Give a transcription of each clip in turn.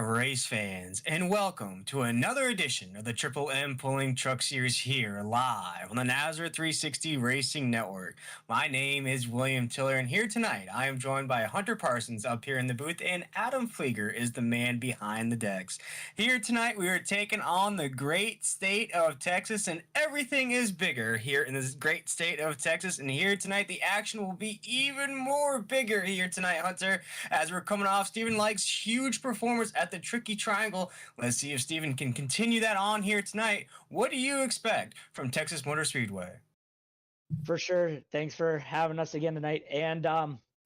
race fans, and welcome to another edition of the Triple M Pulling Truck Series here live on the NASRA 360 Racing Network. My name is William Tiller, and here tonight I am joined by Hunter Parsons up here in the booth, and Adam Flieger is the man behind the decks. Here tonight we are taking on the great state of Texas, and everything is bigger here in this great state of Texas. And here tonight the action will be even more bigger here tonight, Hunter, as we're coming off Stephen Like's huge performance at the Tricky Triangle. Let's see if Stephen can continue that on here tonight. What do you expect from Texas Motor Speedway? For sure. Thanks for having us again tonight. And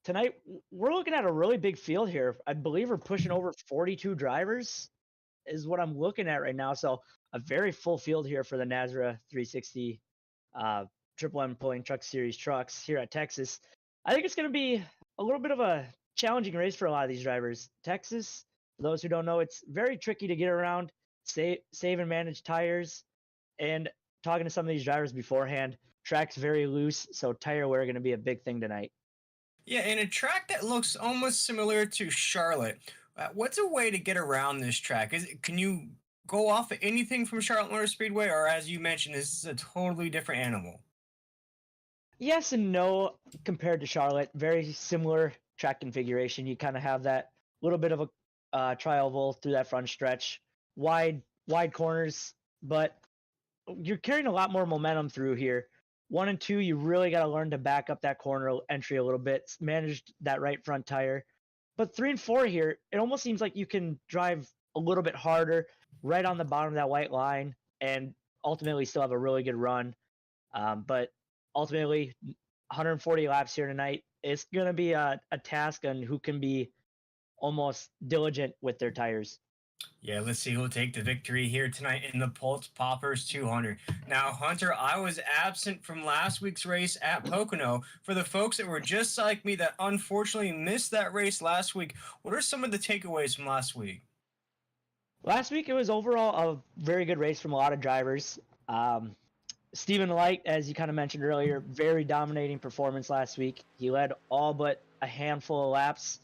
tonight we're looking at a really big field here. I believe we're pushing over 42 drivers is what I'm looking at right now. So a very full field here for the NASRA 360 Triple M Pulling Truck Series trucks here at Texas. I think it's going to be a little bit of a challenging race for a lot of these drivers. Texas, for those who don't know, it's very tricky to get around, save and manage tires. And talking to some of these drivers beforehand, track's very loose, so tire wear going to be a big thing tonight. Yeah, in a track that looks almost similar to Charlotte, what's a way to get around this track? Can you go off of anything from Charlotte Motor Speedway, or as you mentioned, this is a totally different animal? Yes and no compared to Charlotte. Very similar track configuration. You kind of have that little bit of a tri-oval through that front stretch, wide corners, but you're carrying a lot more momentum through here. 1 and 2, you really got to learn to back up that corner entry a little bit, manage that right front tire. But 3 and 4 here, it almost seems like you can drive a little bit harder right on the bottom of that white line and ultimately still have a really good run. But ultimately, 140 laps here tonight, it's going to be a task on who can be almost diligent with their tires. Yeah, let's see who'll take the victory here tonight in the Pultz Poppers 200. Now, Hunter, I was absent from last week's race at Pocono. For the folks that were just like me that unfortunately missed that race last week, what are some of the takeaways from last week? Last week, it was overall a very good race from a lot of drivers. Stephen Light, as you kind of mentioned earlier, very dominating performance last week. He led all but a handful of laps.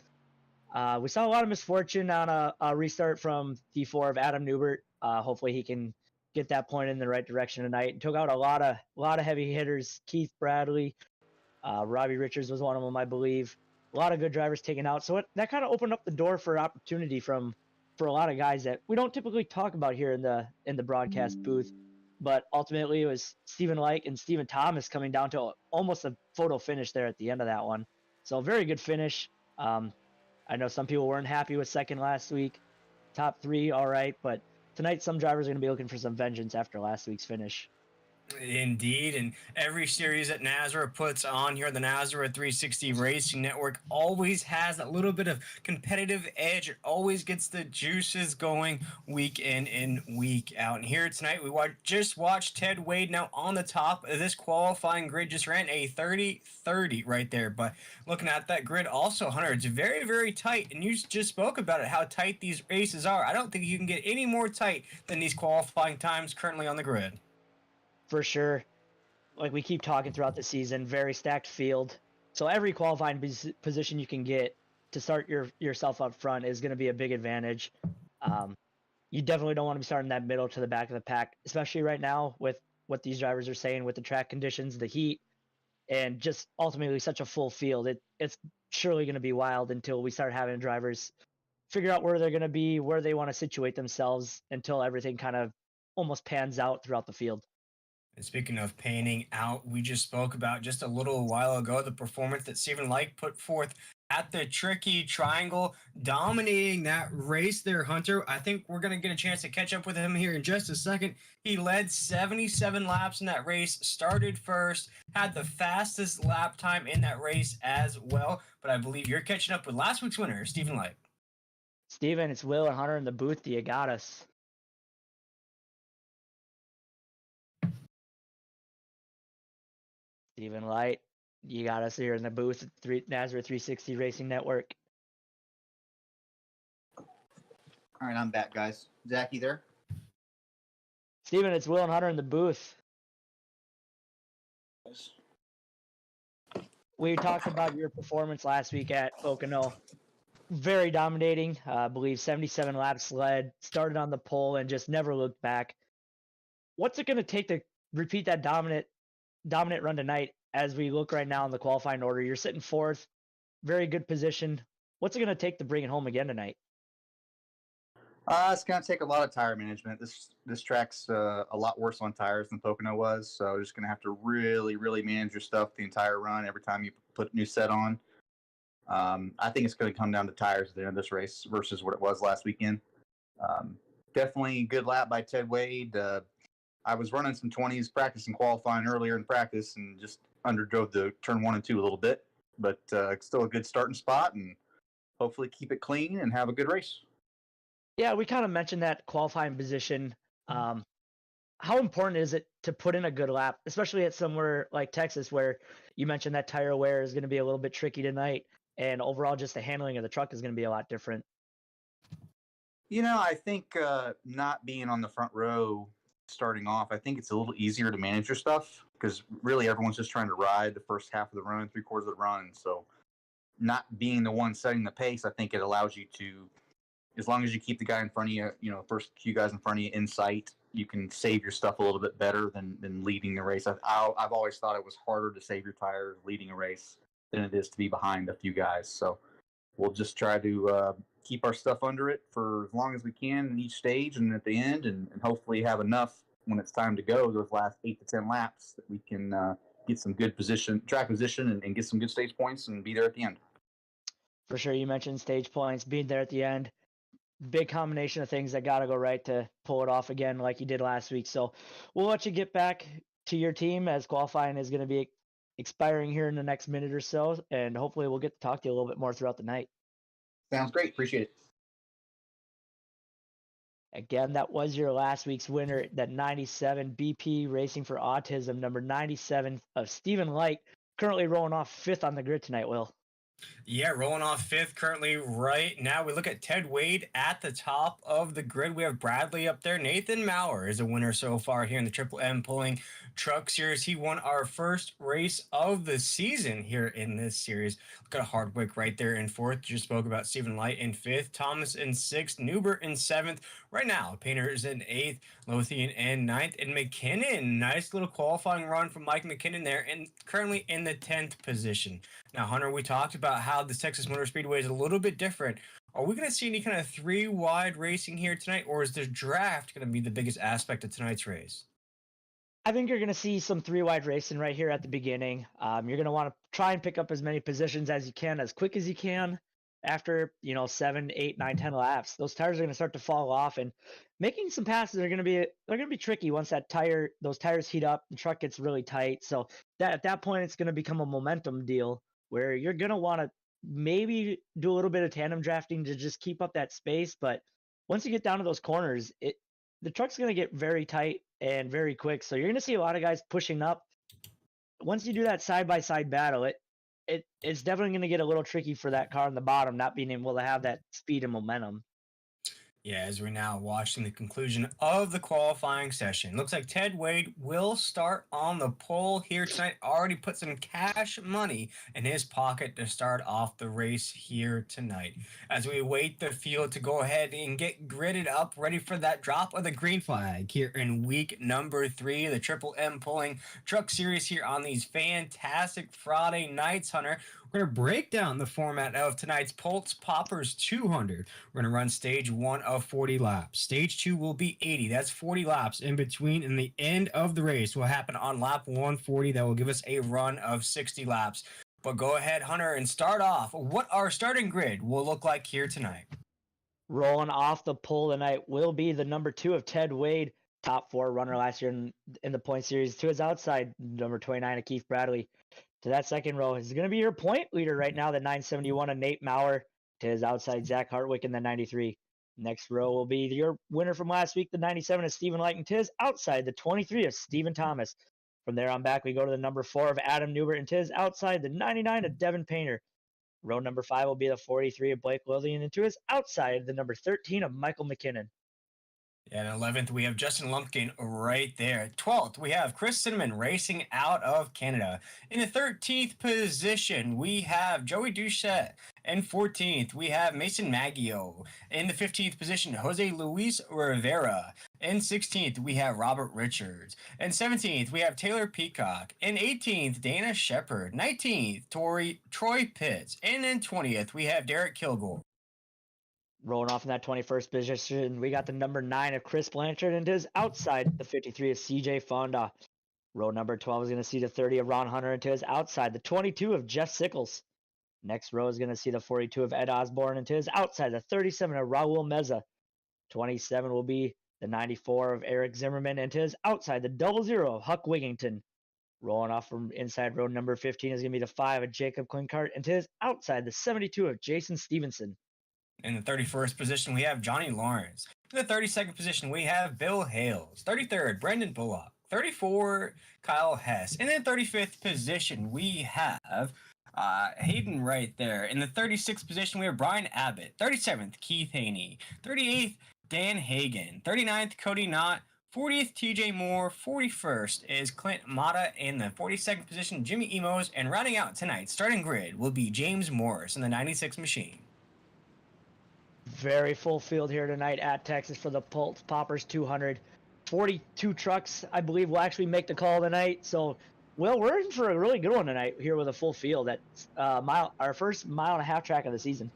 We saw a lot of misfortune on a restart from D4 of Adam Newbert. Hopefully he can get that point in the right direction tonight. And took out a lot of heavy hitters. Keith Bradley, Robbie Richards was one of them, I believe. A lot of good drivers taken out. So that kind of opened up the door for opportunity for a lot of guys that we don't typically talk about here in the broadcast booth. But ultimately, it was Stephen Light and Stephen Thomas coming down to almost a photo finish there at the end of that one. So very good finish. I know some people weren't happy with second last week. Top 3, all right. But tonight, some drivers are going to be looking for some vengeance after last week's finish. Indeed, and every series that NASRA puts on here, the NASRA 360 Racing Network always has a little bit of competitive edge. It always gets the juices going week in and week out. And here tonight, we just watched Ted Wade now on the top of this qualifying grid. Just ran a 30-30 right there. But looking at that grid also, Hunter, it's very, very tight. And you just spoke about it, how tight these races are. I don't think you can get any more tight than these qualifying times currently on the grid. For sure. Like we keep talking throughout the season, very stacked field. So every qualifying position you can get to start yourself up front is going to be a big advantage. You definitely don't want to be starting that middle to the back of the pack, especially right now with what these drivers are saying with the track conditions, the heat, and just ultimately such a full field. It's surely going to be wild until we start having drivers figure out where they're going to be, where they want to situate themselves until everything kind of almost pans out throughout the field. And speaking of panning out, we just spoke about just a little while ago the performance that Stephen Light put forth at the Tricky Triangle, dominating that race there, Hunter. I think we're going to get a chance to catch up with him here in just a second. He led 77 laps in that race, started first, had the fastest lap time in that race as well. But I believe you're catching up with last week's winner, Stephen Light. Stephen, it's Will and Hunter in the booth. You got us. Stephen Light, you got us here in the booth at NASRA 360 Racing Network. All right, I'm back, guys. Zach, you there? Stephen, it's Will and Hunter in the booth. We talked about your performance last week at Pocono. very dominating. I believe 77 laps led, started on the pole, and just never looked back. What's it going to take to repeat that dominant run tonight? As we look right now in the qualifying order, you're sitting fourth, very good position. What's it going to take to bring it home again tonight? It's going to take a lot of tire management. This track's a lot worse on tires than Pocono was, so you're just going to have to really manage your stuff the entire run every time you put a new set on. I think it's going to come down to tires at the end of this race versus what it was last weekend. Definitely a good lap by Ted Wade. I was running some 20s practicing qualifying earlier in practice and just underdrove the turn 1 and 2 a little bit, but still a good starting spot, and hopefully keep it clean and have a good race. Yeah, we kind of mentioned that qualifying position. How important is it to put in a good lap, especially at somewhere like Texas, where you mentioned that tire wear is going to be a little bit tricky tonight, and overall just the handling of the truck is going to be a lot different? I think not being on the front row starting off, I think it's a little easier to manage your stuff because really everyone's just trying to ride the first half of the run, 3/4 of the run. So not being the one setting the pace, I think it allows you to, as long as you keep the guy in front of you, first few guys in front of you in sight, you can save your stuff a little bit better than leading the race. I've always thought it was harder to save your tires leading a race than it is to be behind a few guys. So we'll just try to keep our stuff under it for as long as we can in each stage and at the end, and hopefully have enough when it's time to go those last 8 to 10 laps that we can get some good track position, and get some good stage points and be there at the end. For sure, you mentioned stage points, being there at the end. Big combination of things that got to go right to pull it off again like you did last week. So we'll let you get back to your team as qualifying is going to be expiring here in the next minute or so, and hopefully we'll get to talk to you a little bit more throughout the night. Sounds great. Appreciate it. Again, that was your last week's winner, that 97 BP Racing for Autism, number 97 of Stephen Light, currently rolling off fifth on the grid tonight, Will. Yeah, rolling off fifth currently right now. We look at Ted Wade at the top of the grid. We have Bradley up there. Nathan Maurer is a winner so far here in the Triple M Pulling Truck Series. He won our first race of the season here in this series. Look at Hardwick right there in fourth. Just spoke about Stephen Light in fifth. Thomas in sixth. Newbert in seventh. Right now, Painter is in eighth. Lothian in ninth. And McKinnon, nice little qualifying run from Mike McKinnon there, and currently in the 10th position. Now, Hunter, we talked about how the Texas Motor Speedway is a little bit different. Are we going to see any kind of 3-wide racing here tonight, or is the draft going to be the biggest aspect of tonight's race? I think you're going to see some 3-wide racing right here at the beginning. You're going to want to try and pick up as many positions as you can, as quick as you can. After 7, 8, 9, 10 laps, those tires are going to start to fall off, and making some passes are going to be tricky once those tires heat up. The truck gets really tight, so at that point it's going to become a momentum deal where you're going to want to maybe do a little bit of tandem drafting to just keep up that space. But once you get down to those corners, the truck's going to get very tight and very quick. So you're going to see a lot of guys pushing up. Once you do that side-by-side battle, it's definitely going to get a little tricky for that car on the bottom, not being able to have that speed and momentum. Yeah, as we're now watching the conclusion of the qualifying session. Looks like Ted Wade will start on the pole here tonight. Already put some cash money in his pocket to start off the race here tonight. As we await the field to go ahead and get gridded up, ready for that drop of the green flag here in week number 3, the Triple M Pulling Truck Series here on these fantastic Friday nights, Hunter. We're going to break down the format of tonight's Pultz Poppers 200. We're going to run stage 1 of 40 laps. Stage 2 will be 80. That's 40 laps in between, and the end of the race will happen on lap 140. That will give us a run of 60 laps. But go ahead, Hunter, and start off what our starting grid will look like here tonight. Rolling off the pole tonight will be the number 2 of Ted Wade, top 4 runner last year in the point series. To his outside, number 29 of Keith Bradley. To that second row is going to be your point leader right now, the 971 of Nate Maurer. To his outside, Zach Hartwick in the 93. Next row will be your winner from last week, the 97 of Stephen Light. And to his outside, the 23 of Stephen Thomas. From there on back, we go to the number 4 of Adam Newbert. And to his outside, the 99 of Devin Painter. Row number 5 will be the 43 of Blake Lillian. And to his outside, the number 13 of Michael McKinnon. And 11th, we have Justin Lumpkin right there. 12th, we have Chris Cinnamon racing out of Canada. In the 13th position, we have Joey Doucette. In 14th, we have Mason Maggio. In the 15th position, Jose Luis Rivera. In 16th, we have Robert Richards. In 17th, we have Taylor Peacock. In 18th, Dana Shepard. 19th, Troy Pitts. And in 20th, we have Derek Kilgore. Rolling off in that 21st position, we got the number 9 of Chris Blanchard, and his outside the 53 of CJ Fonda. Row number 12 is going to see the 30 of Ron Hunter, and to his outside the 22 of Jeff Sickles. Next row is going to see the 42 of Ed Osborne, and to his outside the 37 of Raul Meza. 27 will be the 94 of Eric Zimmerman, and to his outside the 00 of Huck Wigington. Rolling off from inside row number 15 is going to be the 5 of Jacob Klinkart, and to his outside the 72 of Jason Stevenson. In the 31st position, we have Johnny Lawrence. In the 32nd position, we have Bill Hales. 33rd, Brendan Bullock. 34, Kyle Hess. In the 35th position, we have Hayden right there. In the 36th position, we have Brian Abbott. 37th, Keith Haney. 38th, Dan Hagan. 39th, Cody Knott. 40th, TJ Moore. 41st is Clint Mata. In the 42nd position, Jimmy Emos. And rounding out tonight's starting grid will be James Morris in the 96 machine. Very full field here tonight at Texas for the Pultz Poppers 200. 42 trucks, I believe, will actually make the call tonight. So, well, we're in for a really good one tonight here with a full field at our first mile-and-a-half track of the season.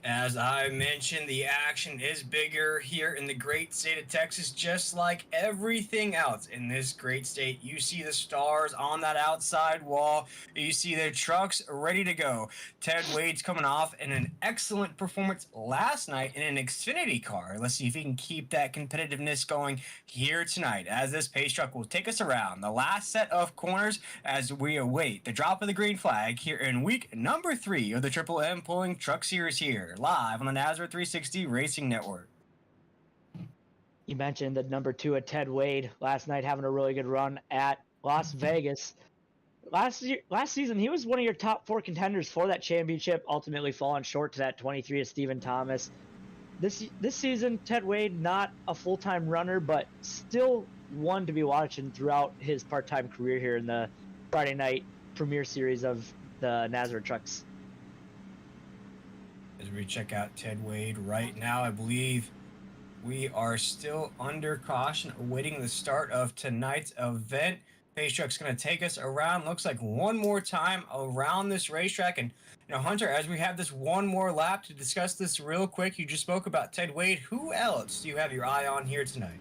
As I mentioned, the action is bigger here in the great state of Texas, just like everything else in this great state. You see the stars on that outside wall. You see the trucks ready to go. Ted Wade's coming off in an excellent performance last night in an Xfinity car. Let's see if he can keep that competitiveness going here tonight, as this pace truck will take us around the last set of corners as we await the drop of the green flag here in week number 3 of the Triple M Pulling Truck Series here, live on the NASRA 360 Racing Network. You mentioned the number 2 at Ted Wade last night, having a really good run at Las Vegas. Last season, he was one of your top 4 contenders for that championship, ultimately falling short to that 23 of Stephen Thomas. This season, Ted Wade, not a full-time runner, but still one to be watching throughout his part-time career here in the Friday night Premier Series of the NASRA trucks. As we check out Ted Wade right now, I believe we are still under caution, awaiting the start of tonight's event. Pace truck's going to take us around, looks like one more time around this racetrack. And, Hunter, as we have this one more lap to discuss this real quick, you just spoke about Ted Wade. Who else do you have your eye on here tonight?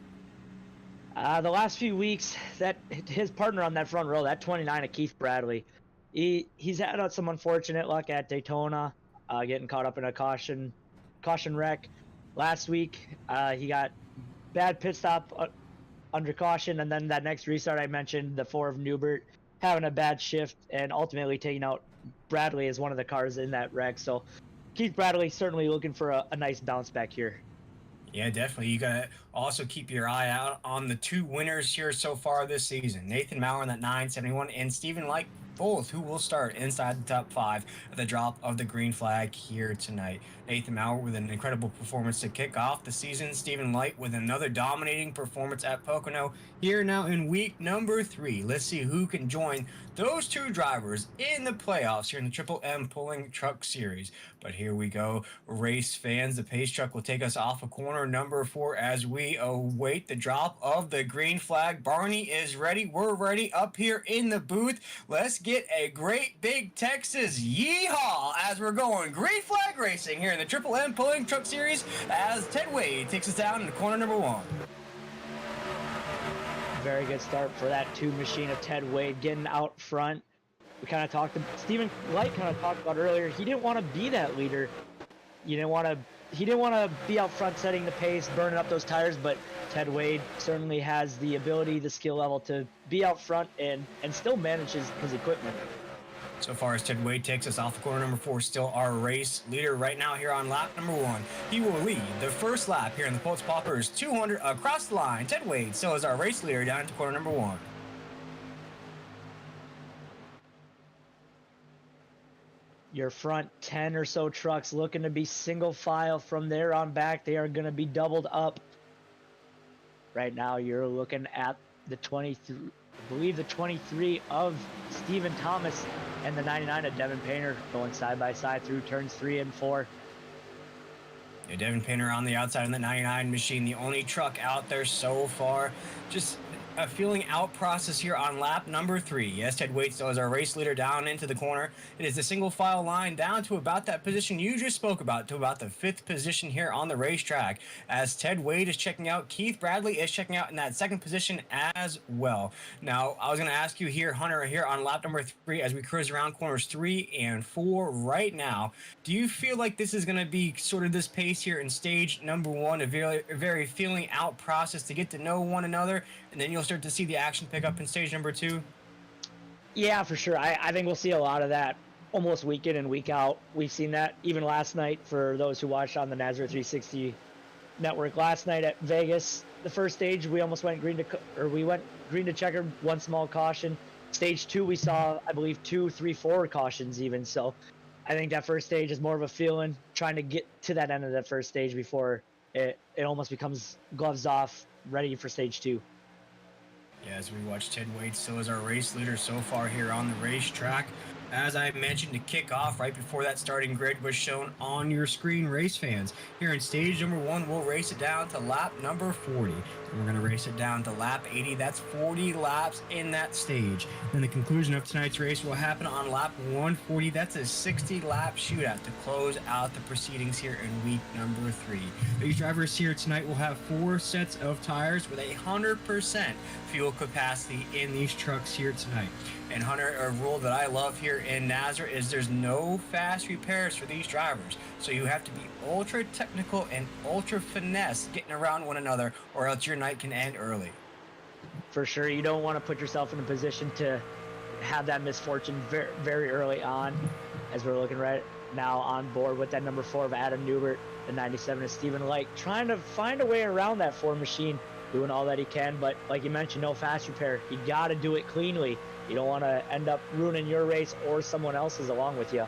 The last few weeks, that his partner on that front row, that 29 of Keith Bradley, he's had some unfortunate luck at Daytona. Getting caught up in a caution wreck. Last week, he got bad pit stop under caution, and then that next restart I mentioned, the 4 of Newbert, having a bad shift and ultimately taking out Bradley as one of the cars in that wreck. So Keith Bradley certainly looking for a nice bounce back here. Yeah, definitely. You got to also keep your eye out on the 2 winners here so far this season. Nathan Maurer in that 971 and Stephen Light, both who will start inside the top 5 at the drop of the green flag here tonight. Nathan Maurer with an incredible performance to kick off the season. Stephen Light with another dominating performance at Pocono here now in week number 3. Let's see who can join those 2 drivers in the playoffs here in the Triple M Pulling Truck Series. But here we go, race fans. The pace truck will take us off of corner number 4 as we await the drop of the green flag. Barney is ready. We're ready up here in the booth. Let's get a great big Texas yeehaw as we're going green flag racing here in the Triple M Pulling Truck Series as Ted Wade takes us down in corner number 1. Very good start for that 2 machine of Ted Wade getting out front. We kind of talked, Stephen Light kind of talked about earlier, he didn't want to be that leader. He didn't want to be out front setting the pace, burning up those tires, but Ted Wade certainly has the ability, the skill level to be out front and still manage his equipment. So far as Ted Wade takes us off of corner number 4, still our race leader right now here on lap number 1. He will lead the first lap here in the Pultz Poppers 200 across the line. Ted Wade still is our race leader down to corner number 1. Your front 10 or so trucks looking to be single file from there on back. They are going to be doubled up. Right now you're looking at the 23, I believe the 23 of Stephen Thomas and the 99 of Devin Painter going side by side through turns 3 and 4. Yeah, Devin Painter on the outside in the 99 machine, the only truck out there so far. Just a feeling out process here on lap number 3. Yes, Ted Wade still is our race leader down into the corner. It is the single file line down to about that position you just spoke about, to about the 5th position here on the racetrack. As Ted Wade is checking out, Keith Bradley is checking out in that 2nd position as well. Now, I was going to ask you here, Hunter, here on lap number 3, as we cruise around corners 3 and 4 right now, do you feel like this is going to be sort of this pace here in stage number 1, a very feeling out process to get to know one another, and then you'll start to see the action pick up in stage number 2? Yeah, for sure. I think we'll see a lot of that almost week in and week out. We've seen that even last night for those who watched on the NASRA 360 network last night at Vegas. The first stage, we almost went green to checkered, one small caution. Stage 2, we saw, I believe, 2, 3, 4 cautions even. So I think that first stage is more of a feeling, trying to get to that end of that first stage before it almost becomes gloves off, ready for stage 2. Yeah, as we watch Ted Wade still is our race leader so far here on the racetrack. As I mentioned to kick off, right before that starting grid was shown on your screen, race fans. Here in stage number 1, we'll race it down to lap number 40. And we're going to race it down to lap 80. That's 40 laps in that stage. Then the conclusion of tonight's race will happen on lap 140. That's a 60-lap shootout to close out the proceedings here in week number 3. These drivers here tonight will have 4 sets of tires with 100% fuel capacity in these trucks here tonight. And Hunter, a rule that I love here in NASRA is there's no fast repairs for these drivers. So you have to be ultra technical and ultra finesse getting around one another, or else your night can end early. For sure, you don't want to put yourself in a position to have that misfortune very, very early on, as we're looking right now on board with that number 4 of Adam Newbert, the 97 of Stephen Light, trying to find a way around that 4 machine, doing all that he can. But like you mentioned, no fast repair. You got to do it cleanly. You don't want to end up ruining your race or someone else's along with you.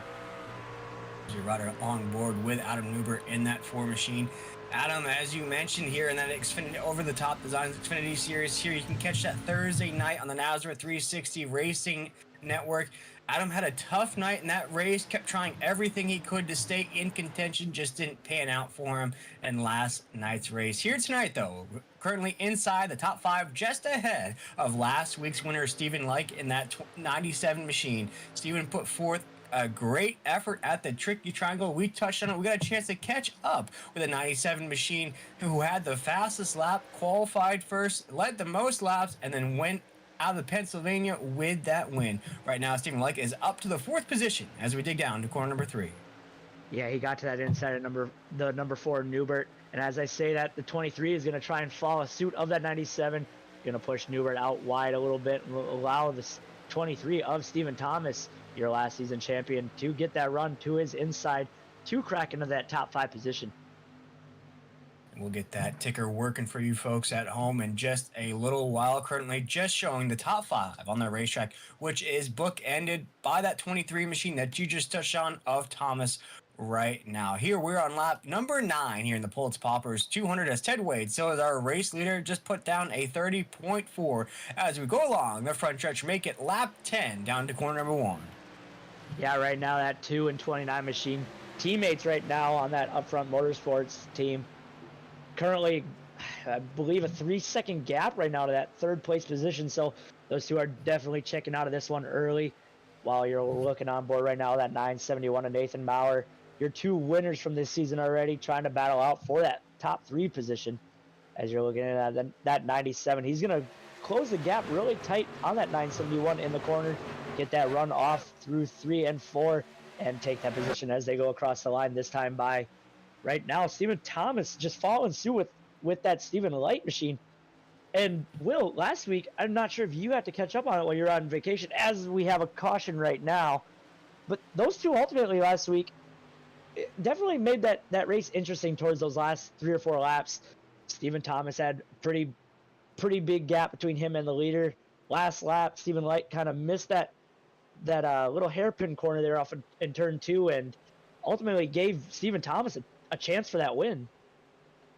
You're right on board with Adam Newbert in that 4 machine. Adam, as you mentioned here in that Xfinity over-the-top designs Xfinity series here, you can catch that Thursday night on the NASRA 360 Racing Network. Adam had a tough night in that race, kept trying everything he could to stay in contention, just didn't pan out for him in last night's race. Here tonight, though, currently inside the top 5, just ahead of last week's winner, Stephen Like, in that 97 machine. Stephen put forth a great effort at the tricky triangle. We touched on it. We got a chance to catch up with a 97 machine who had the fastest lap, qualified first, led the most laps, and then went out of the Pennsylvania with that win. Right now, Stephen Like is up to the 4th position as we dig down to corner number 3. Yeah, he got to that inside of the number 4 Newbert. And as I say that, the 23 is going to try and follow suit of that 97. Going to push Newbert out wide a little bit and allow the 23 of Stephen Thomas, your last season champion, to get that run to his inside to crack into that top 5 position. We'll get that ticker working for you folks at home in just a little while. Currently just showing the top 5 on the racetrack, which is bookended by that 23 machine that you just touched on of Thomas right now. Here we're on lap number 9 here in the Pultz Poppers 200 as Ted Wade, so as our race leader, just put down a 30.4 as we go along the front stretch, make it lap 10 down to corner number 1. Yeah, right now that 2 and 29 machine teammates right now on that Upfront Motorsports team. Currently, I believe a 3-second gap right now to that 3rd place position. So those two are definitely checking out of this one early. While you're looking on board right now, that 971 of Nathan Maurer, your 2 winners from this season already, trying to battle out for that top 3 position. As you're looking at that 97, he's going to close the gap really tight on that 971 in the corner, get that run off through 3 and 4, and take that position as they go across the line, this time by right now Stephen Thomas, just following suit with that Stephen Light machine. And Will, last week, I'm not sure if you had to catch up on it while you're on vacation, as we have a caution right now, but those two ultimately last week definitely made that race interesting towards those last 3 or 4 laps. Stephen Thomas had pretty big gap between him and the leader. Last lap, Stephen Light kind of missed that little hairpin corner there off in turn 2, and ultimately gave Stephen Thomas a chance for that win.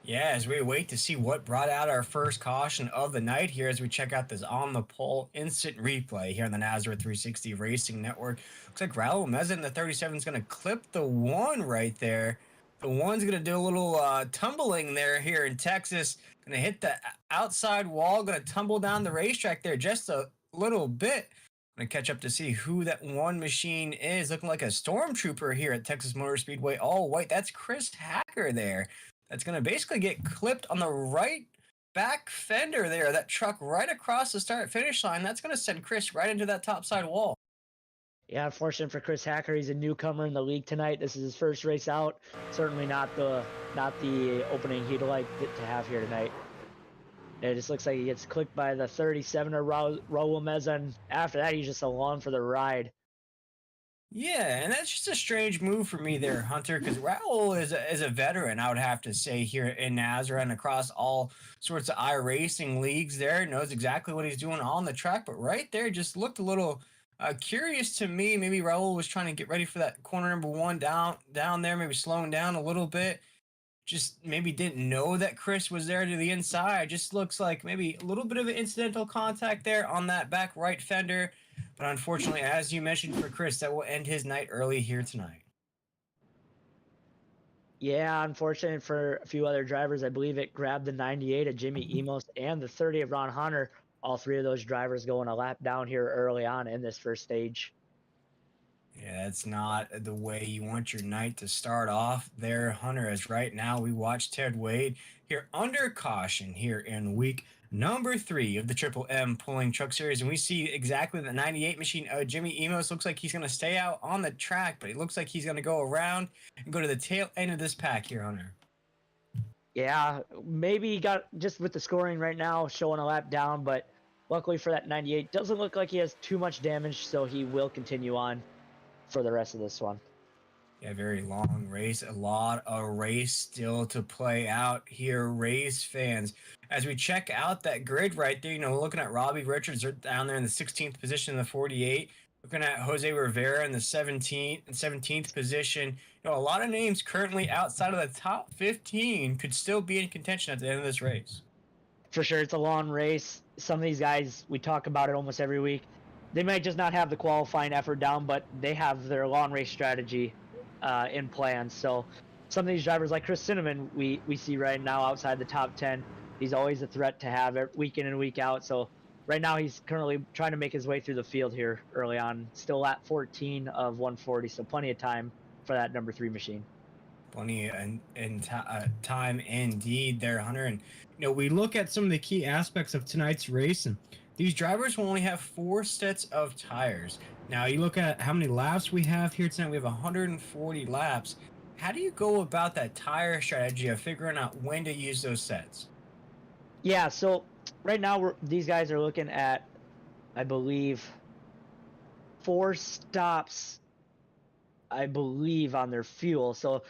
Yeah, as we wait to see what brought out our first caution of the night here, as we check out this on the pole instant replay here on the NASRA 360 Racing Network. Looks like Raul Meza in the 37 is going to clip the one right there. The one's going to do a little tumbling there here in Texas. Going to hit the outside wall, going to tumble down the racetrack there just a little bit. Going to catch up to see who that one machine is. Looking like a stormtrooper here at Texas Motor Speedway. All white. That's Chris Hacker there. That's going to basically get clipped on the right back fender there. That truck right across the start finish line. That's going to send Chris right into that topside wall. Yeah, unfortunate for Chris Hacker. He's a newcomer in the league tonight. This is his first race out. Certainly not the opening he'd like to have here tonight. It just looks like he gets clipped by the 37er Raul Meza, and after that he's just along for the ride. Yeah, and that's just a strange move for me there, Hunter, because Raul is a veteran, I would have to say, here in NASRA and across all sorts of iRacing leagues there. Knows exactly what he's doing on the track, but right there just looked a little curious to me. Maybe Raul was trying to get ready for that corner number one down there, maybe slowing down a little bit. Just maybe didn't know that Chris was there to the inside. Just looks like maybe a little bit of an incidental contact there on that back right fender. But unfortunately, as you mentioned for Chris, that will end his night early here tonight. Yeah, unfortunate for a few other drivers. I believe it grabbed the 98 of Jimmy Emos and the 30 of Ron Hunter. All three of those drivers going a lap down here early on in this first stage. Yeah, it's not the way you want your night to start off there, Hunter, as right now we watch Ted Wade here under caution here in week number 3 of the Triple M Pulling Truck Series. And we see exactly the 98 machine. Jimmy Emos looks like he's going to stay out on the track, but it looks like he's going to go around and go to the tail end of this pack here, Hunter. Yeah, maybe he got just with the scoring right now showing a lap down, but luckily for that 98, doesn't look like he has too much damage, so he will continue on for the rest of this one. Yeah, very long race. A lot of race still to play out here, race fans. As we check out that grid right there, looking at Robbie Richards down there in the 16th position in the 48. Looking at Jose Rivera in the 17th position. A lot of names currently outside of the top 15 could still be in contention at the end of this race. For sure, it's a long race. Some of these guys, we talk about it almost every week. They might just not have the qualifying effort down, but they have their long race strategy in plan. So some of these drivers like Chris Cinnamon, we see right now outside the top 10. He's always a threat to have week in and week out. So right now he's currently trying to make his way through the field here early on. Still at 14 of 140, so plenty of time for that number 3 machine. Plenty and time indeed there, Hunter. And we look at some of the key aspects of tonight's race, and these drivers will only have 4 sets of tires. Now, you look at how many laps we have here tonight. We have 140 laps. How do you go about that tire strategy of figuring out when to use those sets? Yeah, so right now these guys are looking at, I believe, 4 stops, I believe, on their fuel. So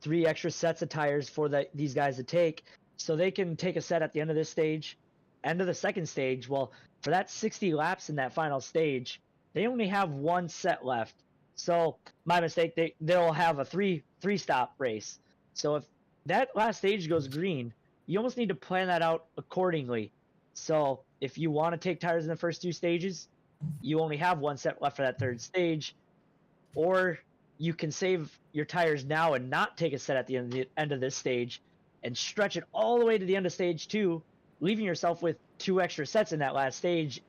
3 extra sets of tires for these guys to take, so they can take a set at the end of this stage, end of the second stage. Well, for that 60 laps in that final stage, they only have 1 set left. So my mistake, they'll have a three stop race. So if that last stage goes green, you almost need to plan that out accordingly. So if you want to take tires in the first 2 stages, you only have 1 set left for that third stage, or you can save your tires now and not take a set at the end of this stage and stretch it all the way to the end of stage 2, leaving yourself with 2 extra sets in that last stage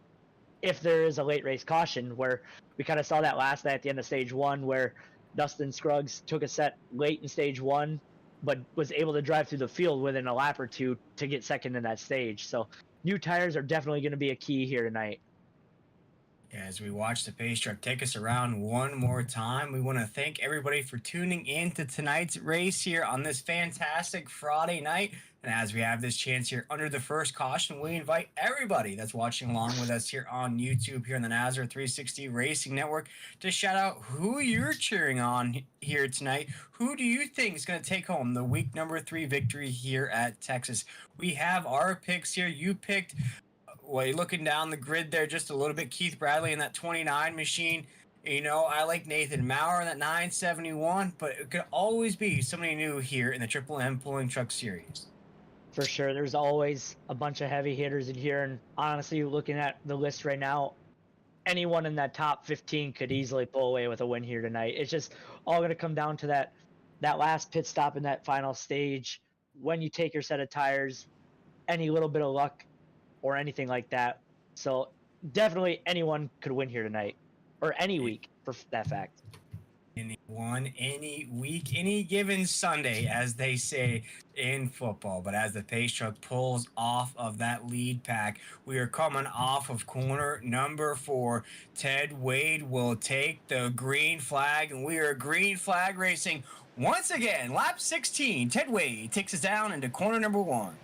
if there is a late race caution, where we kind of saw that last night at the end of stage 1 where Dustin Scruggs took a set late in stage 1 but was able to drive through the field within a lap or 2 to get second in that stage. So new tires are definitely going to be a key here tonight. As we watch the pace truck take us around one more time, we want to thank everybody for tuning in to tonight's race here on this fantastic Friday night. And as we have this chance here under the first caution, we invite everybody that's watching along with us here on YouTube, here on the NASRA 360 Racing Network, to shout out who you're cheering on here tonight. Who do you think is going to take home the week number 3 victory here at Texas? We have our picks here. You picked, well, you're looking down the grid there just a little bit, Keith Bradley in that 29 machine. You know, I like Nathan Maurer in that 971, but it could always be somebody new here in the Triple M Pulling Truck Series. For sure. There's always a bunch of heavy hitters in here. And honestly, looking at the list right now, anyone in that top 15 could easily pull away with a win here tonight. It's just all going to come down to that last pit stop in that final stage. When you take your set of tires, any little bit of luck or anything like that. So definitely anyone could win here tonight, or any week for that fact. Anyone, any week, any given Sunday, as they say in football. But as the pace truck pulls off of that lead pack, we are coming off of corner number 4. Ted Wade will take the green flag, and we are green flag racing once again. Lap 16, Ted Wade takes us down into corner number 1.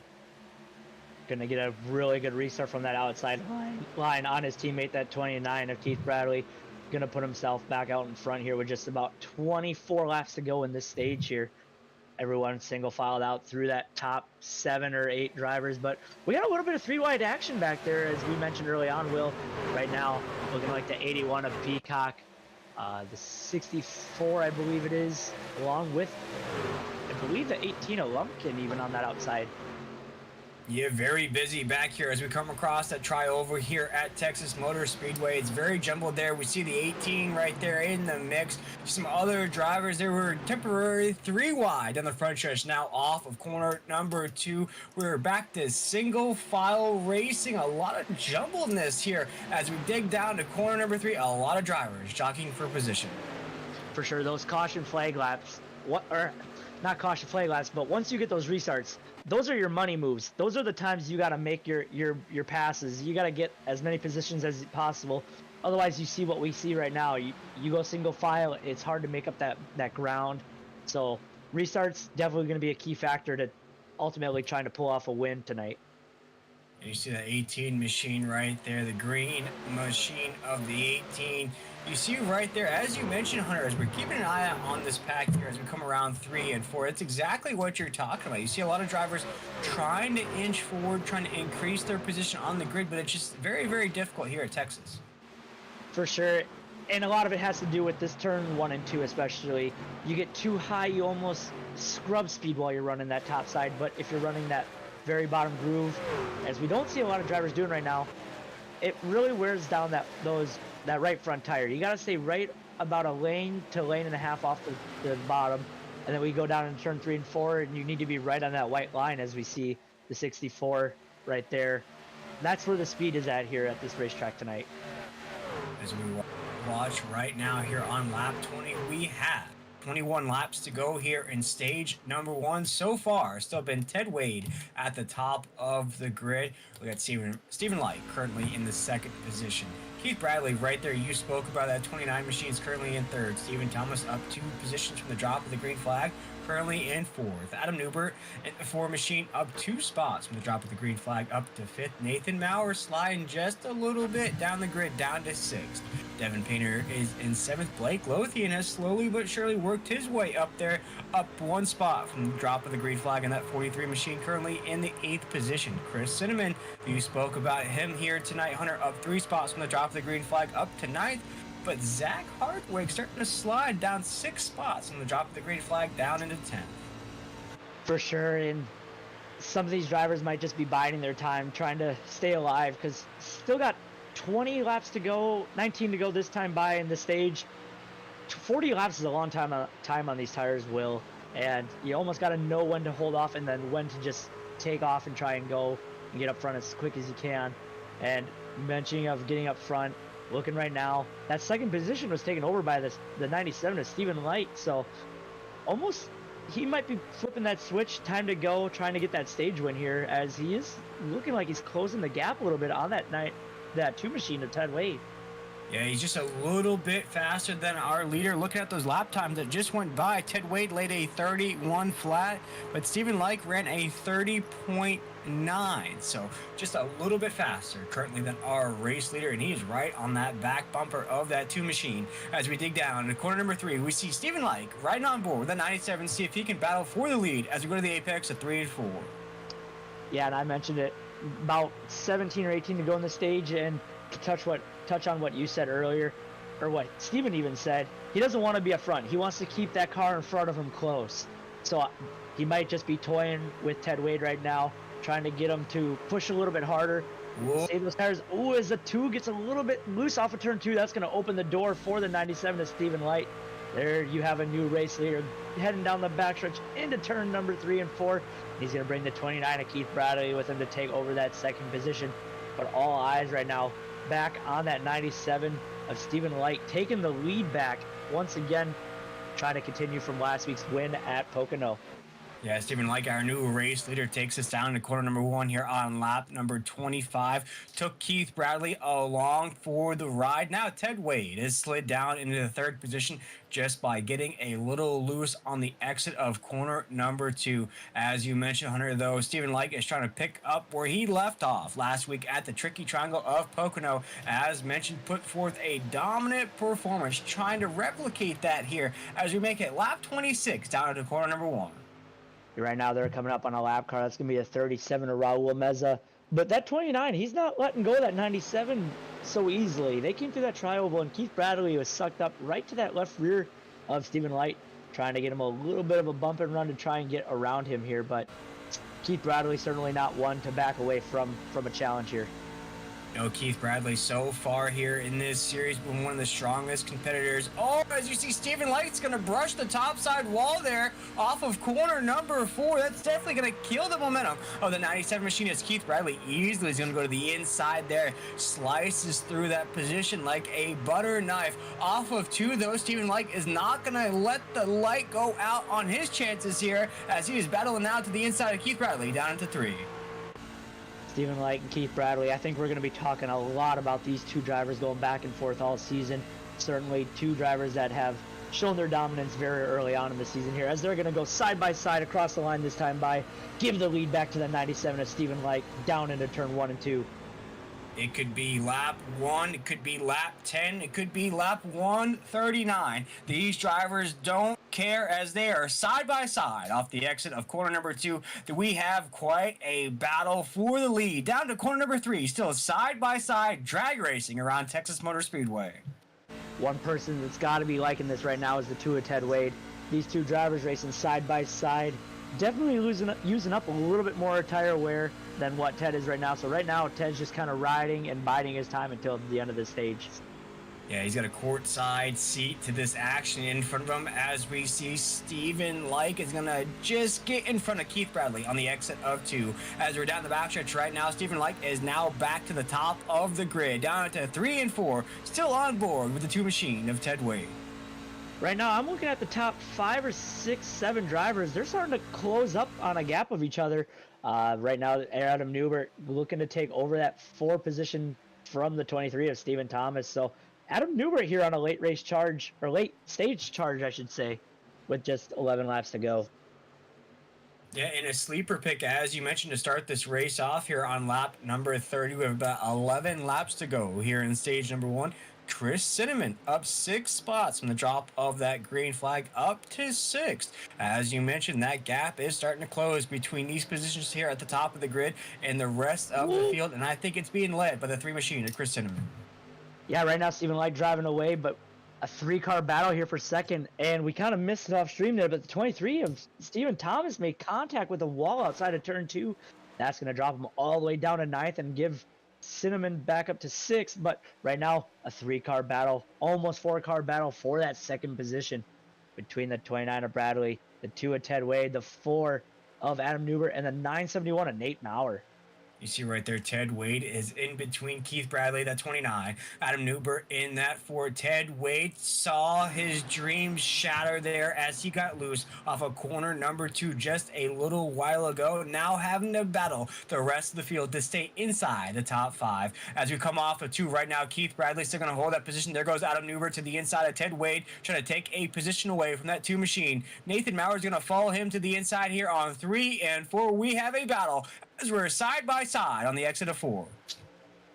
Gonna get a really good restart from that outside line on his teammate, that 29 of Keith Bradley. Gonna put himself back out in front here with just about 24 laps to go in this stage here. Everyone single filed out through that top 7 or 8 drivers, but we got a little bit of 3-wide action back there, as we mentioned early on, Will. Right now, looking like the 81 of Peacock, the 64, I believe it is, along with, I believe, the 18 of Lumpkin even on that outside. Yeah, very busy back here as we come across that triover here at Texas Motor Speedway. It's very jumbled there. We see the 18 right there in the mix. Some other drivers, they were temporarily 3 wide on the front stretch, now off of corner number 2. We're back to single file racing. A lot of jumbledness here as we dig down to corner number 3. A lot of drivers jockeying for position. For sure, those caution flag laps, not caution flag laps, but once you get those restarts, those are your money moves. Those are the times you got to make your passes. You got to get as many positions as possible. Otherwise, you see what we see right now. You go single file, it's hard to make up that ground. So restarts definitely going to be a key factor to ultimately trying to pull off a win tonight. And you see that 18 machine right there, the green machine of the 18. You see right there, as you mentioned, Hunter, as we're keeping an eye out on this pack here as we come around 3 and 4, it's exactly what you're talking about. You see a lot of drivers trying to inch forward, trying to increase their position on the grid, but it's just very, very difficult here at Texas. For sure. And a lot of it has to do with this turn 1 and 2 especially. You get too high, you almost scrub speed while you're running that top side, but if you're running that very bottom groove, as we don't see a lot of drivers doing right now, it really wears down that right front tire. You got to stay right about a lane to lane and a half off the bottom, and then we go down in turn 3 and 4, and you need to be right on that white line as we see the 64 right there. That's where the speed is at here at this racetrack tonight. As we watch right now here on lap 20, we have 21 laps to go here in stage number 1. So far, still been Ted Wade at the top of the grid. We got Stephen Light currently in the 2nd position. Keith Bradley right there, you spoke about that 29 machine is currently in 3rd. Stephen Thomas up 2 positions from the drop of the green flag, currently in 4th. Adam Newbert in the 4 machine up 2 spots from the drop of the green flag up to 5th. Nathan Maurer sliding just a little bit down the grid down to 6th. Devin Painter is in 7th. Blake Lothian has slowly but surely worked his way up there, up 1 spot from the drop of the green flag in that 43 machine, currently in the 8th position. Chris Cinnamon, you spoke about him here tonight, Hunter, up 3 spots from the drop of the green flag up to 9th. But Zach Hartwig starting to slide down 6 spots from the drop of the green flag down into 10th. For sure, and some of these drivers might just be biding their time, trying to stay alive, because still got 20 laps to go, 19 to go this time by in the stage. 40 laps is a long time on these tires, Will, and you almost got to know when to hold off and then when to just take off and try and go and get up front as quick as you can. And mentioning of getting up front, looking right now, that 2nd position was taken over by the 97 of Stephen Light, so almost he might be flipping that switch. Time to go, trying to get that stage win here, as he is looking like he's closing the gap a little bit on that 2 machine of Ted Wade. Yeah, he's just a little bit faster than our leader. Looking at those lap times that just went by, Ted Wade laid a 31 flat, but Stephen Light ran a 30.9, so just a little bit faster currently than our race leader, and he is right on that back bumper of that 2 machine. As we dig down to corner number 3, we see Stephen Light riding on board with the 97, see if he can battle for the lead as we go to the apex of 3 and 4. Yeah, and I mentioned it, about 17 or 18 to go on the stage, and to touch on what you said earlier, or what Steven even said, he doesn't want to be up front. He wants to keep that car in front of him close. So he might just be toying with Ted Wade right now, trying to get him to push a little bit harder, save those tires. Oh, as the 2 gets a little bit loose off of turn 2, that's going to open the door for the 97 to Steven Light. There you have a new race leader heading down the backstretch into turn number 3 and 4. He's going to bring the 29 of Keith Bradley with him to take over that second position. But all eyes right now back on that 97 of Steven Light, taking the lead back once again, trying to continue from last week's win at Pocono. Yeah, Stephen Light, our new race leader, takes us down to corner number 1 here on lap number 25. Took Keith Bradley along for the ride. Now Ted Wade is slid down into the 3rd position just by getting a little loose on the exit of corner number 2. As you mentioned, Hunter, though, Stephen Light is trying to pick up where he left off last week at the Tricky Triangle of Pocono. As mentioned, put forth a dominant performance, trying to replicate that here as we make it lap 26 down to corner number 1. Right now they're coming up on a lap car. That's going to be a 37 of Raul Meza. But that 29, he's not letting go of that 97 so easily. They came through that tri-oval, and Keith Bradley was sucked up right to that left rear of Steven Light, trying to get him a little bit of a bump and run to try and get around him here. But Keith Bradley certainly not one to back away from a challenge here. Keith Bradley so far here in this series been one of the strongest competitors. Oh, as you see, Stephen Light's going to brush the topside wall there off of corner number 4. That's definitely going to kill the momentum of the 97 machine, as Keith Bradley easily is going to go to the inside there, slices through that position like a butter knife. Off of 2, though, Stephen Light is not going to let the light go out on his chances here, as he is battling now to the inside of Keith Bradley down into 3. Steven Light and Keith Bradley, I think we're going to be talking a lot about these 2 drivers going back and forth all season. Certainly 2 drivers that have shown their dominance very early on in the season here, as they're going to go side by side across the line this time by give the lead back to the 97 of Steven Light down into turn 1 and 2. It could be lap 1, it could be lap 10, it could be lap 139. These drivers don't care, as they are side by side off the exit of corner number 2. We have quite a battle for the lead down to corner number 3, still side by side drag racing around Texas Motor Speedway. One person that's got to be liking this right now is the 2 of Ted Wade. These 2 drivers racing side by side, definitely using up a little bit more tire wear than what Ted is right now. So right now, Ted's just kind of riding and biding his time until the end of the stage. Yeah, he's got a courtside seat to this action in front of him, as we see Stephen Light is going to just get in front of Keith Bradley on the exit of 2. As we're down the backstretch right now, Stephen Light is now back to the top of the grid, down to 3 and 4, still on board with the 2 machine of Ted Wade. Right now, I'm looking at the top 5 or 6, 7 drivers. They're starting to close up on a gap of each other. Right now, Adam Newbert looking to take over that 4 position from the 23 of Stephen Thomas. So Adam Newbert here on a late stage charge, I should say, with just 11 laps to go. Yeah, in a sleeper pick, as you mentioned, to start this race off here on lap number 30. We have about 11 laps to go here in stage number 1. Chris Cinnamon up 6 spots from the drop of that green flag up to 6th. As you mentioned, that gap is starting to close between these positions here at the top of the grid and the rest of the field, and I think it's being led by the 3 machine of Chris Cinnamon. Yeah, right now Stephen Light driving away, but a 3-car battle here for second, and we kind of missed it off stream there, but the 23 of Stephen Thomas made contact with the wall outside of turn 2. That's going to drop him all the way down to 9th and give Cinnamon back up to 6th, but right now a 3-car battle, almost 4-car battle for that second position between the 29 of Bradley, the 2 of Ted Wade, the 4 of Adam Newbert, and the 971 of Nate Maurer. You see right there, Ted Wade is in between Keith Bradley, that 29. Adam Newbert in that 4. Ted Wade saw his dreams shatter there as he got loose off of corner number 2 just a little while ago. Now having to battle the rest of the field to stay inside the top 5. As we come off of 2 right now, Keith Bradley still going to hold that position. There goes Adam Newbert to the inside of Ted Wade, trying to take a position away from that 2 machine. Nathan Maurer is going to follow him to the inside here on 3 and 4. We have a battle as we're side by side on the exit of 4.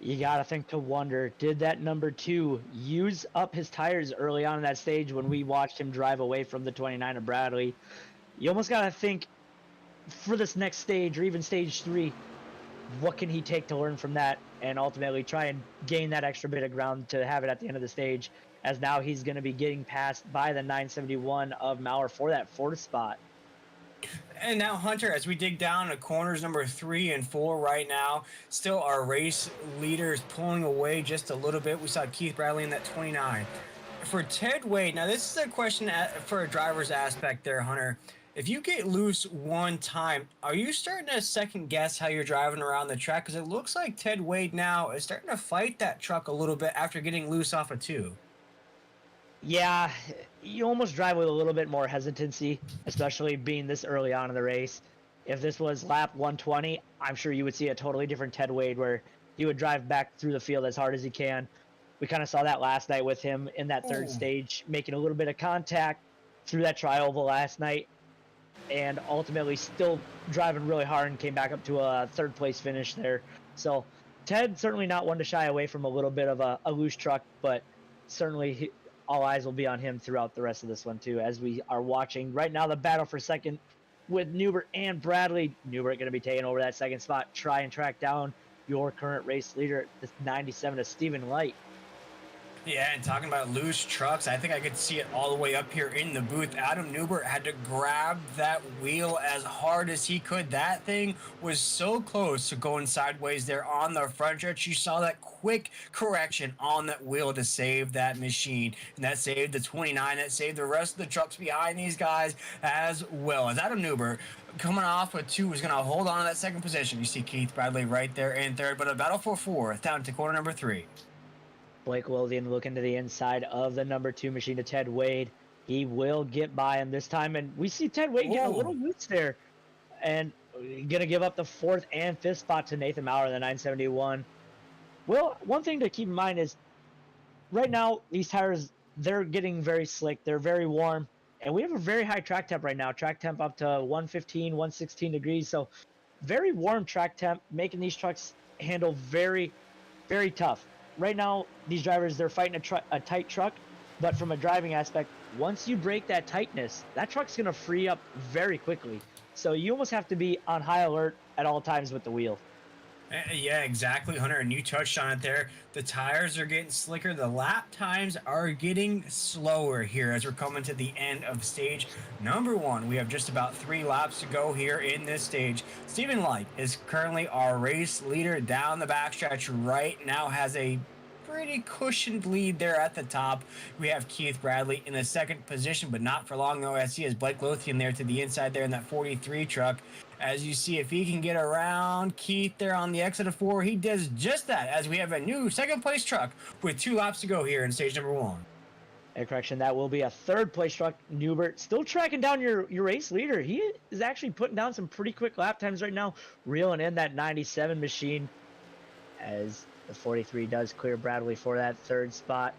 You gotta think to wonder, did that number 2 use up his tires early on in that stage when we watched him drive away from the 29 of Bradley? You almost gotta think for this next stage, or even stage 3, what can he take to learn from that and ultimately try and gain that extra bit of ground to have it at the end of the stage, as now he's going to be getting passed by the 971 of Maurer for that fourth spot. And now, Hunter, as we dig down to corners number 3 and 4 right now, still our race leaders pulling away just a little bit. We saw Keith Bradley in that 29. For Ted Wade, now this is a question for a driver's aspect there, Hunter. If you get loose one time, are you starting to second guess how you're driving around the track? Because it looks like Ted Wade now is starting to fight that truck a little bit after getting loose off of 2. Yeah, you almost drive with a little bit more hesitancy, especially being this early on in the race. If this was lap 120, I'm sure you would see a totally different Ted Wade where he would drive back through the field as hard as he can. We kind of saw that last night with him in that third stage, making a little bit of contact through that tri-oval last night, and ultimately still driving really hard and came back up to a third place finish there. So Ted certainly not one to shy away from a little bit of a loose truck, but certainly all eyes will be on him throughout the rest of this one too, as we are watching right now the battle for second with Newbert and Bradley. Newbert going to be taking over that second spot, try and track down your current race leader, the 97 of Stephen Light. Yeah, and talking about loose trucks, I think I could see it all the way up here in the booth. Adam Newbert had to grab that wheel as hard as he could. That thing was so close to going sideways there on the front stretch. You saw that quick correction on that wheel to save that machine, and that saved the 29. That saved the rest of the trucks behind these guys as well. As Adam Newbert, coming off with 2, was going to hold on to that second position. You see Keith Bradley right there in third, but a battle for 4th down to corner number 3. Blake Lothian looking to the inside of the number 2 machine to Ted Wade. He will get by him this time, and we see Ted Wade getting a little loose there, and gonna give up the 4th and 5th spot to Nathan Maurer, the 971. Well, one thing to keep in mind is right now these tires, they're getting very slick, they're very warm, and we have a very high track temp right now. Track temp up to 115, 116 degrees, so very warm track temp, making these trucks handle very, very tough. Right now, these drivers, they're fighting a tight truck, but from a driving aspect, once you break that tightness, that truck's going to free up very quickly. So you almost have to be on high alert at all times with the wheel. Yeah, exactly, Hunter, and you touched on it there. The tires are getting slicker. The lap times are getting slower here as we're coming to the end of stage number 1. We have just about 3 laps to go here in this stage. Stephen Light is currently our race leader down the backstretch right now, has a pretty cushioned lead there at the top. We have Keith Bradley in the second position, but not for long though, as he has Blake Lothian there to the inside there in that 43 truck. As you see, if he can get around Keith there on the exit of 4, he does just that, as we have a new second place truck with 2 laps to go here in stage number 1. A correction, that will be a third place truck. Newbert still tracking down your race leader. He is actually putting down some pretty quick lap times right now, reeling in that 97 machine, as the 43 does clear Bradley for that third spot.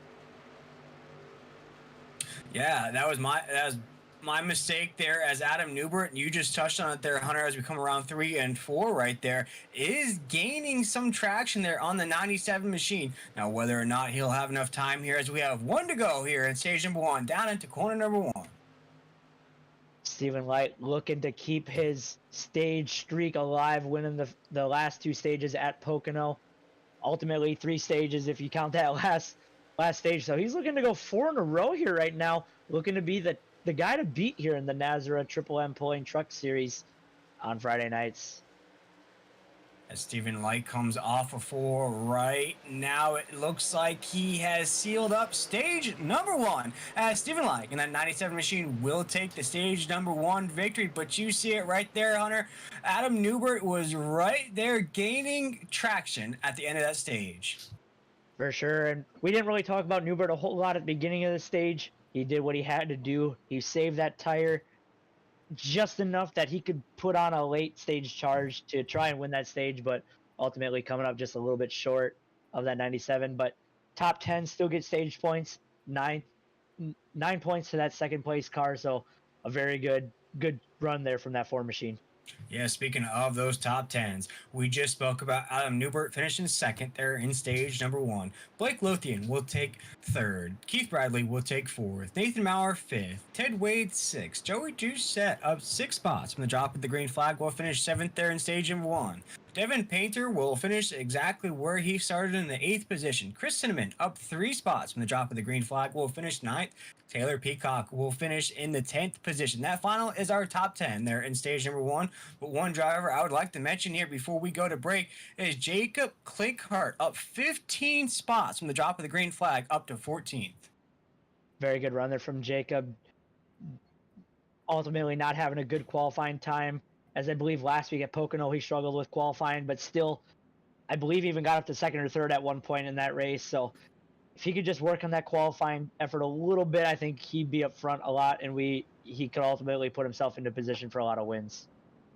Yeah, that was my mistake there, as Adam Newbert, and you just touched on it there, Hunter, as we come around 3 and 4 right there, is gaining some traction there on the 97 machine. Now, whether or not he'll have enough time here, as we have 1 to go here in stage number 1, down into corner number 1. Stephen Light looking to keep his stage streak alive, winning the last 2 stages at Pocono. Ultimately, 3 stages if you count that last stage. So he's looking to go 4 in a row here right now, looking to be the guy to beat here in the NASRA Triple M Pulling Truck Series on Friday nights. As Stephen Light comes off of 4 right now, it looks like he has sealed up stage number 1, as Stephen Light and that 97 machine will take the stage number 1 victory. But you see it right there, Hunter. Adam Newbert was right there gaining traction at the end of that stage. For sure, and we didn't really talk about Newbert a whole lot at the beginning of the stage. He did what he had to do. He saved that tire just enough that he could put on a late stage charge to try and win that stage, but ultimately coming up just a little bit short of that 97. But top 10 still get stage points, 9 points to that second place car. So a very good run there from that 4 machine. Yeah, speaking of those top 10s, we just spoke about Adam Newbert finishing second there in stage number 1. Blake Lothian will take 3rd. Keith Bradley will take 4th. Nathan Maurer 5th. Ted Wade 6th. Joey Doucette up 6 spots from the drop of the green flag will finish 7th there in stage number 1. Devin Painter will finish exactly where he started in the 8th position. Chris Cinnamon up 3 spots from the drop of the green flag will finish 9th. Taylor Peacock will finish in the 10th position. That final is our top 10 there in stage number 1. But one driver I would like to mention here before we go to break is Jacob Clinkhart up 15 spots from the drop of the green flag up to 14th. Very good run there from Jacob. Ultimately not having a good qualifying time. As I believe last week at Pocono, he struggled with qualifying, but still, I believe he even got up to second or third at one point in that race. So if he could just work on that qualifying effort a little bit, I think he'd be up front a lot, and he could ultimately put himself into position for a lot of wins.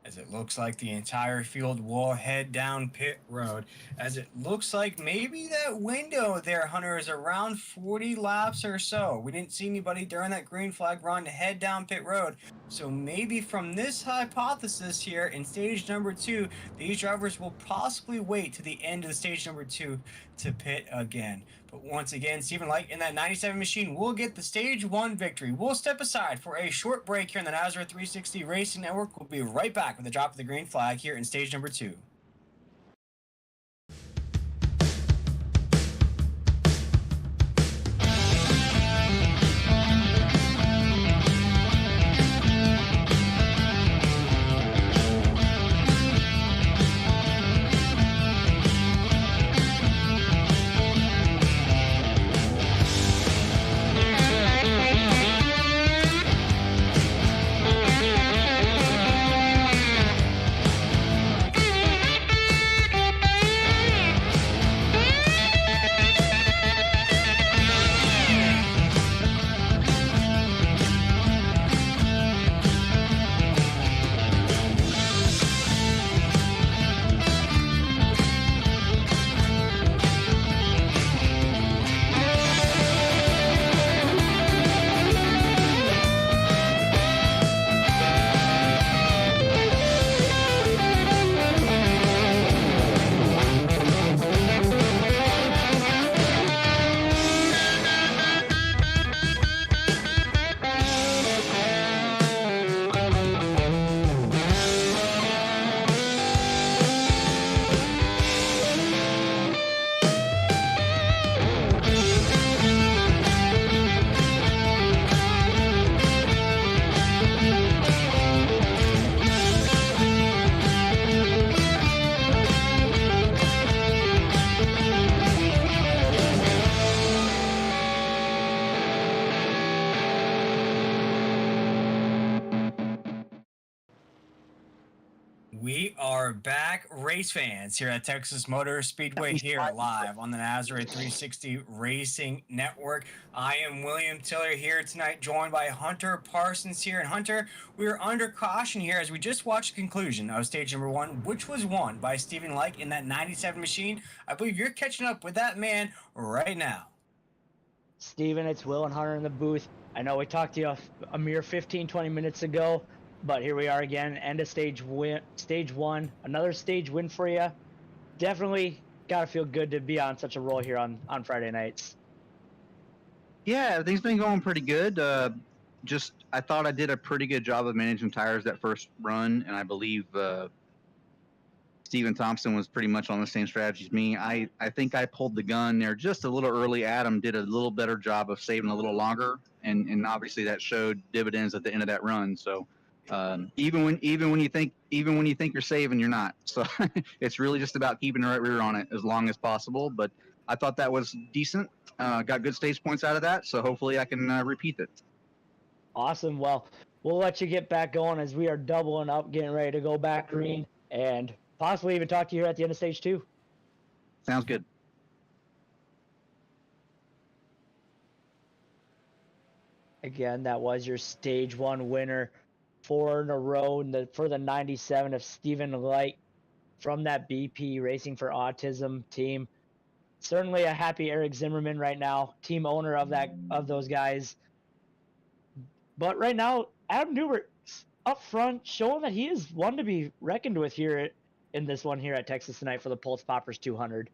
As it looks like the entire field will head down pit road. As it looks like maybe that window there, Hunter, is around 40 laps or so. We didn't see anybody during that green flag run to head down pit road. So maybe from this hypothesis here in stage number 2, these drivers will possibly wait to the end of the stage number 2 to pit again. But once again, Stephen Light in that 97 machine will get the stage 1 victory. We'll step aside for a short break here in the NASRA 360 Racing Network. We'll be right back with the drop of the green flag here in stage number 2. We are back, race fans, here at Texas Motor Speedway, here live on the NASRA 360 Racing Network. I am William Tiller here tonight, joined by Hunter Parsons here. And Hunter, we are under caution here as we just watched the conclusion of stage number 1, which was won by Stephen Like in that 97 machine. I believe you're catching up with that man right now. Steven, it's Will and Hunter in the booth. I know we talked to you a mere 15, 20 minutes ago, but here we are again, end of stage 1, another stage win for you. Definitely got to feel good to be on such a roll here on Friday nights. Yeah, everything's been going pretty good. I thought I did a pretty good job of managing tires that first run, and I believe Steven Thompson was pretty much on the same strategy as me. I think I pulled the gun there just a little early. Adam did a little better job of saving a little longer, and obviously that showed dividends at the end of that run. So even when you think you're saving, you're not. So it's really just about keeping the right rear on it as long as possible. But I thought that was decent. Got good stage points out of that, so hopefully I can repeat it. Awesome. Well, we'll let you get back going as we are doubling up, getting ready to go back green, and possibly even talk to you here at the end of stage 2. Sounds good. Again, that was your stage 1 winner, 4 in a row for the 97 of Stephen Light from that BP Racing for Autism team. Certainly a happy Eric Zimmerman right now, team owner of those guys. But right now, Adam Newbert's up front, showing that he is one to be reckoned with here in this one here at Texas tonight for the Pultz Poppers 200.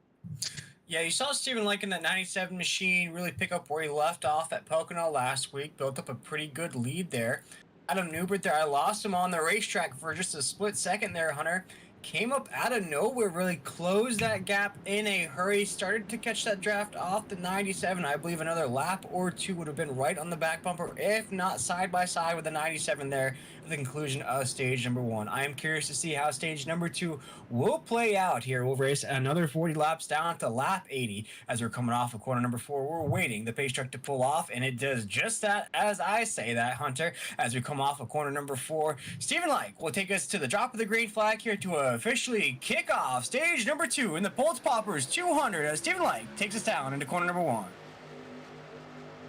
Yeah, you saw Stephen Like in that 97 machine really pick up where he left off at Pocono last week, built up a pretty good lead there. Adam Newbert there, I lost him on the racetrack for just a split second there, Hunter. came up out of nowhere, really closed that gap in a hurry, started to catch that draft off the 97. I believe another lap or two would have been right on the back bumper, if not side by side with the 97 there at the conclusion of stage number 1. I am curious to see how stage number 2 will play out here. We'll race another 40 laps down to lap 80 as we're coming off of corner number 4. We're waiting the pace truck to pull off, and it does just that as I say that, Hunter, as we come off of corner number 4. Stephen Like will take us to the drop of the green flag here to officially kick off stage number 2 in the Pultz Poppers 200 as Stephen Like takes us down into corner number 1.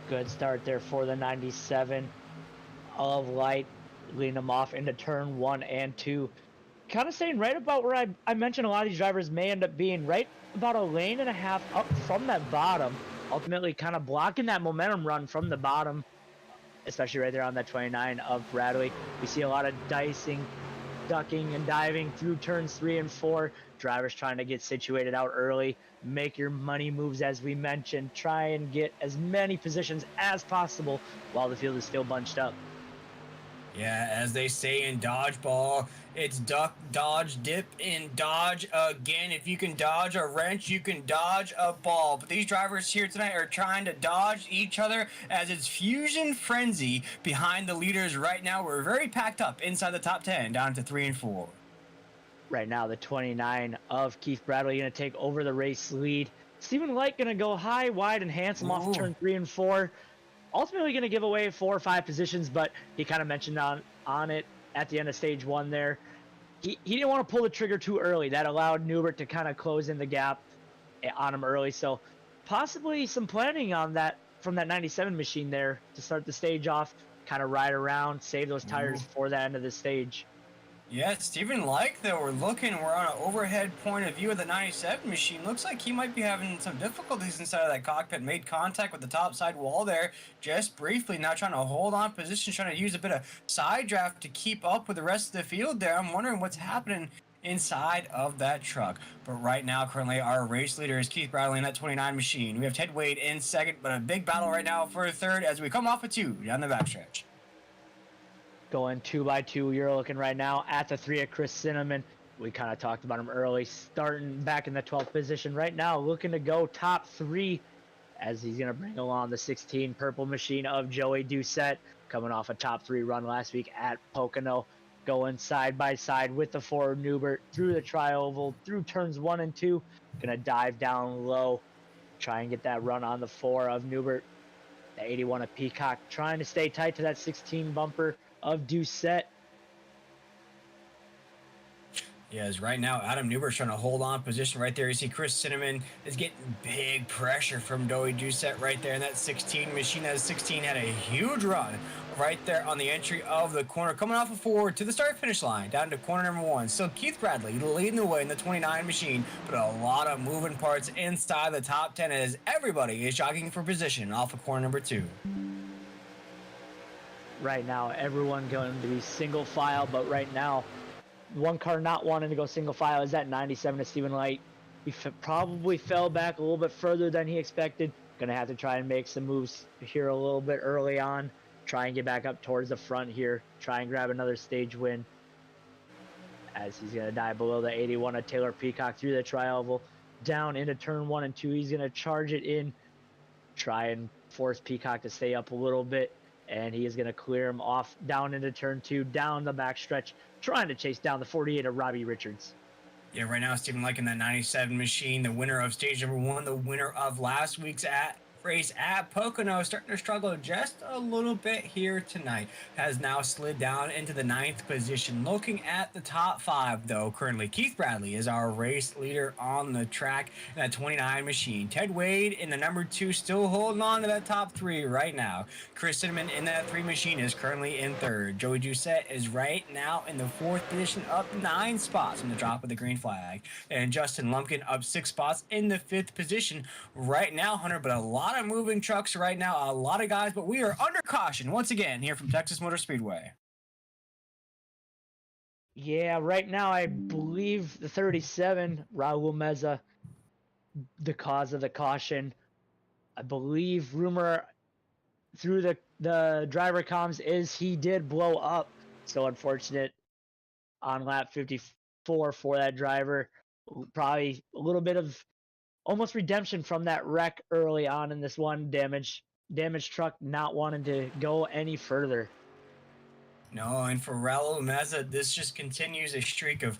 Good start there for the 97 of Light, leading them off into turn 1 and 2. Kind of staying right about where I mentioned a lot of these drivers may end up being right about a lane and a half up from that bottom, ultimately kind of blocking that momentum run from the bottom, especially right there on that 29 of Bradley. We see a lot of dicing, ducking, and diving through turns 3 and 4. Drivers trying to get situated out early, make your money moves as we mentioned, try and get as many positions as possible while the field is still bunched up. Yeah, as they say in dodgeball, it's duck, dodge, dip, and dodge again. If you can dodge a wrench, you can dodge a ball. But these drivers here tonight are trying to dodge each other as it's fusion frenzy behind the leaders right now. We're very packed up inside the top 10, down to 3 and 4. Right now, the 29 of Keith Bradley going to take over the race lead. Stephen Light going to go high, wide, and handsome off of turn 3 and 4. Ultimately going to give away 4 or 5 positions, but he kind of mentioned on it at the end of stage 1 there. He didn't want to pull the trigger too early. That allowed Newbert to kind of close in the gap on him early. So possibly some planning on that from that 97 machine there to start the stage off, kind of ride around, save those tires for the end of the stage. Yeah, Stephen Like, though, we're on an overhead point of view of the 97 machine. Looks like he might be having some difficulties inside of that cockpit. Made contact with the top side wall there just briefly. Now trying to hold on position, trying to use a bit of side draft to keep up with the rest of the field there. I'm wondering what's happening inside of that truck. But right now, currently, our race leader is Keith Bradley in that 29 machine. We have Ted Wade in second, but a big battle right now for third as we come off of 2 down the backstretch. Going 2 by 2, you're looking right now at the 3 of Chris Cinnamon. We kind of talked about him early, starting back in the 12th position. Right now, looking to go top 3 as he's going to bring along the 16 purple machine of Joey Doucette, coming off a top 3 run last week at Pocono. Going side by side with the 4 of Newbert through the tri-oval, through turns 1 and 2. Going to dive down low, try and get that run on the 4 of Newbert. The 81 of Peacock trying to stay tight to that 16 bumper of Doucette. Yes, right now Adam Newbert's trying to hold on position right there. You see Chris Cinnamon is getting big pressure from Joey Doucette right there in that 16 machine. That 16 had a huge run right there on the entry of the corner, coming off of forward to the start finish line down to corner number 1. So Keith Bradley leading the way in the 29 machine, but a lot of moving parts inside the top 10 as everybody is jockeying for position off of corner number 2. Right now, everyone going to be single file, but right now, one car not wanting to go single file is that 97 of Stephen Light. He probably fell back a little bit further than he expected. Going to have to try and make some moves here a little bit early on. Try and get back up towards the front here. Try and grab another stage win. As he's going to dive below the 81 of Taylor Peacock through the tri-oval. Down into turn 1 and 2. He's going to charge it in. Try and force Peacock to stay up a little bit. And he is going to clear him off down into turn 2, down the backstretch, trying to chase down the 48 of Robbie Richards. Yeah, right now, Stephen Like in that 97 machine, the winner of stage number 1, the winner of last week's race at Pocono, starting to struggle just a little bit here tonight. Has now slid down into the 9th position. Looking at the top 5, though, currently, Keith Bradley is our race leader on the track in that 29 machine. Ted Wade in the number 2, still holding on to that top 3 right now. Chris Cinnamon in that 3 machine is currently in 3rd. Joey Doucette is right now in the 4th position, up 9 spots from the drop of the green flag. And Justin Lumpkin up 6 spots in the 5th position right now, Hunter, but a lot of moving trucks right now, a lot of guys, but we are under caution once again here from Texas Motor Speedway. Yeah, right now I believe the 37, Raul Meza, the cause of the caution. I believe rumor through the driver comms is he did blow up. So unfortunate on lap 50 4 for that driver. Probably a little bit of almost redemption from that wreck early on in this one. Damaged truck not wanting to go any further. No, and for Raul Meza, this just continues a streak of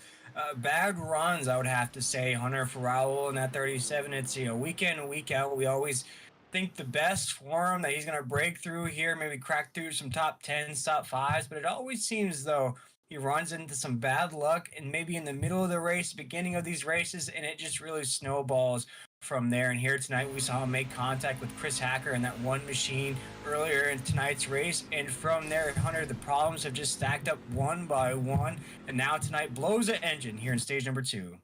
bad runs, I would have to say, Hunter, for Raul in that 37. It's, week in and week out. We always think the best for him, that he's going to break through here, maybe crack through some top 10s, top 5s, but it always seems, though, he runs into some bad luck and maybe in the middle of the race, beginning of these races, and it just really snowballs from there. And here tonight, we saw him make contact with Chris Hacker in that one machine earlier in tonight's race. And from there, Hunter, the problems have just stacked up one by one. And now tonight blows the engine here in stage number 2.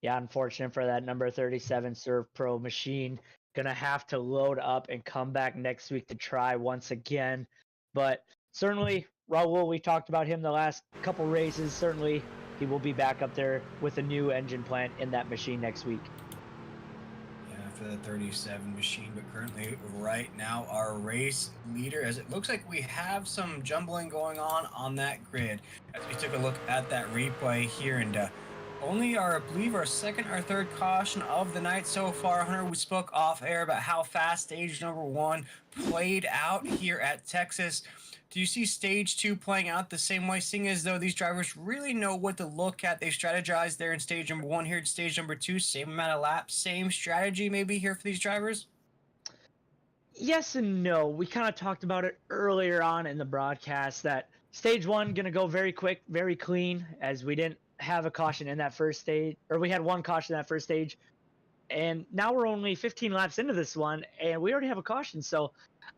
Yeah, unfortunate for that number 37 Serve Pro machine. Gonna have to load up and come back next week to try once again. But certainly, Raul, we talked about him the last couple races. Certainly, he will be back up there with a new engine plant in that machine next week. For the 37 machine, but currently right now our race leader, as it looks like we have some jumbling going on that grid. As we took a look at that replay here, and only I believe our second or third caution of the night so far. Hunter, we spoke off air about how fast stage number 1 played out here at Texas. Do you see stage 2 playing out the same way, seeing as though these drivers really know what to look at? They strategized there in stage number 1, here at stage number 2, same amount of laps, same strategy maybe here for these drivers? Yes and no. We kind of talked about it earlier on in the broadcast that stage 1 going to go very quick, very clean, as we didn't have a caution in that first stage, or we had one caution in that first stage. And now we're only 15 laps into this one, and we already have a caution. So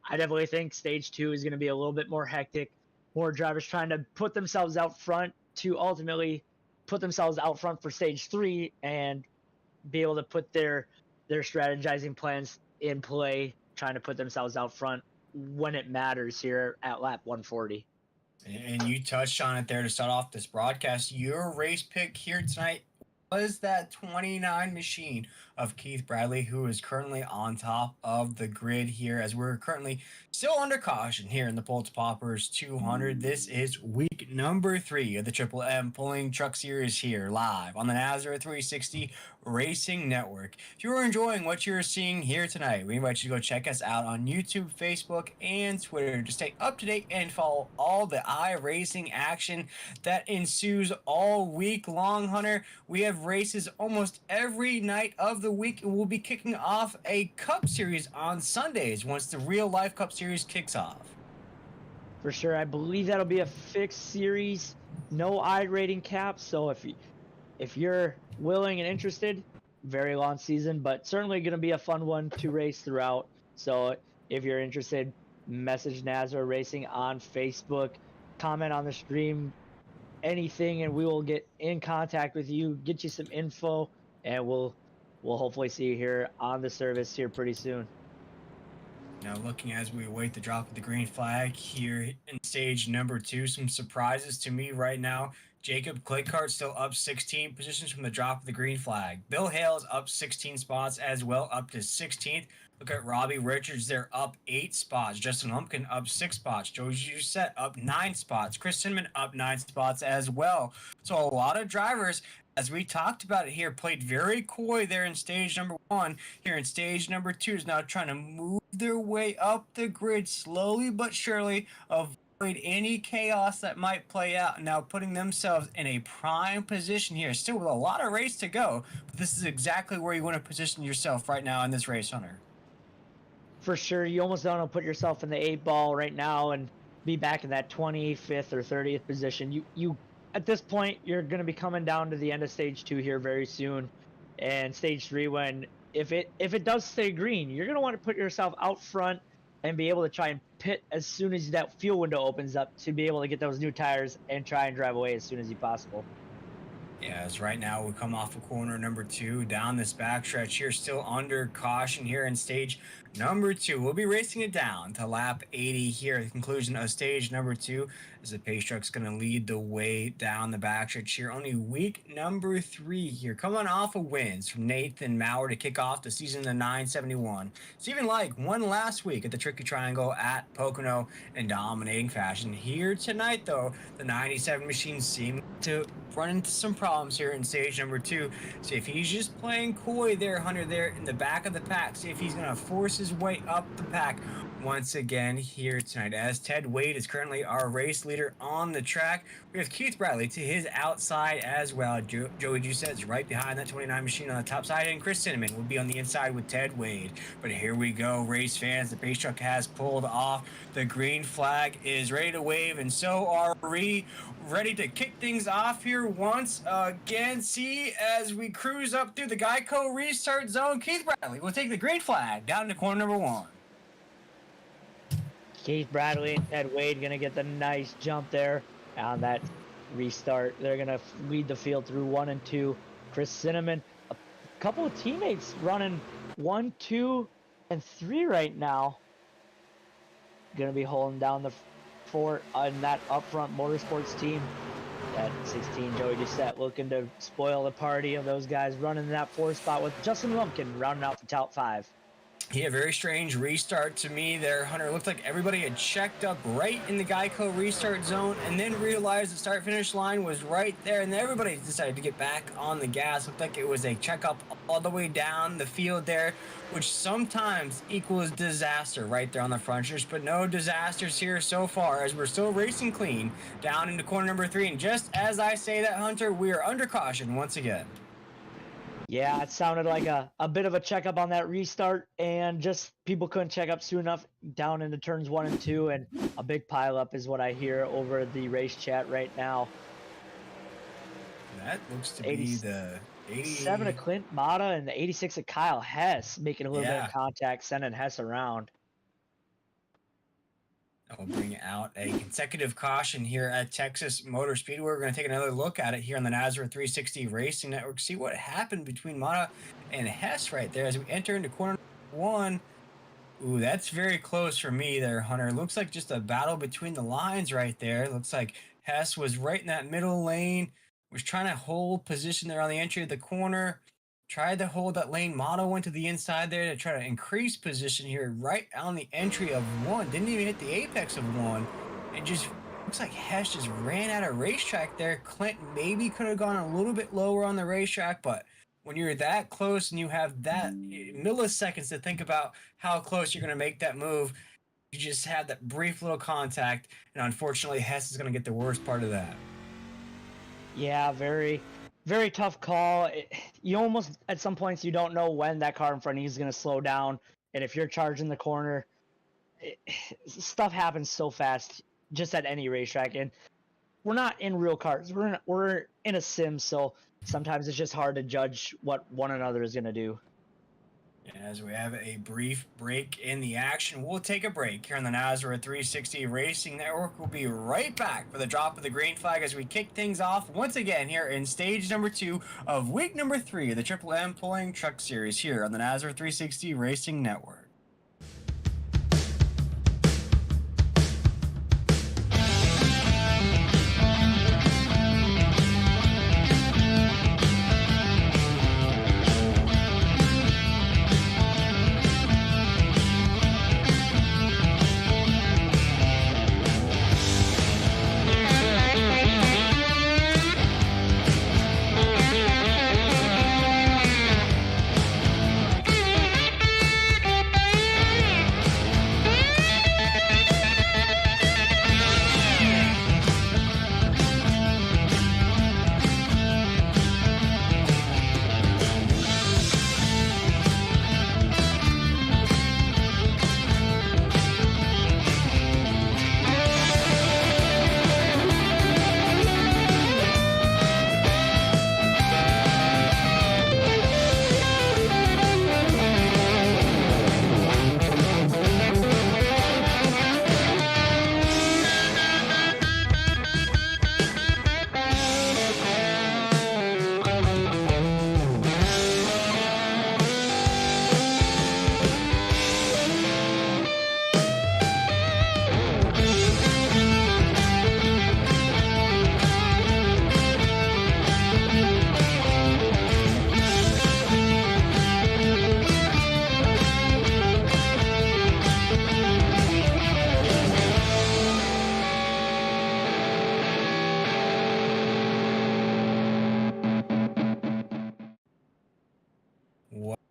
I definitely think stage 2 is going to be a little bit more hectic. More drivers trying to put themselves out front to ultimately put themselves out front for stage 3 and be able to put their strategizing plans in play, trying to put themselves out front when it matters here at lap 140. And you touched on it there to start off this broadcast. Your race pick here tonight was that 29 machine of Keith Bradley, who is currently on top of the grid here, as we're currently still under caution here in the Pultz Poppers 200. This is week number 3 of the Triple M Pulling Truck Series here live on the NASRA 360 Racing Network. If you're enjoying what you're seeing here tonight, we invite you to go check us out on YouTube, Facebook, and Twitter to stay up to date and follow all the iRacing action that ensues all week long, Hunter. We have races almost every night of the week, and we'll be kicking off a Cup Series on Sundays once the Real Life Cup Series kicks off. For sure, I believe that'll be a fixed series, no iRating cap. So if you're willing and interested, very long season, but certainly going to be a fun one to race throughout. So if you're interested, message NASRA Racing on Facebook, comment on the stream, anything, and we will get in contact with you, get you some info, and we'll hopefully see you here on the service here pretty soon. Now, looking as we await the drop of the green flag here in stage number 2, some surprises to me right now. Jacob Clickhart still up 16 positions from the drop of the green flag. Bill Hale is up 16 spots as well, up to 16th. Look at Robbie Richards there, up 8 spots. Justin Lumpkin up 6 spots. Joe Doucette up 9 spots. Chris Cinnamon up 9 spots as well. So a lot of drivers, as we talked about it here, played very coy there in stage number 1. Here in stage number 2 is now trying to move their way up the grid slowly but surely, avoid any chaos that might play out. Now putting themselves in a prime position here, still with a lot of race to go, but this is exactly where you want to position yourself right now in this race, Hunter. For sure, you almost don't want to put yourself in the 8 ball right now and be back in that 25th or 30th position. You at this point, you're going to be coming down to the end of stage 2 here very soon, and stage 3, when if it does stay green, you're going to want to put yourself out front and be able to try and pit as soon as that fuel window opens up to be able to get those new tires and try and drive away as soon as you possible. Yeah, as right now we come off of corner number 2 down this backstretch here, still under caution here in stage number 2. We'll be racing it down to lap 80 here at the conclusion of stage number 2. as the pace truck's going to lead the way down the backstretch here. Only week number 3 here, coming off of wins from Nathan Maurer to kick off the season in the 971. Stephen Like won last week at the Tricky Triangle at Pocono in dominating fashion. Here tonight, though, the 97 machine seemed to run into some problems here in stage number 2. See if he's just playing coy there, Hunter, there in the back of the pack. See if he's going to force his way up the pack once again here tonight, as Ted Wade is currently our race leader on the track. We have Keith Bradley to his outside as well. Joey Giuseppe's right behind that 29 machine on the top side, and Chris Cinnamon will be on the inside with Ted Wade. But here we go, race fans. The pace truck has pulled off. The green flag is ready to wave, and so are we. Ready to kick things off here once again. See, as we cruise up through the Geico restart zone, Keith Bradley will take the green flag down to corner number 1. Keith Bradley and Ted Wade going to get the nice jump there on that restart. They're going to lead the field through 1 and 2. Chris Cinnamon, a couple of teammates running 1, 2, and 3 right now. Going to be holding down the fort on that upfront motorsports team. At 16, Joey Giuseppe looking to spoil the party of those guys running that 4 spot with Justin Lumpkin rounding out the top 5. Yeah, very strange restart to me there, Hunter. It looked like everybody had checked up right in the Geico restart zone and then realized the start-finish line was right there, and everybody decided to get back on the gas. Looked like it was a checkup all the way down the field there, which sometimes equals disaster right there on the front stretch, but no disasters here so far, as we're still racing clean down into corner number 3. And just as I say that, Hunter, we are under caution once again. Yeah, it sounded like a bit of a checkup on that restart, and just people couldn't check up soon enough down into turns 1 and 2, and a big pileup is what I hear over the race chat right now. That looks to be the 87 of Clint Mata and the 86 of Kyle Hess making a little bit of contact, sending Hess around. I'll bring out a consecutive caution here at Texas Motor Speedway. We're going to take another look at it here on the NASRA 360 Racing Network. See what happened between Mata and Hess right there as we enter into corner 1. Ooh, that's very close for me there, Hunter. Looks like just a battle between the lines right there. Looks like Hess was right in that middle lane, was trying to hold position there on the entry of the corner. Tried to hold that lane. Mata went to the inside there to try to increase position here right on the entry of 1. Didn't even hit the apex of 1. And just looks like Hess just ran out of racetrack there. Clint maybe could have gone a little bit lower on the racetrack, but when you're that close and you have that milliseconds to think about how close you're going to make that move, you just had that brief little contact, and unfortunately Hess is going to get the worst part of that. Yeah, very tough call. You almost, at some points, you don't know when that car in front of you is going to slow down. And if you're charging the corner, stuff happens so fast just at any racetrack. And we're not in real cars. We're in a sim, so sometimes it's just hard to judge what one another is going to do. As we have a brief break in the action, we'll take a break here on the NASRA 360 Racing Network. We'll be right back for the drop of the green flag as we kick things off once again here in stage number 2 of week number 3 of the Triple M Pulling Truck Series here on the NASRA 360 Racing Network.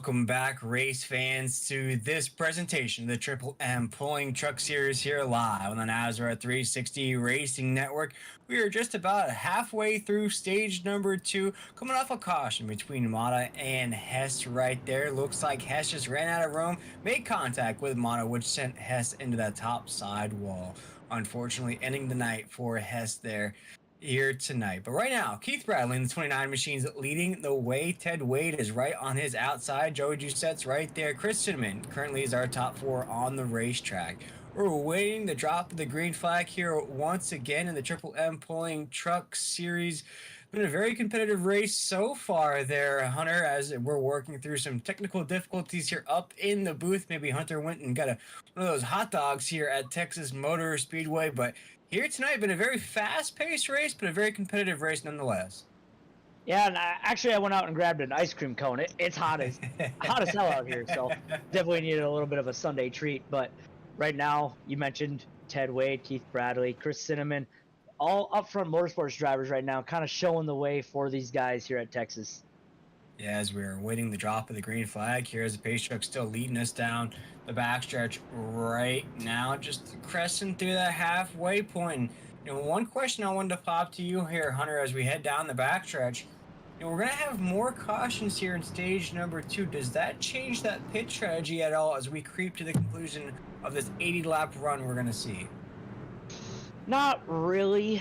welcome back, race fans, to this presentation of the Triple M Pulling Truck Series here live on the NASRA 360 Racing Network. We are just about halfway through stage number 2, coming off a caution between Mata and Hess right there. Looks like Hess just ran out of room, made contact with Mata, which sent Hess into that top side wall. Unfortunately, ending the night for Hess there here tonight. But right now, Keith Bradley in the 29 machines leading the way. Ted Wade is right on his outside. Joey Doucette's right there. Chris Cinnamon currently is our top 4 on the racetrack. We're waiting the drop of the green flag here once again in the Triple M Pulling Truck Series. Been a very competitive race so far there, Hunter, as we're working through some technical difficulties here up in the booth. Maybe Hunter went and got one of those hot dogs here at Texas Motor Speedway, but here tonight, been a very fast-paced race, but a very competitive race nonetheless. Yeah, and I went out and grabbed an ice cream cone. It's hot as hell out here, so definitely needed a little bit of a Sunday treat. But right now, you mentioned Ted Wade, Keith Bradley, Chris Cinnamon, all upfront motorsports drivers right now, kind of showing the way for these guys here at Texas. Yeah, as we're waiting the drop of the green flag here, as the pace truck still leading us down the backstretch right now, just cresting through that halfway point. One question I wanted to pop to you here, Hunter, as we head down the backstretch. We're going to have more cautions here in stage number 2. Does that change that pit strategy at all as we creep to the conclusion of this 80-lap run we're going to see? Not really.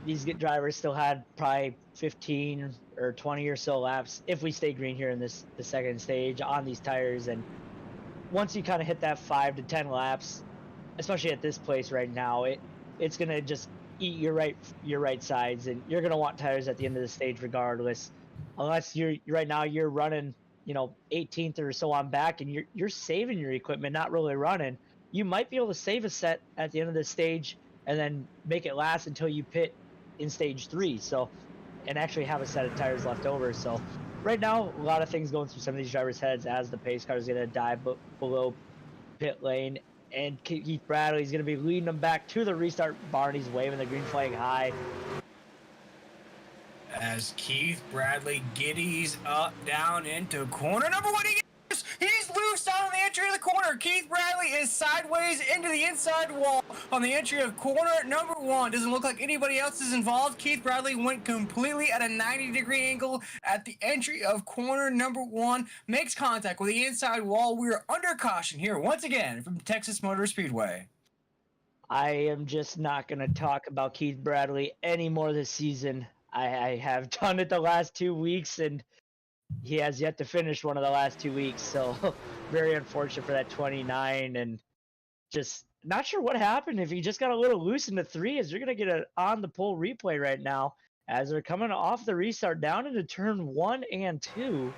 These drivers still had probably 15 or 20 or so laps if we stay green here in the second stage on these tires. And once you kind of hit that 5 to 10 laps, especially at this place right now, it's gonna just eat your right sides, and you're gonna want tires at the end of the stage regardless, unless you're running 18th or so on back, and you're saving your equipment, not really running. You might be able to save a set at the end of the stage and then make it last until you pit in stage 3. So, and actually have a set of tires left over. So right now, a lot of things going through some of these drivers' heads as the pace car is going to dive below pit lane. And Keith Bradley's going to be leading them back to the restart barn. He's waving the green flag high. As Keith Bradley giddies up down into corner number 1. He's loose out on the entry of the corner. Keith Bradley is sideways into the inside wall on the entry of corner number 1. Doesn't look like anybody else is involved. Keith Bradley went completely at a 90-degree angle at the entry of corner number 1. Makes contact with the inside wall. We are under caution here once again from Texas Motor Speedway. I am just not going to talk about Keith Bradley anymore this season. I have done it the last 2 weeks, and he has yet to finish one of the last 2 weeks, so very unfortunate for that 29, and just not sure what happened, if he just got a little loose in the 3, as you're going to get an on-the-pole replay right now as they're coming off the restart down into turn 1 and 2.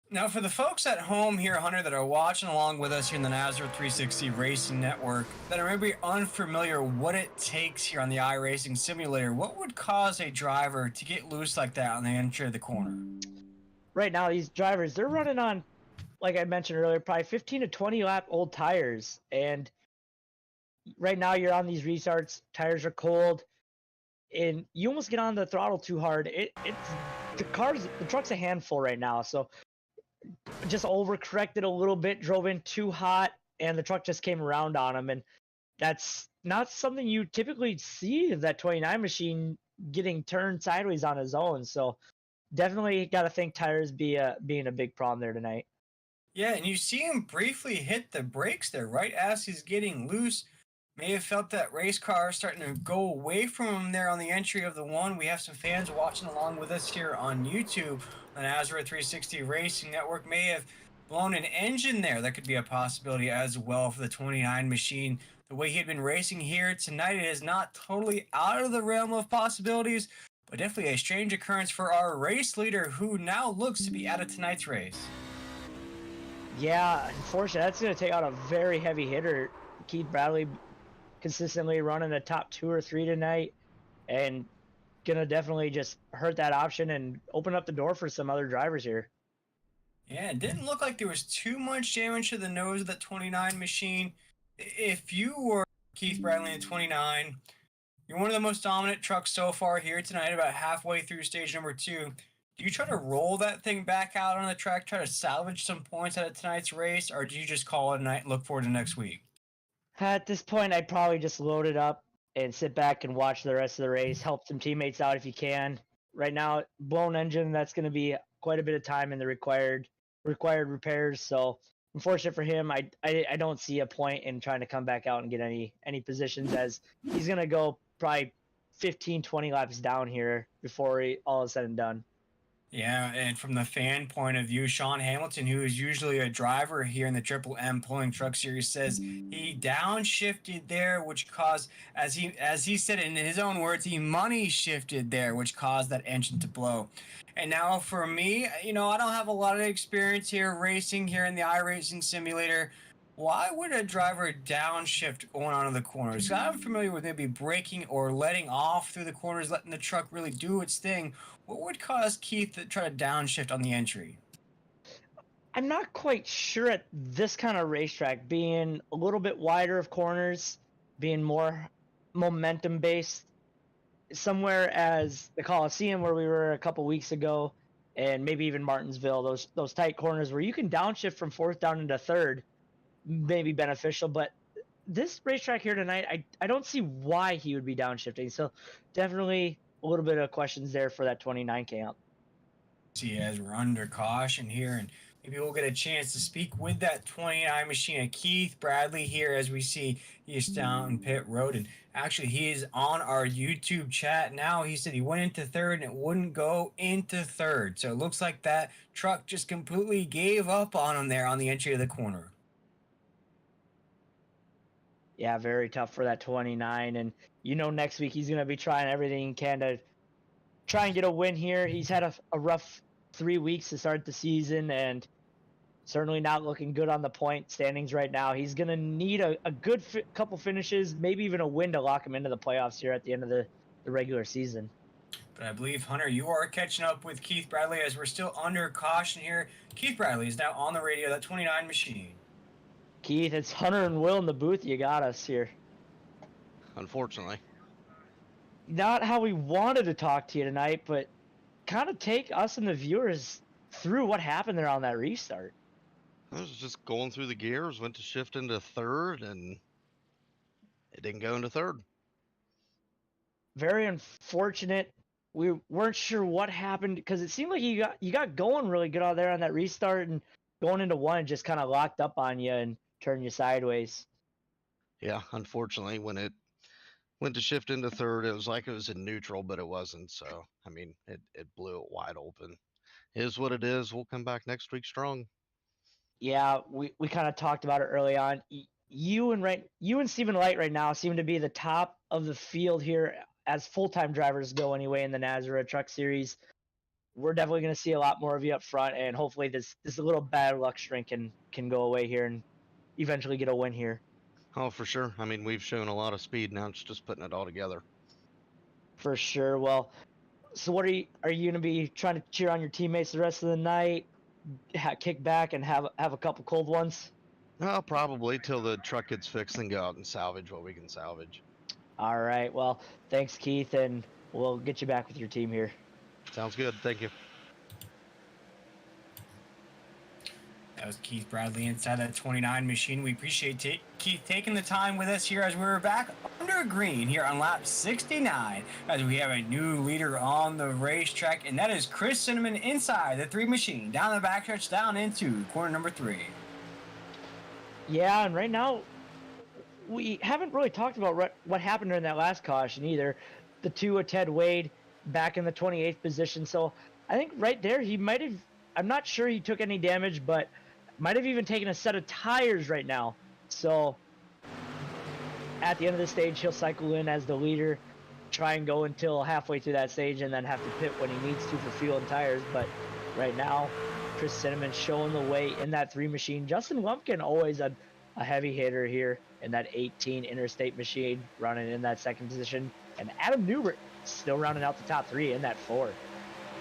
Now, for the folks at home here, Hunter, that are watching along with us here in the NASRA 360 Racing Network, that are maybe unfamiliar what it takes here on the iRacing simulator, what would cause a driver to get loose like that on the entry of the corner? Right now, these drivers, they're running on, like I mentioned earlier, probably 15 to 20 lap old tires. And right now, you're on these restarts, tires are cold, and you almost get on the throttle too hard. The truck's a handful right now, so just overcorrected a little bit, drove in too hot, and the truck just came around on him. And that's not something you typically see, that 29 machine getting turned sideways on his own. So definitely got to think tires being a big problem there tonight. Yeah, and you see him briefly hit the brakes there right as he's getting loose. May have felt that race car starting to go away from him there on the entry of the 1. We have some fans watching along with us here on YouTube. The NASRA 360 Racing Network may have blown an engine there. That could be a possibility as well for the 29 machine. The way he had been racing here tonight, it is not totally out of the realm of possibilities, but definitely a strange occurrence for our race leader, who now looks to be out of tonight's race. Yeah, unfortunately, that's going to take out a very heavy hitter. Keith Bradley consistently running the top 2 or 3 tonight, and gonna definitely just hurt that option and open up the door for some other drivers here. Yeah, it didn't look like there was too much damage to the nose of that 29 machine. If you were Keith Bradley in 29, You're one of the most dominant trucks so far here tonight, about halfway through stage number 2. Do you try to roll that thing back out on the track, try to salvage some points out of tonight's race, or do you just call it a night and look forward to next week? At this point, I'd probably just load it up and sit back and watch the rest of the race, help some teammates out if you can. Right now, blown engine, that's going to be quite a bit of time in the required repairs. So, unfortunate for him, I don't see a point in trying to come back out and get any positions, as he's going to go probably 15, 20 laps down here before all is said and done. Yeah, and from the fan point of view, Sean Hamilton, who is usually a driver here in the Triple M Pulling Truck Series, says he downshifted there, which caused, as he said in his own words, he money shifted there, which caused that engine to blow. And now for me, I don't have a lot of experience here racing here in the iRacing simulator. Why would a driver downshift going onto the corners? I'm familiar with maybe braking or letting off through the corners, letting the truck really do its thing. What would cause Keith to try to downshift on the entry? I'm not quite sure at this kind of racetrack, being a little bit wider of corners, being more momentum based. Somewhere as the Coliseum, where we were a couple weeks ago, and maybe even Martinsville, those tight corners where you can downshift from fourth down into third, may be beneficial. But this racetrack here tonight, I don't see why he would be downshifting. So definitely a little bit of questions there for that 29 count. See, as we're under caution here, and maybe we'll get a chance to speak with that 29 machine, Keith Bradley here, as we see he's down pit road. And actually, he is on our YouTube chat now. He said he went into third and it wouldn't go into third. So it looks like that truck just completely gave up on him there on the entry of the corner. Yeah, very tough for that 29. And next week he's going to be trying everything he can to try and get a win here. He's had a rough 3 weeks to start the season, and certainly not looking good on the point standings right now. He's going to need a good couple finishes, maybe even a win to lock him into the playoffs here at the end of the regular season. But I believe, Hunter, you are catching up with Keith Bradley as we're still under caution here. Keith Bradley is now on the radio, that 29 machine. Keith, it's Hunter and Will in the booth. You got us here. Unfortunately. Not how we wanted to talk to you tonight, but kind of take us and the viewers through what happened there on that restart. I was just going through the gears, went to shift into third, and it didn't go into third. Very unfortunate. We weren't sure what happened, because it seemed like you got going really good out there on that restart, and going into one just kind of locked up on you and turned you sideways. Yeah, unfortunately, when it went to shift into third, it was like it was in neutral, but it wasn't. So, I mean, it blew it wide open. It is what it is. We'll come back next week strong. Yeah, we kind of talked about it early on. You and Stephen Light right now seem to be the top of the field here as full-time drivers go anyway in the NASRA Truck Series. We're definitely going to see a lot more of you up front, and hopefully this little bad luck string can go away here and eventually get a win here. Oh, for sure. I mean, we've shown a lot of speed. Now it's just putting it all together. For sure. Well, so what are you going to be trying to cheer on your teammates the rest of the night? Kick back and have a couple cold ones? Well, probably till the truck gets fixed and go out and salvage what we can salvage. All right. Well, thanks, Keith, and we'll get you back with your team here. Sounds good. Thank you. That was Keith Bradley inside that 29 machine. We appreciate Keith taking the time with us here as we were back under green here on lap 69, as we have a new leader on the racetrack, and that is Chris Cinnamon inside the 3 machine, down the backstretch, down into corner number 3. Yeah, and right now we haven't really talked about what happened during that last caution either. The 2 of Ted Wade back in the 28th position. So I think right there he might have, I'm not sure he took any damage, but might have even taken a set of tires right now. So at the end of the stage, he'll cycle in as the leader, try and go until halfway through that stage, and then have to pit when he needs to for fuel and tires. But right now, Chris Cinnamon showing the way in that 3 machine. Justin Lumpkin, always a heavy hitter here in that 18 Interstate machine, running in that 2nd position. And Adam Newbert still rounding out the top 3 in that 4.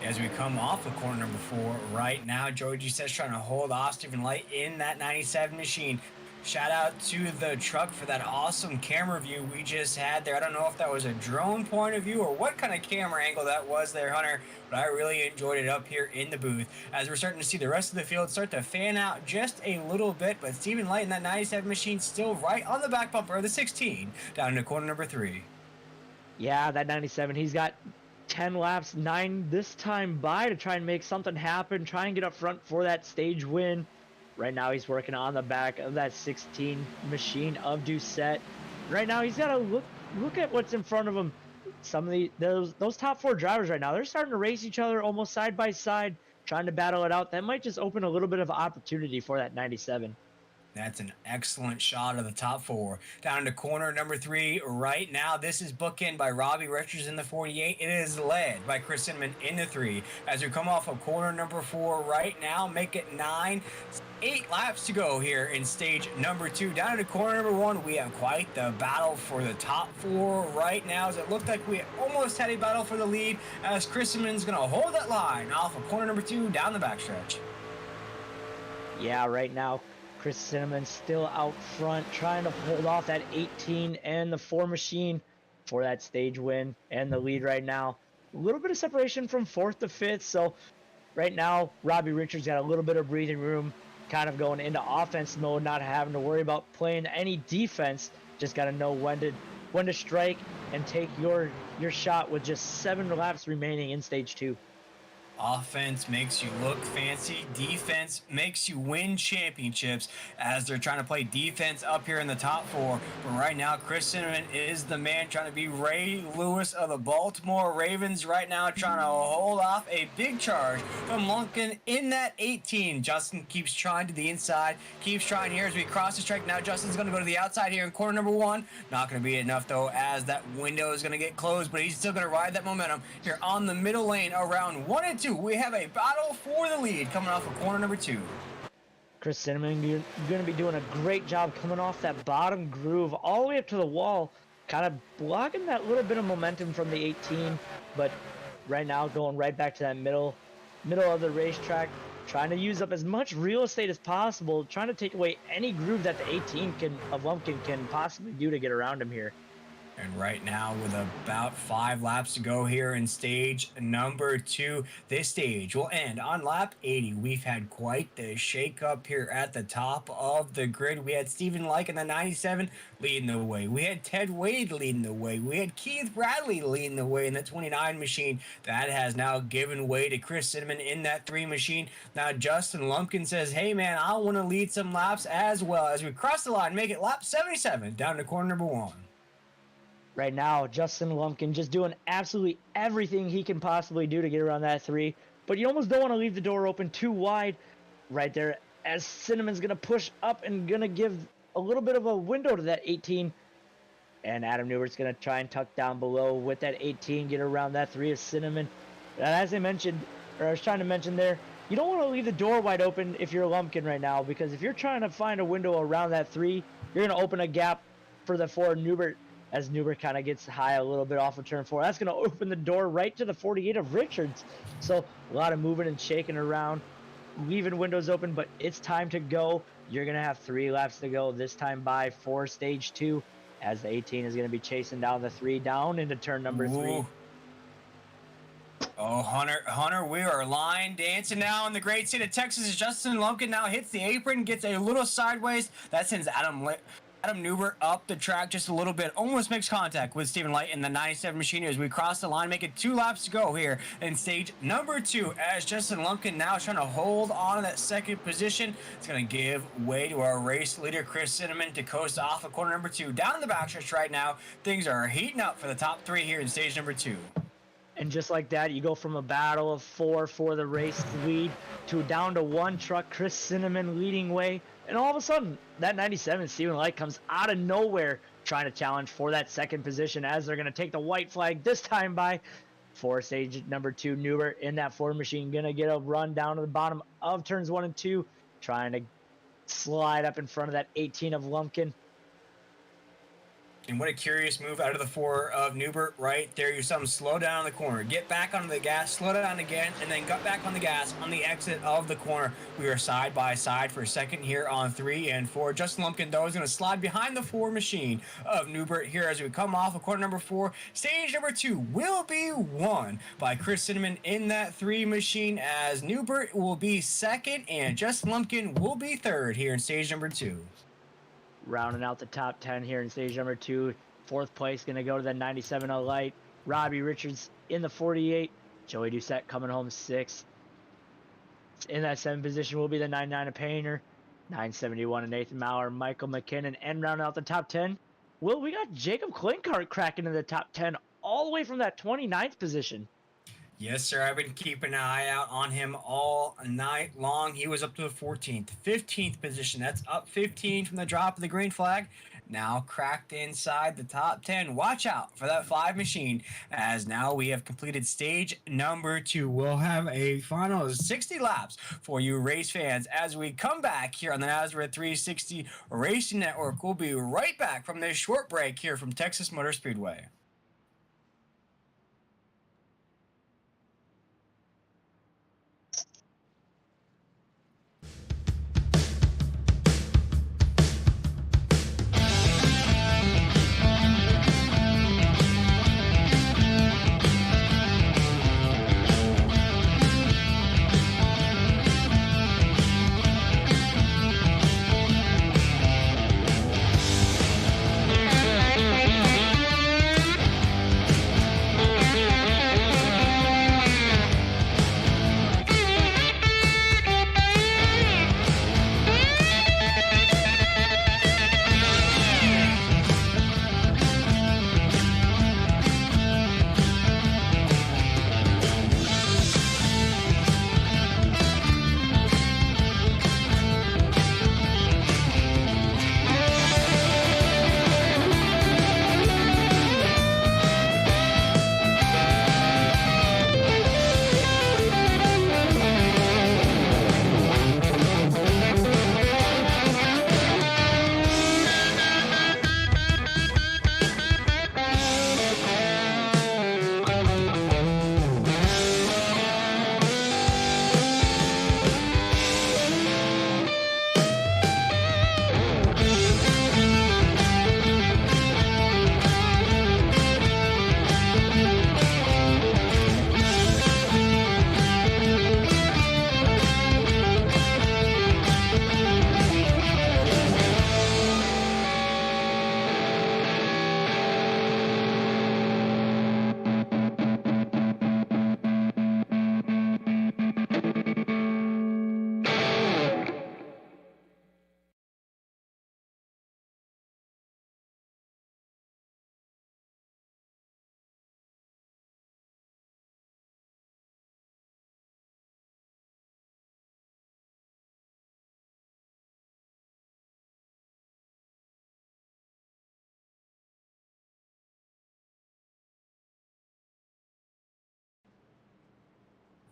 As we come off of corner number 4 right now, Joey G says trying to hold off Stephen Light in that 97 machine. Shout out to the truck for that awesome camera view we just had there. I don't know if that was a drone point of view or what kind of camera angle that was there, Hunter, but I really enjoyed it up here in the booth as we're starting to see the rest of the field start to fan out just a little bit, but Stephen Light in that 97 machine still right on the back bumper of the 16 down into corner number 3. Yeah, that 97, he's got 10 laps, 9 this time by to try and make something happen, try and get up front for that stage win. Right now he's working on the back of that 16 machine of Doucette. Right now he's got to look at what's in front of him. Some of those top 4 drivers right now, they're starting to race each other almost side by side, trying to battle it out. That might just open a little bit of opportunity for that 97. That's an excellent shot of the top 4. Down to corner number 3 right now. This is bookend by Robbie Richards in the 48. It is led by Chris Cinnamon in the 3. As we come off of corner number 4 right now, make it 9. 8 laps to go here in stage number 2. Down to corner number 1, we have quite the battle for the top 4 right now, as it looked like we almost had a battle for the lead, as Chris Cinnamon is going to hold that line off of corner number 2 down the backstretch. Yeah, right now Chris Cinnamon still out front, trying to hold off that 18 and the 4 machine for that stage win and the lead right now. A little bit of separation from 4th to 5th, so right now Robbie Richards got a little bit of breathing room, kind of going into offense mode, not having to worry about playing any defense. Just got to know when to strike and take your shot with just 7 laps remaining in stage 2. Offense makes you look fancy. Defense makes you win championships, as they're trying to play defense up here in the top 4. But right now, Chris Cinnamon is the man trying to be Ray Lewis of the Baltimore Ravens right now, trying to hold off a big charge from Lunkin in that 18. Justin keeps trying to the inside, keeps trying here as we cross the strike. Now Justin's going to go to the outside here in corner number 1. Not going to be enough, though, as that window is going to get closed, but he's still going to ride that momentum here on the middle lane around 1 and 2. We have a battle for the lead coming off of corner number 2. Chris Cinnamon, you're going to be doing a great job coming off that bottom groove all the way up to the wall, kind of blocking that little bit of momentum from the 18, but right now going right back to that middle of the racetrack, trying to use up as much real estate as possible, trying to take away any groove that the 18 of Lumpkin can possibly do to get around him here. And right now, with about 5 laps to go here in stage number 2, this stage will end on lap 80. We've had quite the shake-up here at the top of the grid. We had Stephen Like in the 97 leading the way. We had Ted Wade leading the way. We had Keith Bradley leading the way in the 29 machine. That has now given way to Chris Cinnamon in that 3 machine. Now Justin Lumpkin says, hey man, I want to lead some laps as well, as we cross the line, make it lap 77 down to corner number 1. Right now, Justin Lumpkin just doing absolutely everything he can possibly do to get around that 3. But you almost don't want to leave the door open too wide right there, as Cinnamon's going to push up and going to give a little bit of a window to that 18. And Adam Newert's going to try and tuck down below with that 18, get around that 3 of Cinnamon. And as I mentioned, or I was trying to mention there, you don't want to leave the door wide open if you're Lumpkin right now, because if you're trying to find a window around that 3, you're going to open a gap for the 4 Newbert, as Newbert kind of gets high a little bit off of turn 4. That's going to open the door right to the 48 of Richards. So a lot of moving and shaking around, leaving windows open, but it's time to go. You're going to have 3 laps to go, this time by for stage 2, as the 18 is going to be chasing down the 3 down into turn number 3. Ooh. Oh, Hunter, we are line dancing now in the great state of Texas, as Justin Lumpkin now hits the apron, gets a little sideways. That sends Adam Newbert up the track just a little bit, almost makes contact with Stephen Light in the 97 machine as we cross the line, making 2 laps to go here in stage number 2, as Justin Lumpkin now is trying to hold on to that second position. It's going to give way to our race leader, Chris Cinnamon, to coast off of corner number 2. Down the backstretch right now, things are heating up for the top 3 here in stage number 2. And just like that, you go from a battle of 4 for the race lead to down to 1 truck, Chris Cinnamon leading way. And all of a sudden, that 97 Stephen Light comes out of nowhere trying to challenge for that second position, as they're going to take the white flag this time by for stage number 2. Newbert in that 4 machine going to get a run down to the bottom of turns 1 and 2, trying to slide up in front of that 18 of Lumpkin. And what a curious move out of the 4 of Newbert right there. You saw him slow down on the corner, get back onto the gas, slow down again, and then got back on the gas on the exit of the corner. We are side by side for a second here on 3 and 4. Justin Lumpkin, though, is going to slide behind the 4 machine of Newbert here as we come off of corner number 4. Stage number 2 will be won by Chris Cinnamon in that 3 machine, as Newbert will be second and Justin Lumpkin will be third here in stage number 2. Rounding out the top 10 here in stage number 2. 4th place going to go to the 97 Light. Robbie Richards in the 48. Joey Doucette coming home 6th. In that 7th position will be the 99 Painter. 971 and Nathan Maurer, Michael McKinnon. And rounding out the top 10, well, we got Jacob Klinkart cracking into the top 10 all the way from that 29th position. Yes, sir. I've been keeping an eye out on him all night long. He was up to the 14th, 15th position. That's up 15 from the drop of the green flag. Now cracked inside the top 10. Watch out for that 5 machine, as now we have completed stage number 2. We'll have a final 60 laps for you race fans as we come back here on the NASRA 360 Racing Network. We'll be right back from this short break here from Texas Motor Speedway.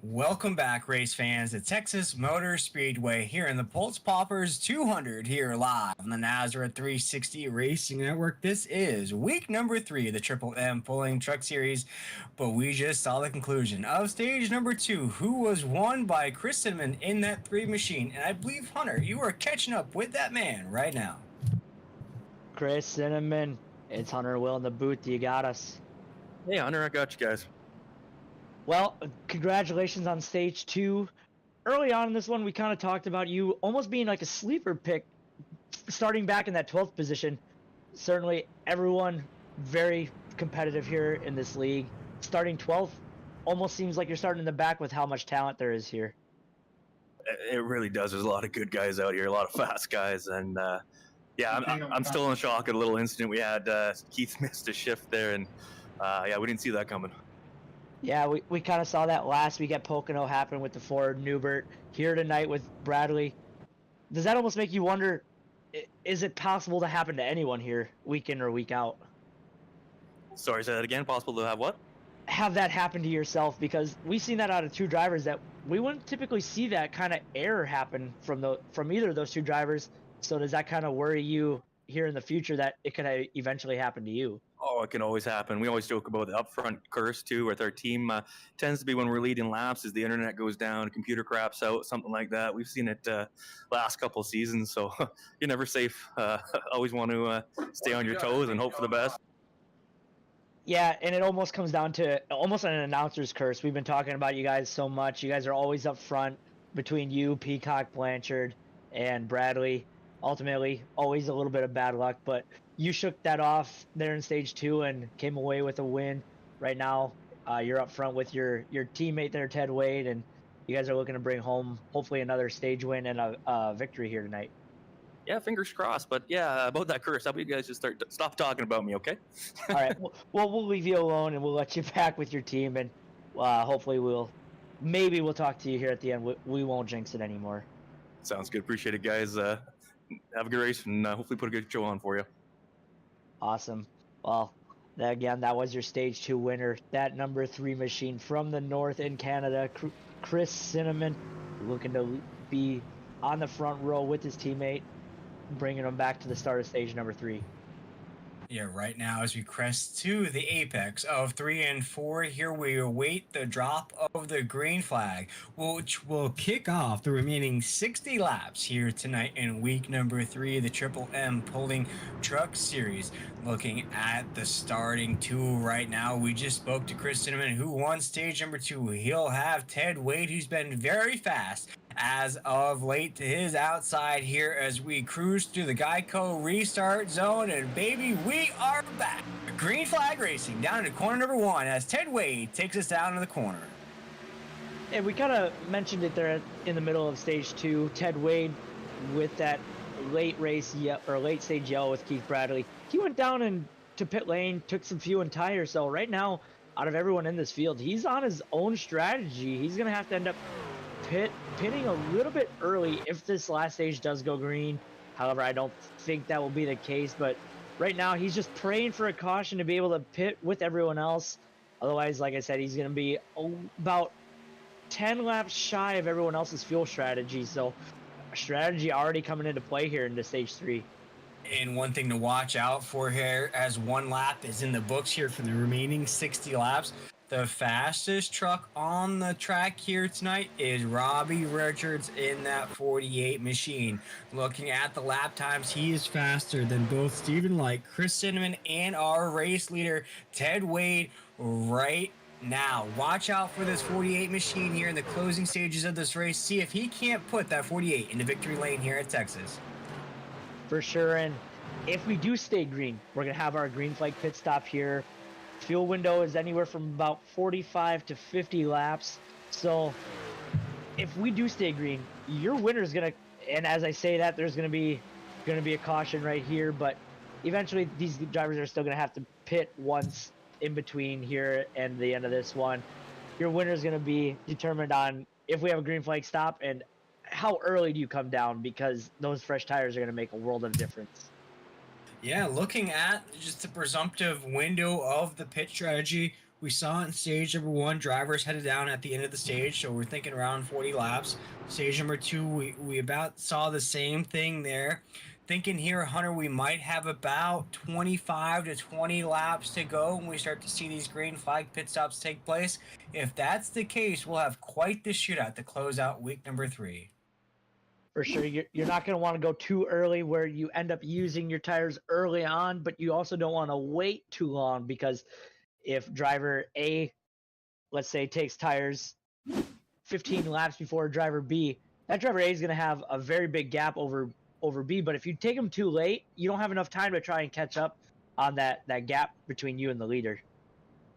Welcome back, race fans, to Texas Motor Speedway here in the Pultz Poppers 200 here live on the NASRA 360 Racing Network. This is week number 3 of the Triple M Pulling Truck Series, but we just saw the conclusion of stage number 2, who was won by Chris Cinnamon in that 3 machine. And I believe, Hunter, you are catching up with that man right now. Chris Cinnamon, it's Hunter Will in the booth. You got us. Hey, Hunter, I got you guys. Well, congratulations on stage 2. Early on in this one, we kind of talked about you almost being like a sleeper pick, starting back in that 12th position. Certainly, everyone very competitive here in this league. Starting 12th almost seems like you're starting in the back with how much talent there is here. It really does. There's a lot of good guys out here, a lot of fast guys, and yeah, I'm still in shock at a little incident we had. Keith missed a shift there, and yeah, we didn't see that coming. Yeah, we kind of saw that last week at Pocono happen with the Ford Newbert. Here tonight with Bradley. Does that almost make you wonder, is it possible to happen to anyone here, week in or week out? Sorry, say that again. Possible to have what? Have that happen to yourself, because we've seen that out of 2 drivers that we wouldn't typically see that kind of error happen from either of those 2 drivers. So does that kind of worry you here in the future that it could eventually happen to you. Oh, it can always happen. We always joke about the upfront curse too with our team. Tends to be when we're leading laps, as the internet goes down, computer craps out, something like that. We've seen it last couple of seasons, so you're never safe. Always want to stay on your toes and hope for the best. Yeah, and it almost comes down to almost an announcer's curse. We've been talking about you guys so much. You guys are always up front between you, Peacock, Blanchard, and Bradley. Ultimately, always a little bit of bad luck, but you shook that off there in stage 2 and came away with a win. Right now, you're up front with your teammate there, Ted Wade, and you guys are looking to bring home hopefully another stage win and a victory here tonight. Yeah, fingers crossed. But yeah, about that curse, how about you guys just stop talking about me, okay? All right. Well, we'll leave you alone and we'll let you back with your team, and hopefully we'll talk to you here at the end. We won't jinx it anymore. Sounds good. Appreciate it, guys. Have a good race and hopefully put a good show on for you. Awesome. Well, again, that was your stage 2 winner. That number 3 machine from the north in Canada, Chris Cinnamon, looking to be on the front row with his teammate, bringing him back to the start of stage number 3. Yeah, right now as we crest to the apex of 3 and 4, here we await the drop of the green flag, which will kick off the remaining 60 laps here tonight in week number 3 of the Triple M Pulling Truck Series. Looking at the starting 2 right now, we just spoke to Chris Cinnamon, who won stage number 2. He'll have Ted Wade, who's been very fast as of late, to his outside here as we cruise through the Geico restart zone, and baby, we are back. Green flag racing down into corner number 1 as Ted Wade takes us down to the corner. And we kind of mentioned it there in the middle of stage 2. Ted Wade with that late stage yellow with Keith Bradley. He went down into pit lane, took some fuel and tires. So right now, out of everyone in this field, he's on his own strategy. He's gonna have to end up pitting a little bit early if this last stage does go green. However, I don't think that will be the case, but right now he's just praying for a caution to be able to pit with everyone else. Otherwise, like I said, he's going to be about 10 laps shy of everyone else's fuel strategy. So strategy already coming into play here into stage 3. And one thing to watch out for here, as 1 lap is in the books here for the remaining 60 laps. The fastest truck on the track here tonight is Robbie Richards in that 48 machine. Looking at the lap times, he is faster than both Stephen Light, Chris Cinnamon, and our race leader, Ted Wade, right now. Watch out for this 48 machine here in the closing stages of this race. See if he can't put that 48 into victory lane here at Texas. For sure, and if we do stay green, we're going to have our green flag pit stop here. Fuel window is anywhere from about 45 to 50 laps. So if we do stay green, your winner is going to, and as I say that, there's going to be a caution right here, but eventually these drivers are still going to have to pit once in between here and the end of this one. Your winner is going to be determined on if we have a green flag stop and how early do you come down, because those fresh tires are going to make a world of difference. Yeah, looking at just the presumptive window of the pit strategy, we saw in stage number 1, drivers headed down at the end of the stage, so we're thinking around 40 laps. Stage number 2, we about saw the same thing there. Thinking here, Hunter, we might have about 25 to 20 laps to go when we start to see these green flag pit stops take place. If that's the case, we'll have quite the shootout to close out week number 3. For sure, you're not going to want to go too early where you end up using your tires early on, but you also don't want to wait too long, because if driver A, let's say, takes tires 15 laps before driver B, that driver A is going to have a very big gap over B. But if you take them too late, you don't have enough time to try and catch up on that gap between you and the leader.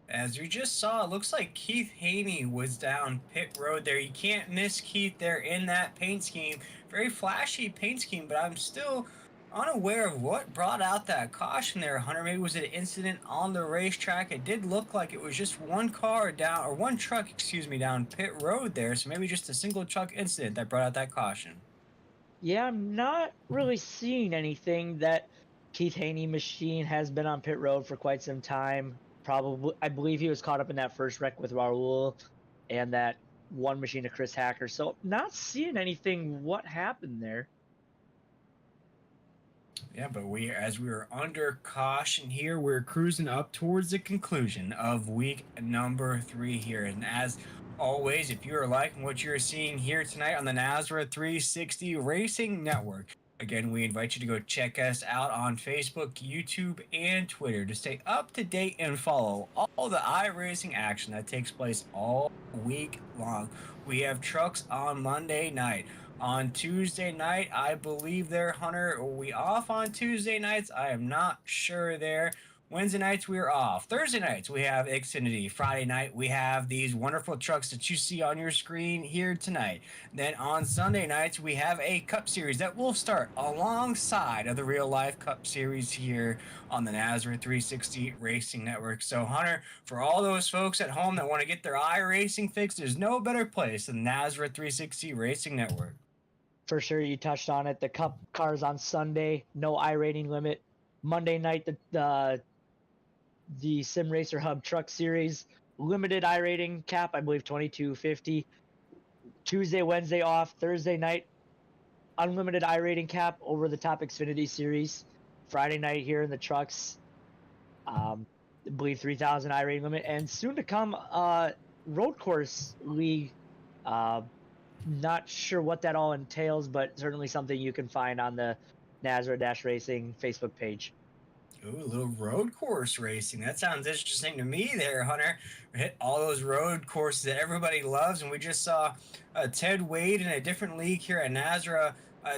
As we just saw, it looks like Keith Haney was down pit road there. You can't miss Keith there in that paint scheme. Very flashy paint scheme, but I'm still unaware of what brought out that caution there, Hunter. Maybe was it an incident on the racetrack? It did look like it was just one truck, down pit road there. So maybe just a single truck incident that brought out that caution. Yeah, I'm not really seeing anything. That Keith Haney machine has been on pit road for quite some time. Probably, I believe he was caught up in that first wreck with Raul and that one machine of Chris Hacker. So not seeing anything what happened there. Yeah, but as we were under caution here, we're cruising up towards the conclusion of week number 3 here. And as always, if you are liking what you're seeing here tonight on the NASRA 360 Racing Network, again, we invite you to go check us out on Facebook, YouTube, and Twitter to stay up to date and follow all the iRacing action that takes place all week long. We have trucks on Monday night. On Tuesday night, I believe there, Hunter. Are we off on Tuesday nights? I am not sure there. Wednesday nights, we're off. Thursday nights, we have Xfinity. Friday night, we have these wonderful trucks that you see on your screen here tonight. Then on Sunday nights, we have a Cup Series that will start alongside of the Real Life Cup Series here on the NASRA 360 Racing Network. So, Hunter, for all those folks at home that want to get their iRacing fix, there's no better place than NASRA 360 Racing Network. For sure, you touched on it. The Cup cars on Sunday, no iRating limit. Monday night, the Sim Racer Hub Truck Series, limited iRating cap, I believe 2250. Tuesday, Wednesday off. Thursday night, unlimited iRating cap over the top Xfinity Series. Friday night here in the trucks, I believe 3,000 iRating limit. And soon to come, Road Course League. Not sure what that all entails, but certainly something you can find on the NASRA Racing Facebook page. Ooh, a little road course racing. That sounds interesting to me there, Hunter. We hit all those road courses that everybody loves, and we just saw Ted Wade in a different league here at NASRA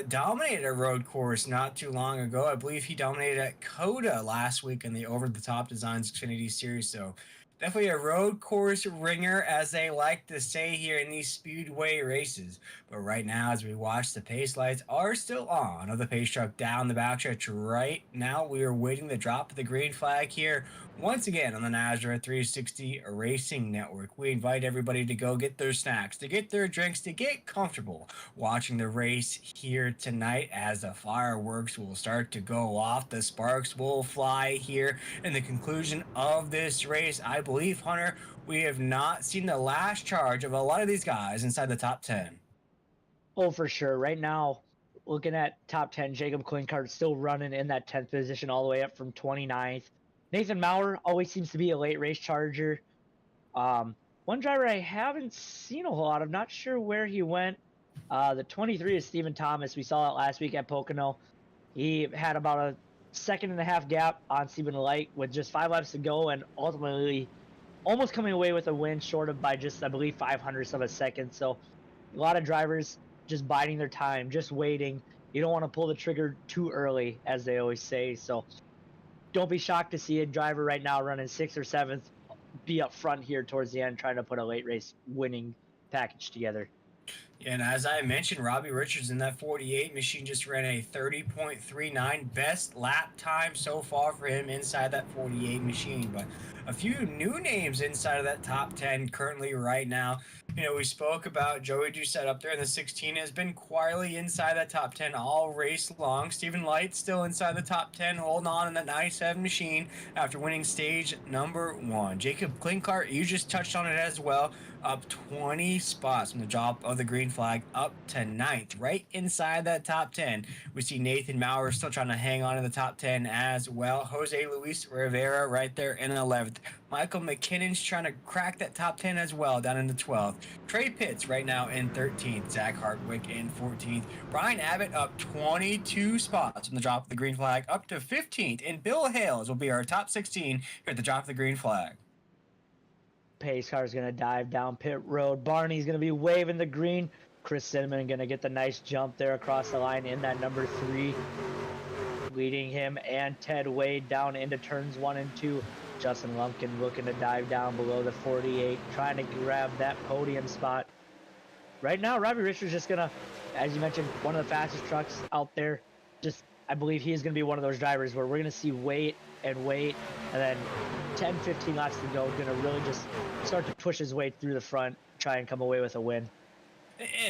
dominated a road course not too long ago. I believe he dominated at Coda last week in the Over the Top Designs Xfinity Series, so definitely a road course ringer, as they like to say here in these Speedway races. But right now, as we watch, the pace lights are still on of the pace truck down the backstretch. Right now, we are waiting the drop of the green flag here once again on the NASRA 360 Racing Network. We invite everybody to go get their snacks, to get their drinks, to get comfortable watching the race here tonight as the fireworks will start to go off. The sparks will fly here in the conclusion of this race. I believe, Hunter, we have not seen the last charge of a lot of these guys inside the top 10. Oh, for sure. Right now, looking at top 10, Jacob Klinkart still running in that 10th position all the way up from 29th. Nathan Maurer always seems to be a late race charger. One driver I haven't seen a whole lot of, not sure where he went. The 23 is Stephen Thomas. We saw it last week at Pocono. He had about a 1.5-second gap on Stephen Light with just 5 laps to go, and ultimately almost coming away with a win, short of by just, I believe, 0.05 of a second. So a lot of drivers just biding their time, just waiting. You don't want to pull the trigger too early, as they always say. So don't be shocked to see a driver right now running 6th or 7th be up front here towards the end, trying to put a late race winning package together. And as I mentioned, Robbie Richards in that 48 machine just ran a 30.39, best lap time so far for him inside that 48 machine. But a few new names inside of that top 10 currently right now. You know, we spoke about Joey Doucette up there in the 16, has been quietly inside that top 10 all race long. Stephen Light still inside the top 10, holding on in that 97 machine after winning stage number 1. Jacob Klinkart, you just touched on it as well, up 20 spots from the drop of the green flag up to 9th, right inside that top 10. We see Nathan Maurer still trying to hang on to the top 10 as well. Jose Luis Rivera right there in 11th. Michael McKinnon's trying to crack that top 10 as well, down in the 12th. Trey Pitts right now in 13th. Zach Hardwick in 14th. Brian Abbott up 22 spots from the drop of the green flag up to 15th. And Bill Hales will be our top 16 here at the drop of the green flag. Pace car is going to dive down pit road. Barney's going to be waving the green. Chris Cinnamon going to get the nice jump there across the line in that number 3. Leading him and Ted Wade down into turns 1 and 2. Justin Lumpkin looking to dive down below the 48, trying to grab that podium spot. Right now, Robbie Richards just going to, as you mentioned, one of the fastest trucks out there. Just, I believe he is going to be one of those drivers where we're going to see wait, and then 10, 15 laps to go, going to really just start to push his way through the front, try and come away with a win.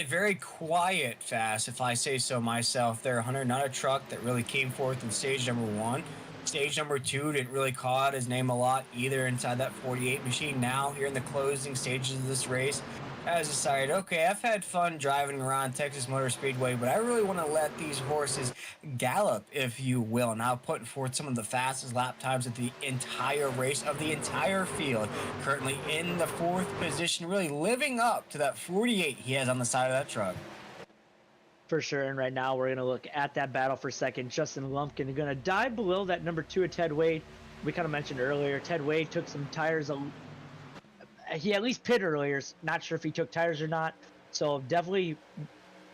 Very quiet fast, if I say so myself there, Hunter. Not a truck that really came forth in stage number 1. Stage number 2 didn't really call out his name a lot either inside that 48 machine. Now, here in the closing stages of this race, As decided, okay, I've had fun driving around Texas Motor Speedway, but I really want to let these horses gallop, if you will. Now putting forth some of the fastest lap times of the entire race, of the entire field. Currently in the 4th position, really living up to that 48 he has on the side of that truck. For sure, and right now we're going to look at that battle for second. Justin Lumpkin going to dive below that number 2 of Ted Wade. We kind of mentioned earlier, Ted Wade took some tires. He at least pit earlier. Not sure if he took tires or not. So definitely,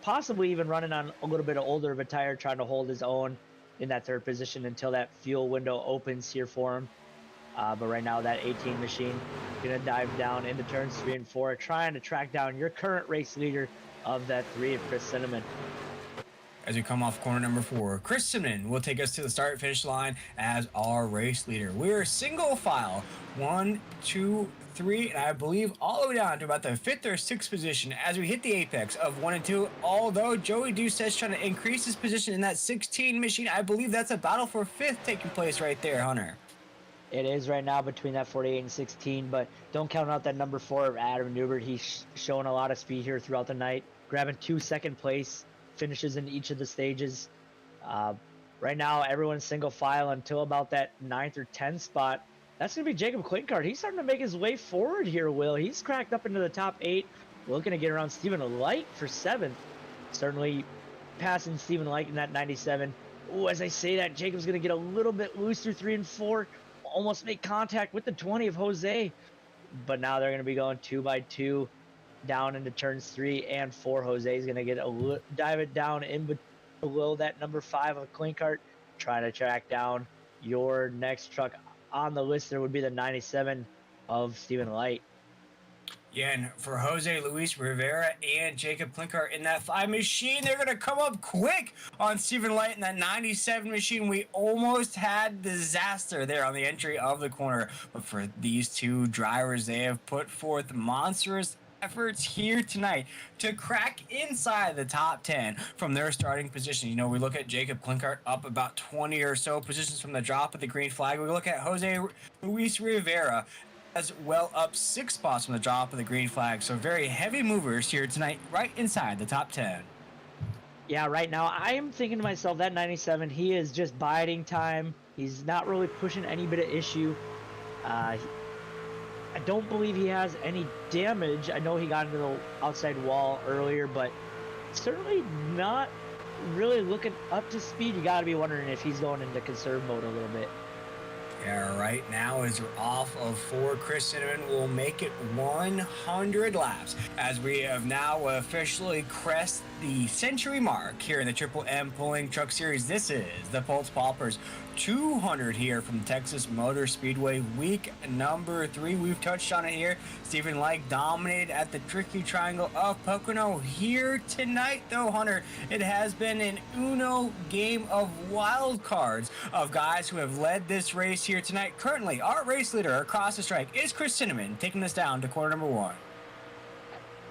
possibly even running on a little bit of older of a tire, trying to hold his own in that 3rd position until that fuel window opens here for him. But right now, that 18 machine going to dive down into turns 3 and 4, trying to track down your current race leader of that 3 of Chris Cinnamon. As we come off corner number 4, Chris Cinnamon will take us to the start-finish line as our race leader. We're single file, 1, 2, 3, and I believe all the way down to about the 5th or 6th position as we hit the apex of 1 and 2. Although Joey Doucette's trying to increase his position in that 16 machine, I believe that's a battle for 5th taking place right there, Hunter. It is right now between that 48 and 16, but don't count out that number 4, Adam Newbert. He's showing a lot of speed here throughout the night, grabbing 2 second place finishes in each of the stages. Right now, everyone's single file until about that 9th or 10th spot. That's going to be Jacob Klinkart. He's starting to make his way forward here, Will. He's cracked up into the top 8. Looking to get around Stephen Light for 7th. Certainly passing Stephen Light in that 97. Oh, as I say that, Jacob's going to get a little bit loose through 3 and 4. Almost make contact with the 20 of Jose. But now they're going to be going 2 by 2 down into turns 3 and 4. Jose is going to get dive it down in below that number 5 of Klinkart, trying to track down your next truck on the list. There would be the 97 of Stephen Light. Yeah, and for Jose Luis Rivera and Jacob Klinkart in that 5 machine, they're going to come up quick on Stephen Light in that 97 machine. We almost had disaster there on the entry of the corner. But for these 2 drivers, they have put forth monstrous efforts here tonight to crack inside the top 10 from their starting position. You know, we look at Jacob Klinkart up about 20 or so positions from the drop of the green flag. We look at Jose Luis Rivera as well up 6 spots from the drop of the green flag. So very heavy movers here tonight, right inside the top 10. Yeah, right now I am thinking to myself, that 97, he is just biding time. He's not really pushing any bit of issue. I don't believe he has any damage. I know he got into the outside wall earlier, but certainly not really looking up to speed. You got to be wondering if he's going into conserve mode a little bit. Yeah, right now as we're off of 4, Chris Cinnamon will make it 100 laps as we have now officially crested the century mark here in the Triple M Pulling Truck Series. This is the Pultz Poppers 200 here from Texas Motor Speedway, week number 3. We've touched on it here. Stephen Light dominated at the tricky triangle of Pocono. Here tonight, though, Hunter, it has been an Uno game of wild cards of guys who have led this race here tonight. Currently, our race leader across the strike is Chris Cinnamon, taking us down to corner number 1.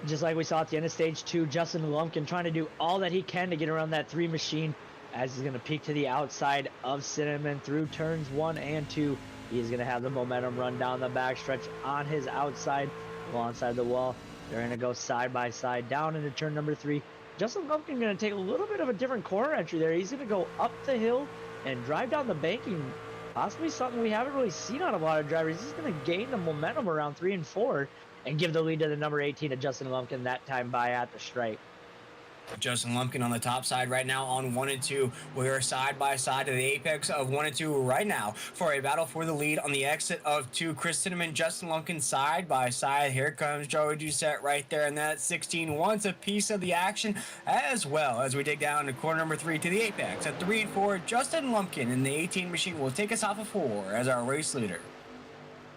Just like we saw at the end of stage 2, Justin Lumpkin trying to do all that he can to get around that 3 machine as he's going to peek to the outside of Cinnamon through turns 1 and 2. He's going to have the momentum run down the backstretch on his outside alongside the wall. They're going to go side by side down into turn number 3. Justin Lumpkin going to take a little bit of a different corner entry there. He's going to go up the hill and drive down the banking. Possibly something we haven't really seen on a lot of drivers. He's going to gain the momentum around 3 and 4 and give the lead to the number 18 of Justin Lumpkin that time by at the stripe. Justin Lumpkin on the top side right now on 1 and 2. We are side by side to the apex of 1 and 2 right now for a battle for the lead on the exit of 2. Chris Cinnamon, Justin Lumpkin side by side. Here comes Joey Doucette right there, and that 16 wants a piece of the action as well as we dig down to corner number 3 to the apex at 3 and 4. Justin Lumpkin in the 18 machine will take us off of 4 as our race leader.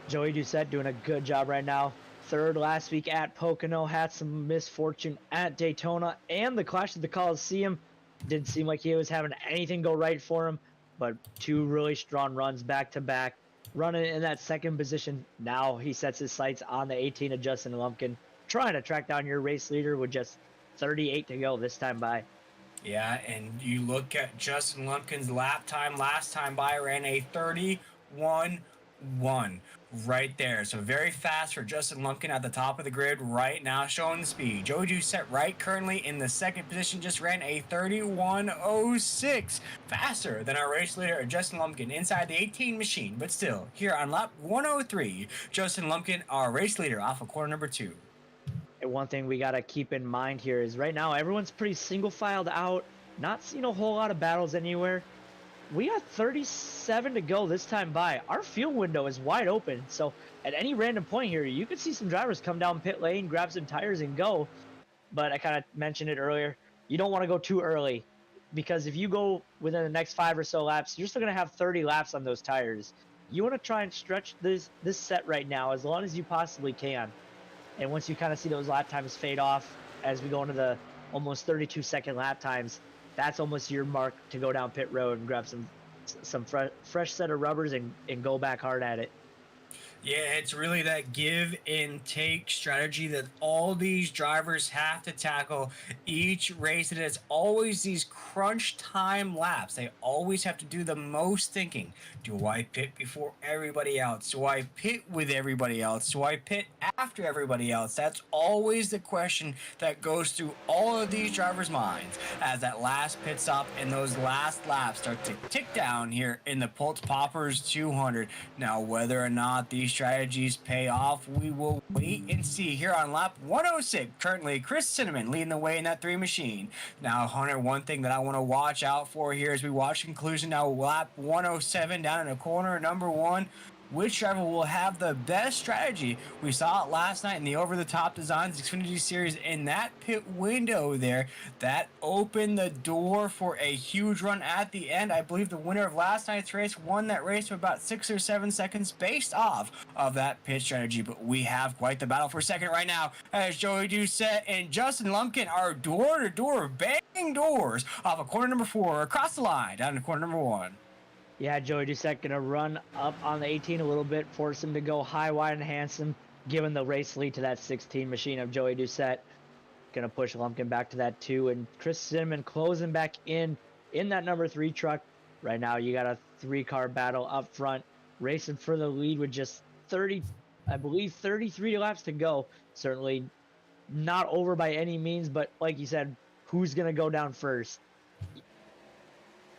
Joey Doucette doing a good job right now. 3rd last week at Pocono, had some misfortune at Daytona and the Clash of the Coliseum. Didn't seem like he was having anything go right for him, but 2 really strong runs back to back. Running in that 2nd position, now he sets his sights on the 18 of Justin Lumpkin, trying to track down your race leader with just 38 to go this time by. Yeah, and you look at Justin Lumpkin's lap time last time by, ran a 31 1 right there. So very fast for Justin Lumpkin at the top of the grid right now, showing the speed. Joey Doucette right currently in the second position, just ran a 31.06, faster than our race leader Justin Lumpkin inside the 18 machine. But still, here on lap 103, Justin Lumpkin, our race leader, off of corner number 2. And one thing we got to keep in mind here is right now everyone's pretty single filed out, not seeing a whole lot of battles anywhere. We got 37 to go this time by. Our fuel window is wide open, so at any random point here, you could see some drivers come down pit lane, grab some tires, and go. But I kind of mentioned it earlier. You don't want to go too early, because if you go within the next 5 or so laps, you're still going to have 30 laps on those tires. You want to try and stretch this set right now as long as you possibly can. And once you kind of see those lap times fade off as we go into the almost 32-second lap times, that's almost your mark to go down pit road and grab some fresh set of rubbers and go back hard at it. Yeah, it's really that give and take strategy that all these drivers have to tackle each race. And it's always these crunch time laps. They always have to do the most thinking. Do I pit before everybody else? Do I pit with everybody else? Do I pit after everybody else? That's always the question that goes through all of these drivers' minds as that last pit stop and those last laps start to tick down here in the Pultz Poppers 200. Now, whether or not these strategies pay off, we will wait and see here on lap 106. Currently, Chris Cinnamon leading the way in that 3 machine. Now, Hunter, one thing that I want to watch out for here as we watch conclusion. Now, lap 107 down in the corner, number 1. Which driver will have the best strategy? We saw it last night in the over-the-top designs Xfinity Series in that pit window there. That opened the door for a huge run at the end. I believe the winner of last night's race won that race for about 6 or 7 seconds based off of that pit strategy. But we have quite the battle for second right now as Joey Doucette and Justin Lumpkin are door-to-door banging doors off of corner number 4 across the line down to corner number 1. Yeah, Joey Doucette going to run up on the 18 a little bit, force him to go high, wide, and handsome, giving the race lead to that 16 machine of Joey Doucette. Going to push Lumpkin back to that 2, and Chris Cinnamon closing back in that number 3 truck. Right now, you got a 3-car battle up front, racing for the lead with just 33 laps to go. Certainly not over by any means, but like you said, who's going to go down first?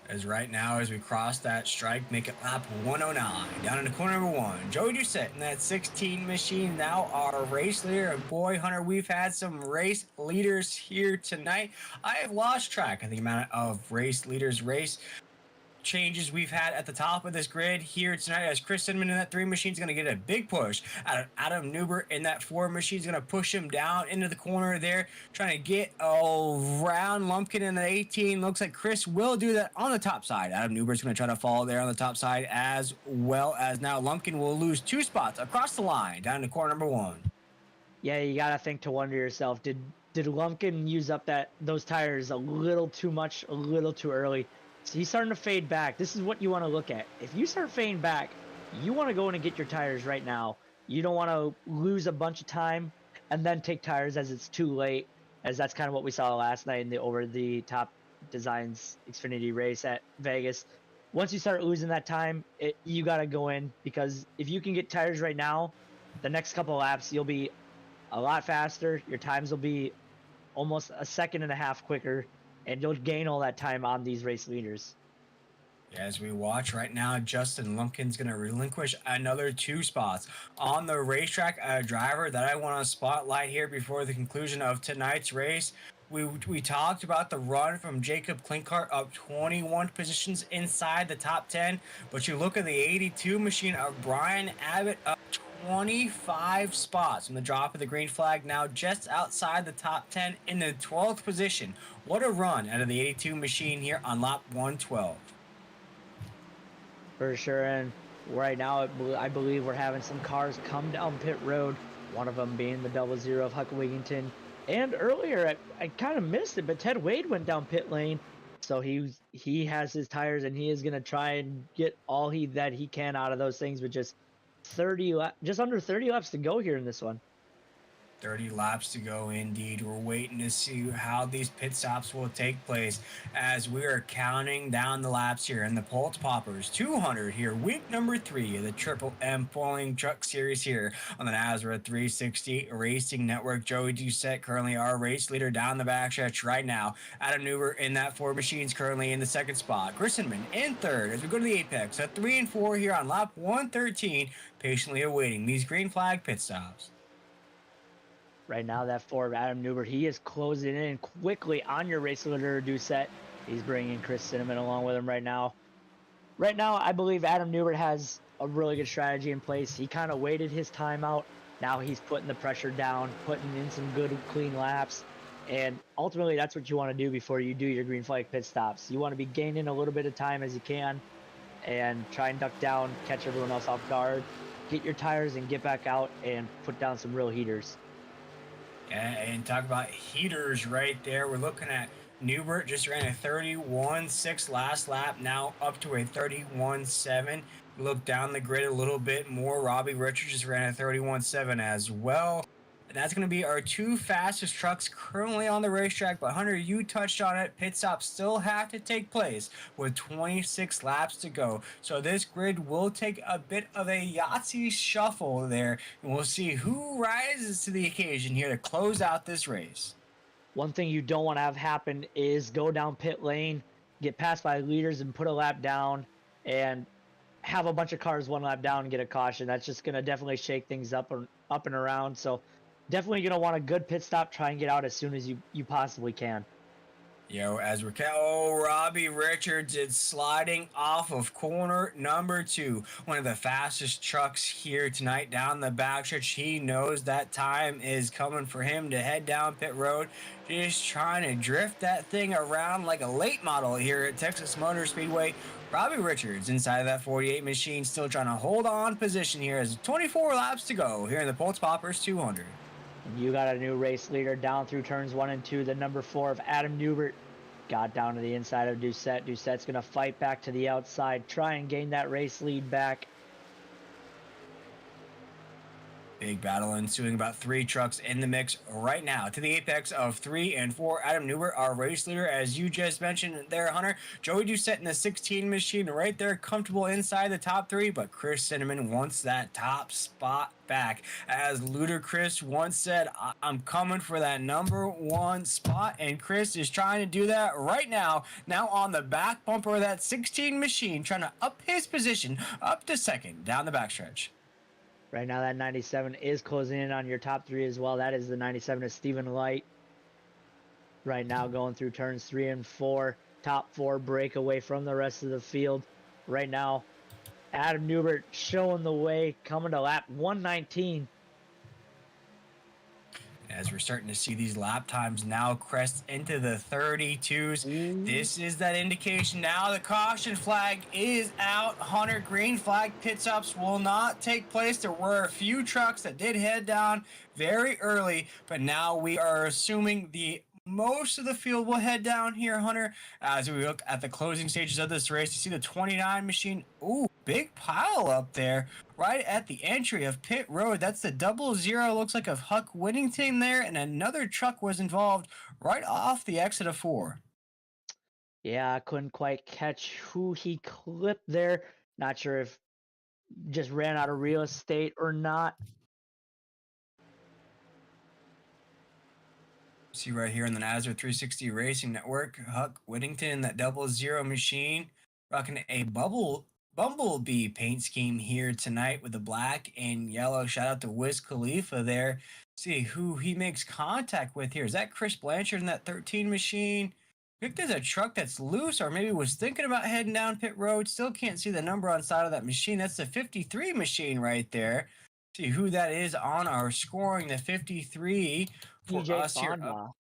As right now, as we cross that strike, make it lap 109. Down in the corner number 1, Joey Doucette in that 16 machine, now our race leader. And boy, Hunter, we've had some race leaders here tonight. I have lost track of the amount of race leaders race changes we've had at the top of this grid here tonight, as Chris Cinnamon in that 3 machine is going to get a big push out of Adam Newbert in that 4 machine. Is going to push him down into the corner there, trying to get around Lumpkin in the 18. Looks like Chris will do that on the top side. Adam Newbert's going to try to follow there on the top side, as well as now Lumpkin will lose 2 spots across the line down to corner number 1. Yeah, you got to think to wonder yourself, did Lumpkin use up those tires a little too much, a little too early? So he's starting to fade back. This is what you want to look at. If you start fading back, you want to go in and get your tires right now. You don't want to lose a bunch of time and then take tires as it's too late, as that's kind of what we saw last night in the over-the-top designs Xfinity race at Vegas. Once you start losing that time, you got to go in, because if you can get tires right now, the next couple of laps, you'll be a lot faster. Your times will be almost a second and a half quicker, and you'll gain all that time on these race leaders. As we watch right now, Justin Lumpkin's going to relinquish another 2 spots on the racetrack. A driver that I want to spotlight here before the conclusion of tonight's race. We talked about the run from Jacob Klinkart up 21 positions inside the top 10, but you look at the 82 machine of Brian Abbott up 25 spots from the drop of the green flag, now just outside the top 10 in the 12th position. What a run out of the 82 machine here on lap 112. For sure, and right now I believe we're having some cars come down pit road, one of them being the 00 of Huck Wigington. And earlier, I kind of missed it, but Ted Wade went down pit lane, so he has his tires, and he is going to try and get all that he can out of those things with just under 30 laps to go here in this one. 30 laps to go indeed. We're waiting to see how these pit stops will take place as we are counting down the laps here in the Pultz Poppers 200 here, week number 3 of the Triple M Pulling Truck Series here on the NASRA 360 Racing Network. Joey Doucette currently our race leader down the backstretch right now. Adam Newber in that Ford Machine's currently in the second spot. Chris Inman in third as we go to the apex at 3 and 4 here on lap 113, patiently awaiting these green flag pit stops. Right now, that Ford Adam Newbert, he is closing in quickly on your race leader, Doucette. He's bringing Chris Cinnamon along with him right now. Right now, I believe Adam Newbert has a really good strategy in place. He kind of waited his time out. Now he's putting the pressure down, putting in some good, clean laps. And ultimately, that's what you want to do before you do your green flag pit stops. You want to be gaining a little bit of time as you can and try and duck down, catch everyone else off guard, get your tires and get back out and put down some real heaters. And talk about heaters right there. We're looking at Newbert just ran a 31.6 last lap, now up to a 31.7. Look down the grid a little bit more. Robbie Richards just ran a 31.7 as well. And that's going to be our two fastest trucks currently on the racetrack. But Hunter, you touched on it. Pit stops still have to take place with 26 laps to go. So this grid will take a bit of a Yahtzee shuffle there. And we'll see who rises to the occasion here to close out this race. One thing you don't want to have happen is go down pit lane, get passed by leaders and put a lap down and have a bunch of cars one lap down and get a caution. That's just going to definitely shake things up and around. So definitely going to want a good pit stop. Try and get out as soon as you possibly can. As we're Robbie Richards is sliding off of corner number 2. One of the fastest trucks here tonight down the backstretch. He knows that time is coming for him to head down pit road. Just trying to drift that thing around like a late model here at Texas Motor Speedway. Robbie Richards inside of that 48 machine, still trying to hold on position here as 24 laps to go here in the Pultz Poppers 200. You got a new race leader down through turns 1 and 2. The number 4 of Adam Newbert got down to the inside of Doucette. Doucette's going to fight back to the outside, try and gain that race lead back. Big battle ensuing, about 3 trucks in the mix right now. To the apex of 3 and 4, Adam Newbert, our race leader, as you just mentioned there, Hunter. Joey Doucette in the 16 machine right there, comfortable inside the top 3, but Chris Cinnamon wants that top spot back. As Ludacris once said, I'm coming for that number 1 spot, and Chris is trying to do that right now. Now on the back bumper of that 16 machine, trying to up his position up to second down the backstretch. Right now, that 97 is closing in on your top 3 as well. That is the 97 of Stephen Light. Right now, going through turns 3 and 4. Top 4 break away from the rest of the field. Right now, Adam Newbert showing the way, coming to lap 119. As we're starting to see these lap times now crest into the 32s. This is that indication now. The caution flag is out. Hunter, green flag pit stops will not take place. There were a few trucks that did head down very early, but now we are assuming the most of the field will head down here, Hunter. As we look at the closing stages of this race, you see the 29 machine. Ooh, big pile up there right at the entry of pit road. That's the 00, looks like, of Huck Whittington there, and another truck was involved right off the exit of 4. Yeah, I couldn't quite catch who he clipped there. Not sure if just ran out of real estate or not. See right here in the NASRA 360 Racing Network, Huck Whittington, that 00 machine, rocking a Bumblebee paint scheme here tonight with the black and yellow. Shout out to Wiz Khalifa there. See who he makes contact with here. Is that Chris Blanchard in that 13 machine? I think there's a truck that's loose, or maybe was thinking about heading down pit road. Still can't see the number on side of that machine. That's the 53 machine right there. See who that is on our scoring, the 53 for DJ us here. Fonda.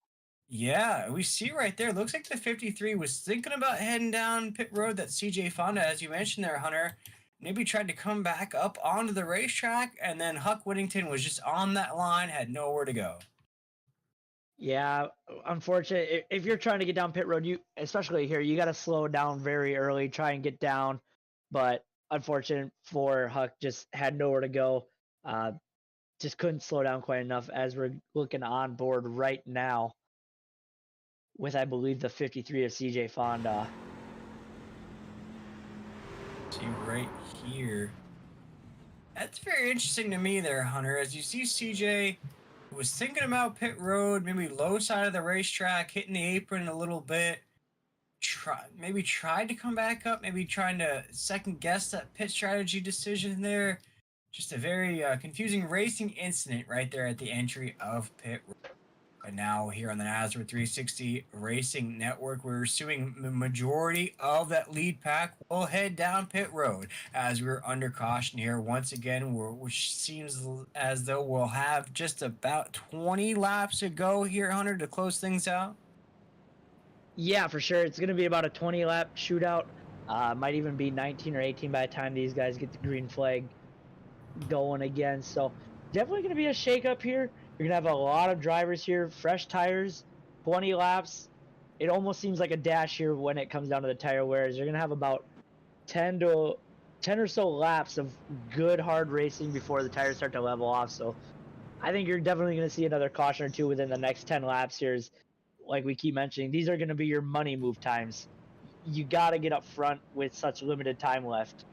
Yeah, we see right there. Looks like the 53 was thinking about heading down pit road. That CJ Fonda, as you mentioned there, Hunter, maybe tried to come back up onto the racetrack, and then Huck Whittington was just on that line, had nowhere to go. Yeah, unfortunately, if you're trying to get down pit road, especially here, you got to slow down very early, try and get down. But unfortunate for Huck, just had nowhere to go. just couldn't slow down quite enough as we're looking on board right now with, I believe, the 53 of CJ Fonda. See right here. That's very interesting to me there, Hunter. As you see, CJ was thinking about pit road, maybe low side of the racetrack, hitting the apron a little bit. Maybe tried to come back up, maybe trying to second guess that pit strategy decision there. Just a very confusing racing incident right there at the entry of pit road. But now here on the NASRA 360 Racing Network, we're assuming the majority of that lead pack will head down pit road as we're under caution here once again, which seems as though we'll have just about 20 laps to go here, Hunter, to close things out. Yeah, for sure. It's going to be about a 20 lap shootout. Might even be 19 or 18 by the time these guys get the green flag going again. So definitely going to be a shakeup here. You're going to have a lot of drivers here, fresh tires, 20 laps. It almost seems like a dash here when it comes down to the tire wears. You're going to have about 10 or so laps of good hard racing before the tires start to level off. So I think you're definitely going to see another caution or two within the next 10 laps here. Like we keep mentioning, these are going to be your money move times. You got to get up front with such limited time left.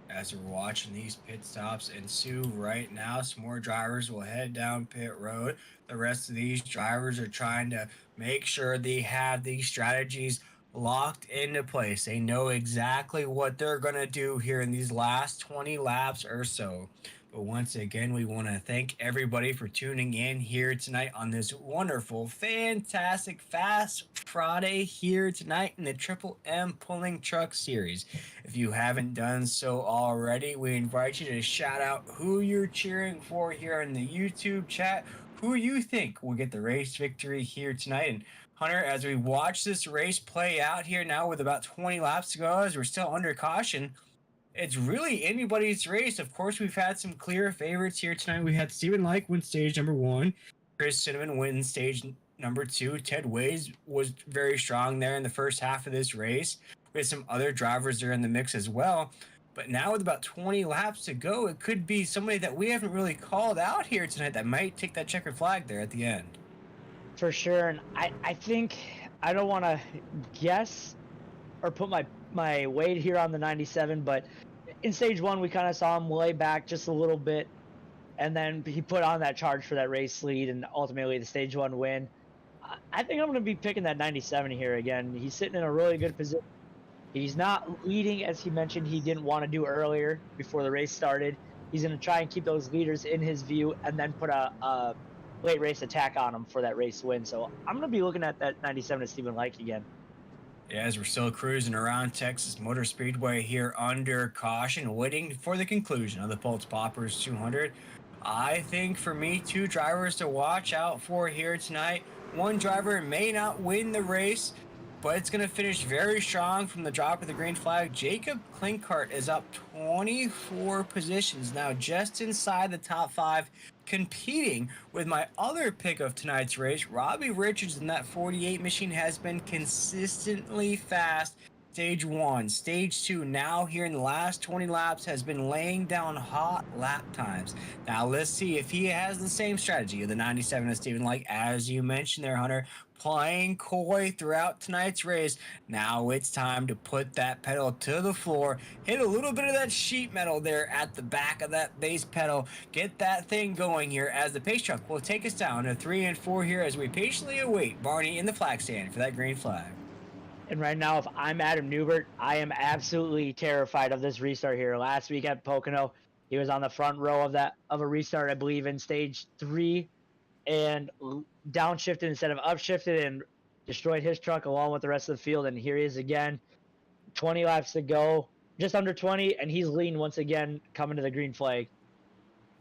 As we're watching these pit stops ensue right now, some more drivers will head down pit road. The rest of these drivers are trying to make sure they have these strategies locked into place. They know exactly what they're going to do here in these last 20 laps or so. But once again, we want to thank everybody for tuning in here tonight on this wonderful, fantastic, Fast Friday here tonight in the Triple M Pulling Truck Series. If you haven't done so already, we invite you to shout out who you're cheering for here in the YouTube chat, who you think will get the race victory here tonight. And Hunter, as we watch this race play out here now with about 20 laps to go, as we're still under caution, it's really anybody's race. Of course, we've had some clear favorites here tonight. We had Stephen Like win stage number 1, Chris Cinnamon win stage number 2. Ted Ways was very strong there in the first half of this race. We had some other drivers there in the mix as well. But now with about 20 laps to go, it could be somebody that we haven't really called out here tonight that might take that checkered flag there at the end. For sure, and I think I don't want to guess or put my weight here on the 97, but in stage 1 we kind of saw him lay back just a little bit, and then he put on that charge for that race lead and ultimately the stage 1 win. I think I'm going to be picking that 97 here again. He's sitting in a really good position. He's not leading, as he mentioned he didn't want to do earlier before the race started. He's going to try and keep those leaders in his view and then put a late race attack on him for that race win. So I'm going to be looking at that 97 to Stephen Like again. Yeah, as we're still cruising around Texas Motor Speedway here under caution, waiting for the conclusion of the Pultz Poppers 200. I think for me, 2 drivers to watch out for here tonight. One driver may not win the race, but it's going to finish very strong from the drop of the green flag. Jacob Klinkart is up 24 positions now, just inside the top 5, competing with my other pick of tonight's race. Robbie Richards in that 48 machine has been consistently fast. Stage 1, Stage 2, now here in the last 20 laps has been laying down hot lap times. Now let's see if he has the same strategy of the 97 of Stephen Like, as you mentioned there, Hunter, playing coy throughout tonight's race. Now it's time to put that pedal to the floor, hit a little bit of that sheet metal there at the back of that base pedal, get that thing going here as the pace truck will take us down to 3 and 4 here as we patiently await Barney in the flag stand for that green flag. And right now, if I'm Adam Newbert, I am absolutely terrified of this restart here. Last week at Pocono, he was on the front row of a restart, I believe, in stage 3, and downshifted instead of upshifted and destroyed his truck along with the rest of the field. And here he is again, 20 laps to go, just under 20, and he's leading once again, coming to the green flag.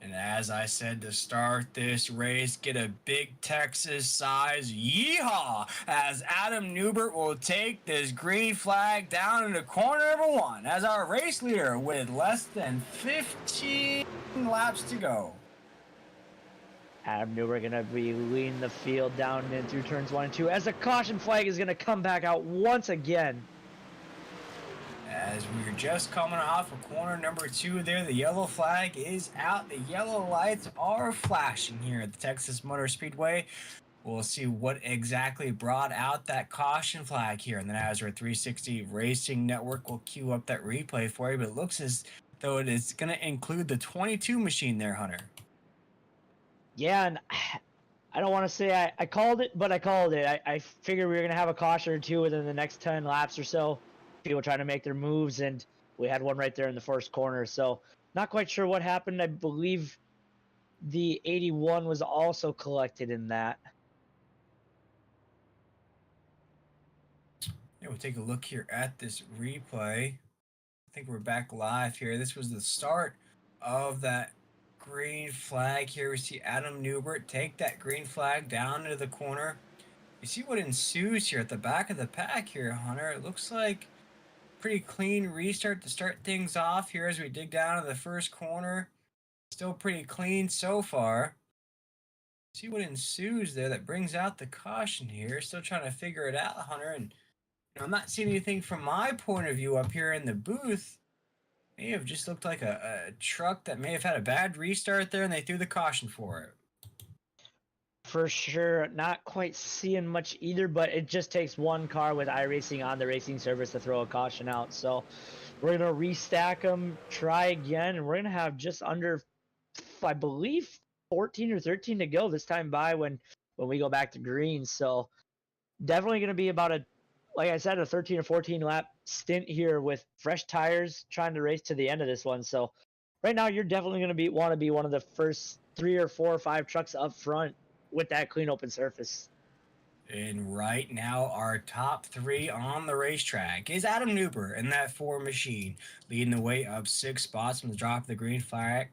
And as I said to start this race, get a big Texas size yeehaw as Adam Newbert will take this green flag down into corner number 1 as our race leader with less than 15 laps to go. Adam Newbert going to be leading the field down in through turns 1 and 2 as the caution flag is going to come back out once again. As we were just coming off of corner number 2 there, the yellow flag is out. The yellow lights are flashing here at the Texas Motor Speedway. We'll see what exactly brought out that caution flag here in the NASRA 360 Racing Network. We'll queue up that replay for you, but it looks as though it is going to include the 22 machine there, Hunter. Yeah, and I don't want to say I called it, but I called it. I figured we were going to have a caution or two within the next 10 laps or so. People trying to make their moves, and we had one right there in the first corner. So not quite sure what happened. I believe the 81 was also collected in that. Yeah, we'll take a look here at this replay. I think we're back live here. This was the start of that green flag here. We see Adam Newbert take that green flag down into the corner. You see what ensues here at the back of the pack here, Hunter. It looks like pretty clean restart to start things off here as we dig down to the first corner. Still pretty clean so far. See what ensues there that brings out the caution here. Still trying to figure it out, Hunter. And I'm not seeing anything from my point of view up here in the booth. May have just looked like a truck that may have had a bad restart there and they threw the caution for it. For sure, not quite seeing much either, but it just takes one car with iRacing on the racing service to throw a caution out. So we're going to restack them, try again, and we're going to have just under, I believe, 14 or 13 to go this time by when we go back to green. So definitely going to be about like I said, a 13 or 14 lap stint here with fresh tires trying to race to the end of this one. So right now you're definitely going to want to be one of the first 3 or 4 or 5 trucks up front with that clean open surface. And right now, our top 3 on the racetrack is Adam Newbert in that 4 machine, leading the way up 6 spots from the drop of the green flag.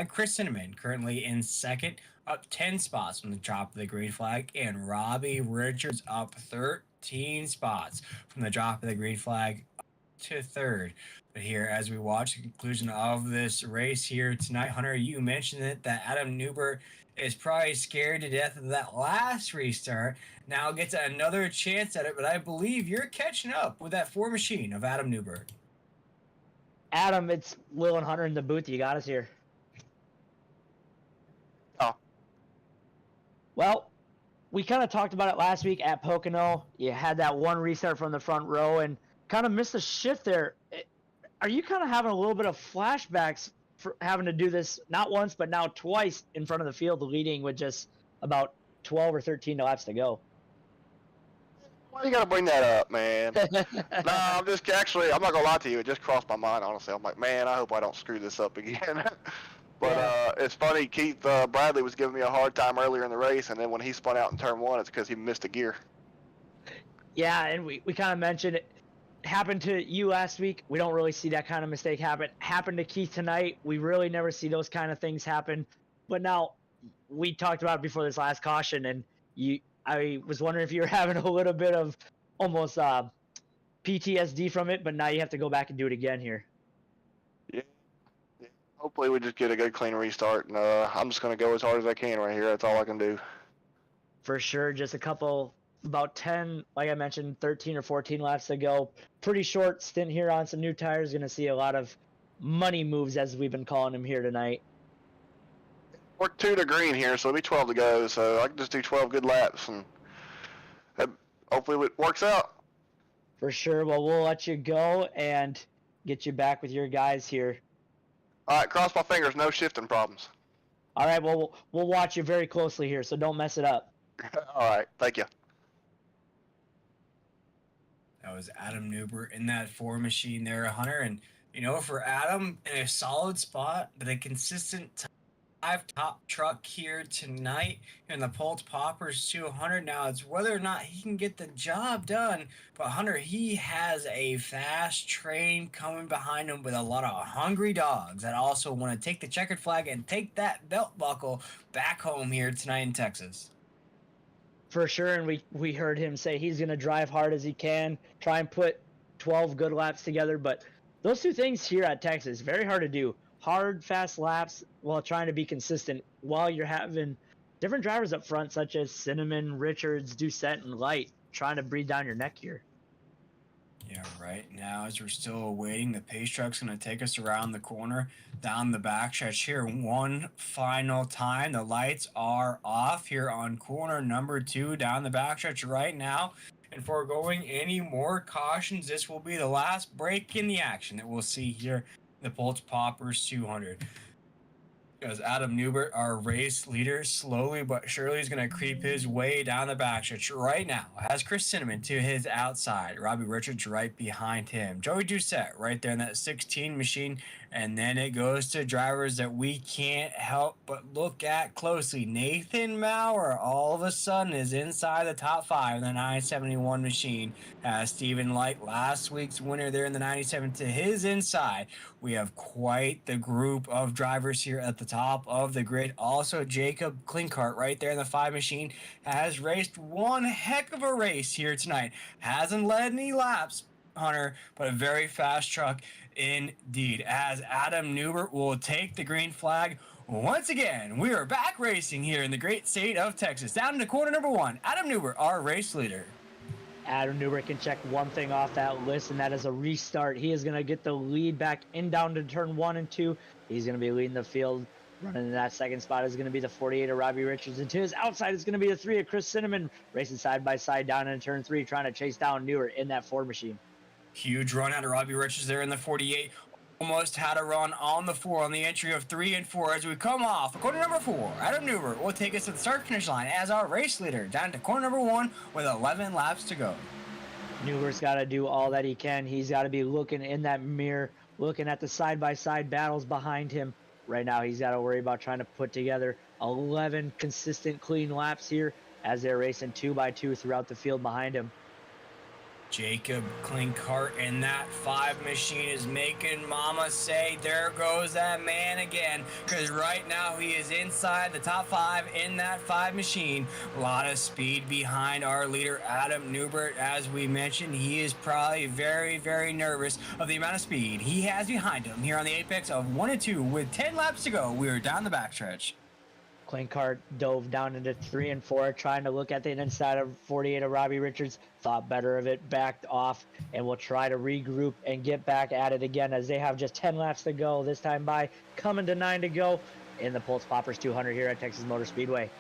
Chris Cinnamon currently in second, up 10 spots from the drop of the green flag, and Robbie Richards up 13 spots from the drop of the green flag to third. But here, as we watch the conclusion of this race here tonight, Hunter, you mentioned it, that Adam Newbert is probably scared to death of that last restart. Now gets another chance at it, but I believe you're catching up with that 4 machine of Adam Newbert. Adam, it's Will and Hunter in the booth. You got us here. Oh. Well, we kind of talked about it last week at Pocono. You had that one restart from the front row and kind of missed a shift there. Are you kind of having a little bit of flashbacks for having to do this not once but now twice in front of the field, leading with just about 12 or 13 laps to go? Why you gotta bring that up, man? Nah, I'm not gonna lie to you. It just crossed my mind, honestly. I'm like, man, I hope I don't screw this up again. But it's funny. Keith Bradley was giving me a hard time earlier in the race, and then when he spun out in turn 1, it's because he missed a gear. Yeah, and we kind of mentioned it happened to you last week. We don't really see that kind of mistake happen to Keith tonight. We really never see those kind of things happen. But now we talked about it before this last caution, and I was wondering if you were having a little bit of almost PTSD from it, but now you have to go back and do it again here. Yeah. Hopefully we just get a good clean restart, and I'm just going to go as hard as I can right here. That's all I can do. For sure. Just about 10, like I mentioned, 13 or 14 laps to go. Pretty short stint here on some new tires. Going to see a lot of money moves, as we've been calling them here tonight. We're 2 to green here, so it'll be 12 to go. So I can just do 12 good laps, and hopefully it works out. For sure. Well, we'll let you go and get you back with your guys here. All right, cross my fingers. No shifting problems. All right. Well, we'll watch you very closely here, so don't mess it up. All right. Thank you. That was Adam Newbert in that 4 machine there, Hunter. And, for Adam, in a solid spot, but a consistent top truck here tonight in the Pultz Poppers 200. Now, it's whether or not he can get the job done. But, Hunter, he has a fast train coming behind him with a lot of hungry dogs that also want to take the checkered flag and take that belt buckle back home here tonight in Texas. For sure, and we heard him say he's going to drive hard as he can, try and put 12 good laps together. But those 2 things here at Texas, very hard to do. Hard, fast laps while trying to be consistent while you're having different drivers up front, such as Cinnamon, Richards, Doucette, and Light, trying to breathe down your neck here. Yeah, right now, as we're still waiting, the pace truck's going to take us around the corner, down the backstretch here. One final time. The lights are off here on corner number 2 down the backstretch right now. And foregoing any more cautions, this will be the last break in the action that we'll see here in the Pultz Poppers 200. As Adam Newbert, our race leader, slowly but surely is going to creep his way down the backstretch right now. Has Chris Cinnamon to his outside. Robbie Richards right behind him. Joey Doucette right there in that 16 machine. And then it goes to drivers that we can't help but look at closely. Nathan Maurer all of a sudden is inside the top 5 in the 971 machine. Stephen Light, last week's winner there in the 97, to his inside. We have quite the group of drivers here at the top of the grid. Also, Jacob Klinkart right there in the 5 machine has raced one heck of a race here tonight. Hasn't led any laps, Hunter, but a very fast truck indeed. As Adam Newbert will take the green flag once again. We are back racing here in the great state of Texas. Down to corner number 1, Adam Newbert, our race leader. Adam Newbert can check one thing off that list, and that is a restart. He is going to get the lead back in down to turn 1 and 2. He's going to be leading the field. Running in that second spot is going to be the 48 of Robbie Richards, and to his outside is going to be the 3 of Chris Cinnamon, racing side by side down in turn 3, trying to chase down Newbert in that 4 machine. Huge run out of Robbie Richards there in the 48. Almost had a run on the 4 on the entry of 3 and 4 as we come off. Corner number 4, Adam Newbert will take us to the start-finish line as our race leader down to corner number 1 with 11 laps to go. Newbert's got to do all that he can. He's got to be looking in that mirror, looking at the side-by-side battles behind him. Right now, he's got to worry about trying to put together 11 consistent, clean laps here as they're racing 2 by 2 throughout the field behind him. Jacob Klinkart in that 5 machine is making mama say, there goes that man again, because right now he is inside the top 5 in that 5 machine. A lot of speed behind our leader, Adam Newbert. As we mentioned, he is probably very, very nervous of the amount of speed he has behind him here on the apex of 1 and 2 with 10 laps to go. We are down the backstretch. Klinkart dove down into 3 and 4, trying to look at the inside of 48 of Robbie Richards, thought better of it, backed off, and will try to regroup and get back at it again as they have just 10 laps to go, this time by coming to 9 to go in the Pultz Poppers 200 here at Texas Motor Speedway.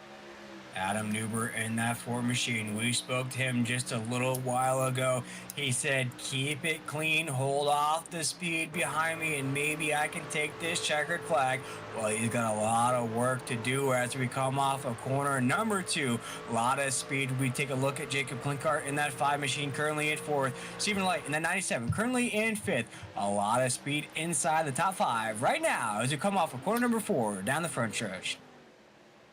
Adam Newbert in that 4 machine. We spoke to him just a little while ago. He said, keep it clean, hold off the speed behind me, and maybe I can take this checkered flag. Well, he's got a lot of work to do as we come off of corner number 2. A lot of speed. We take a look at Jacob Klinkart in that 5 machine, currently in 4th. Stephen Light in that 97, currently in 5th. A lot of speed inside the top 5 right now as we come off of corner number 4 down the front stretch.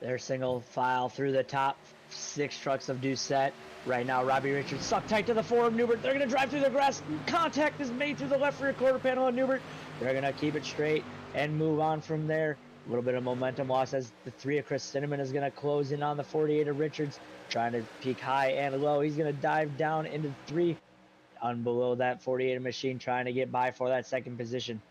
They're single file through the top 6 trucks of Doucette. Right now, Robbie Richards stuck tight to the 4 of Newbert. They're going to drive through the grass. Contact is made through the left rear quarter panel of Newbert. They're going to keep it straight and move on from there. A little bit of momentum loss as the 3 of Chris Cinnamon is going to close in on the 48 of Richards, trying to peak high and low. He's going to dive down into 3 on below that 48 machine, trying to get by for that second position.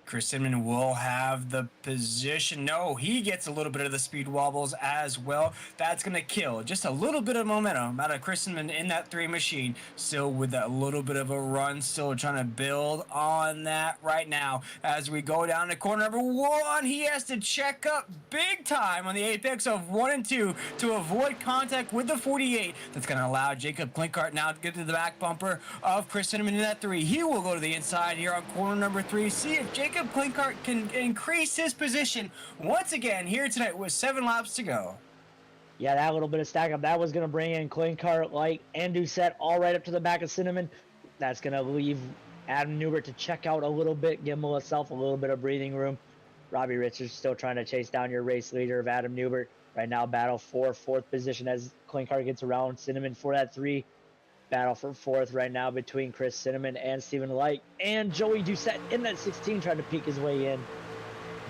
Chris Cinnamon will have the position. No, he gets a little bit of the speed wobbles as well. That's going to kill just a little bit of momentum out of Chris Cinnamon in that 3 machine. Still with that little bit of a run, still trying to build on that right now. As we go down to corner number 1, he has to check up big time on the apex of 1 and 2 to avoid contact with the 48. That's going to allow Jacob Klinkart now to get to the back bumper of Chris Cinnamon in that 3. He will go to the inside here on corner number 3. See if Jacob Klinkart can increase his position once again here tonight with 7 laps to go. Yeah, that little bit of stack up, that was going to bring in Klinkart, Light, and Doucette all right up to the back of Cinnamon. That's going to leave Adam Newbert to check out a little bit, give himself a little bit of breathing room. Robbie Richards still trying to chase down your race leader of Adam Newbert. Right now, battle for 4th position as Klinkart gets around Cinnamon for that 3. Battle for 4th right now between Chris Cinnamon and Stephen Light, and Joey Doucette in that 16 trying to peek his way in.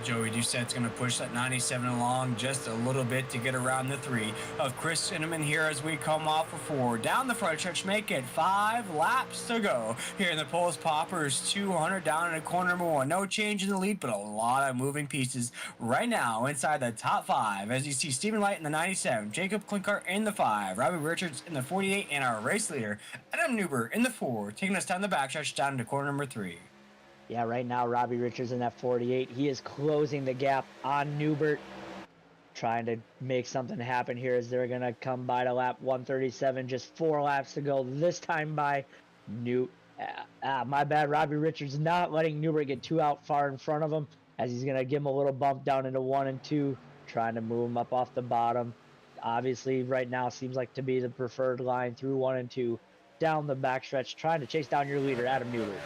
Joey Doucette's going to push that 97 along just a little bit to get around the 3 of Chris Cinnamon here as we come off of 4. Down the front stretch, make it 5 laps to go. Here in the Pultz Poppers 200 down in corner number 1. No change in the lead, but a lot of moving pieces right now inside the top 5. As you see Stephen Light in the 97, Jacob Klinkart in the 5, Robbie Richards in the 48, and our race leader, Adam Newbert in the 4, taking us down the backstretch down into corner number 3. Yeah, right now, Robbie Richards in that 48. He is closing the gap on Newbert, trying to make something happen here as they're going to come by to lap 137. Just 4 laps to go, this time by my bad. Robbie Richards not letting Newbert get too out far in front of him as he's going to give him a little bump down into 1 and 2, trying to move him up off the bottom. Obviously, right now seems like to be the preferred line through 1 and 2. Down the backstretch, trying to chase down your leader, Adam Newbert.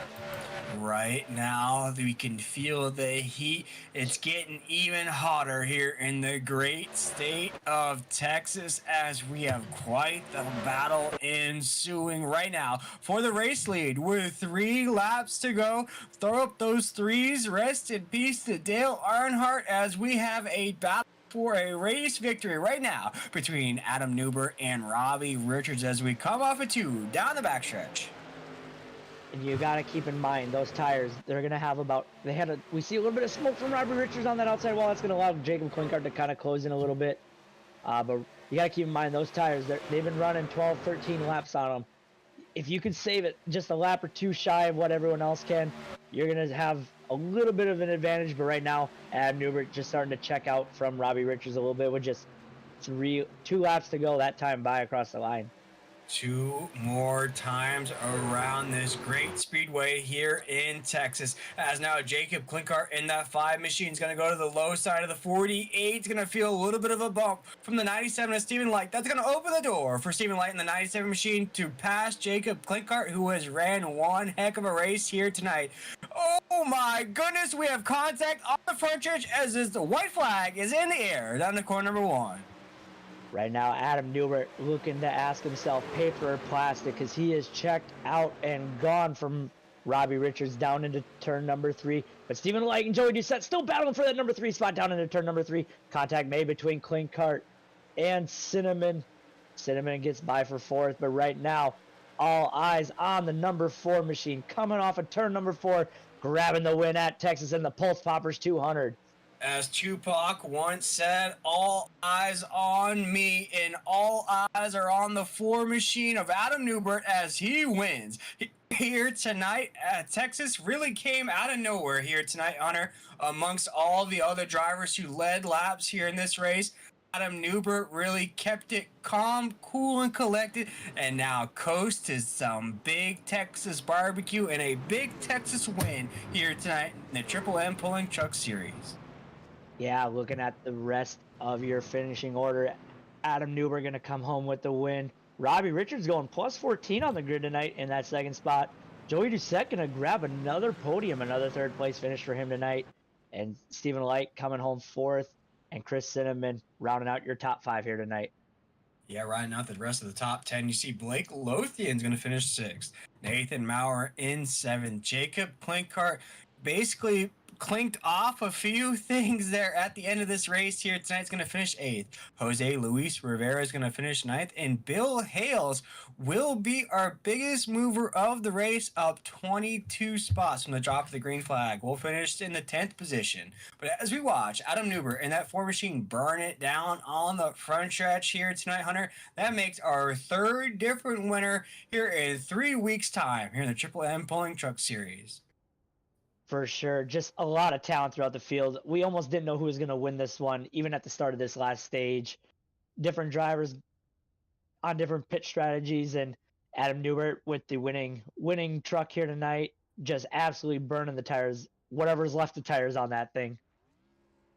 Right now, we can feel the heat. It's getting even hotter here in the great state of Texas as we have quite the battle ensuing right now for the race lead with 3 laps to go. Throw up those 3s. Rest in peace to Dale Earnhardt as we have a battle for a race victory right now between Adam Newbert and Robbie Richards as we come off of 2 down the backstretch. And you got to keep in mind those tires. They're going to have we see a little bit of smoke from Robbie Richards on that outside wall. That's going to allow Jacob Klinkart to kind of close in a little bit. But you got to keep in mind those tires. They've been running 12, 13 laps on them. If you can save it just a lap or 2 shy of what everyone else can, you're going to have a little bit of an advantage. But right now, Adam Newbert just starting to check out from Robbie Richards a little bit with just 2 laps to go that time by across the line. 2 more times around this great speedway here in Texas. As now Jacob Klinkart in that 5 machine is going to go to the low side of the 48. It's going to feel a little bit of a bump from the 97 to Stephen Light. That's going to open the door for Stephen Light in the 97 machine to pass Jacob Klinkart, who has ran one heck of a race here tonight. Oh my goodness, we have contact on the front stretch as the white flag is in the air down the corner number 1. Right now, Adam Newbert looking to ask himself paper or plastic because he is checked out and gone from Robbie Richards down into turn number 3. But Stephen Light and Joey Doucette still battling for that number 3 spot down into turn number 3. Contact made between Klinkart and Cinnamon. Cinnamon gets by for 4th, but right now, all eyes on the number 4 machine coming off of turn number 4, grabbing the win at Texas in the Pultz Poppers 200. As Tupac once said, all eyes on me, and all eyes are on the 4 machine of Adam Newbert as he wins. Here tonight, Texas really came out of nowhere here tonight, Hunter, amongst all the other drivers who led laps here in this race. Adam Newbert really kept it calm, cool, and collected, and now coast to some big Texas barbecue and a big Texas win here tonight in the Triple M Pulling Truck Series. Yeah, looking at the rest of your finishing order, Adam Newbert going to come home with the win. Robbie Richards going plus 14 on the grid tonight in that 2nd spot. Joey Doucette going to grab another podium, another 3rd place finish for him tonight. And Stephen Light coming home 4th, and Chris Cinnamon rounding out your top 5 here tonight. Yeah, riding out the rest of the top 10. You see Blake Lothian's going to finish 6th. Nathan Maurer in 7th. Jacob Klinkart basically clinked off a few things there at the end of this race here. Tonight's going to finish 8th. Jose Luis Rivera is going to finish 9th. And Bill Hales will be our biggest mover of the race, up 22 spots from the drop of the green flag. We'll finish in the 10th position. But as we watch Adam Newbert and that 4 machine burn it down on the front stretch here tonight, Hunter, that makes our 3rd different winner here in 3 weeks' time here in the Triple M Pulling Truck Series. For sure. Just a lot of talent throughout the field. We almost didn't know who was going to win this one, even at the start of this last stage. Different drivers on different pit strategies, and Adam Newbert with the winning truck here tonight, just absolutely burning the tires, whatever's left of tires on that thing.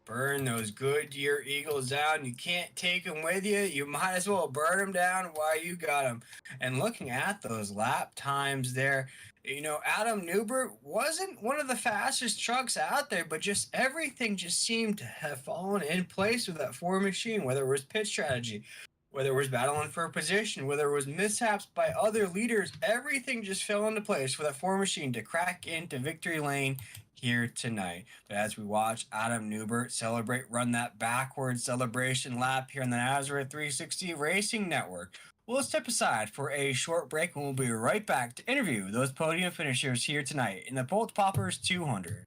Burn those Goodyear Eagles down. You can't take them with you. You might as well burn them down while you got them. And looking at those lap times there, you know, Adam Newbert wasn't one of the fastest trucks out there, but just everything just seemed to have fallen in place with that 4 machine, whether it was pit strategy, Whether it was battling for a position, whether it was mishaps by other leaders, everything just fell into place for that four machine to crack into victory lane here tonight. But as we watch Adam Newbert celebrate, run that backward celebration lap here on the NASRA 360 Racing Network, we'll step aside for a short break and we'll be right back to interview those podium finishers here tonight in the Pultz Poppers 200.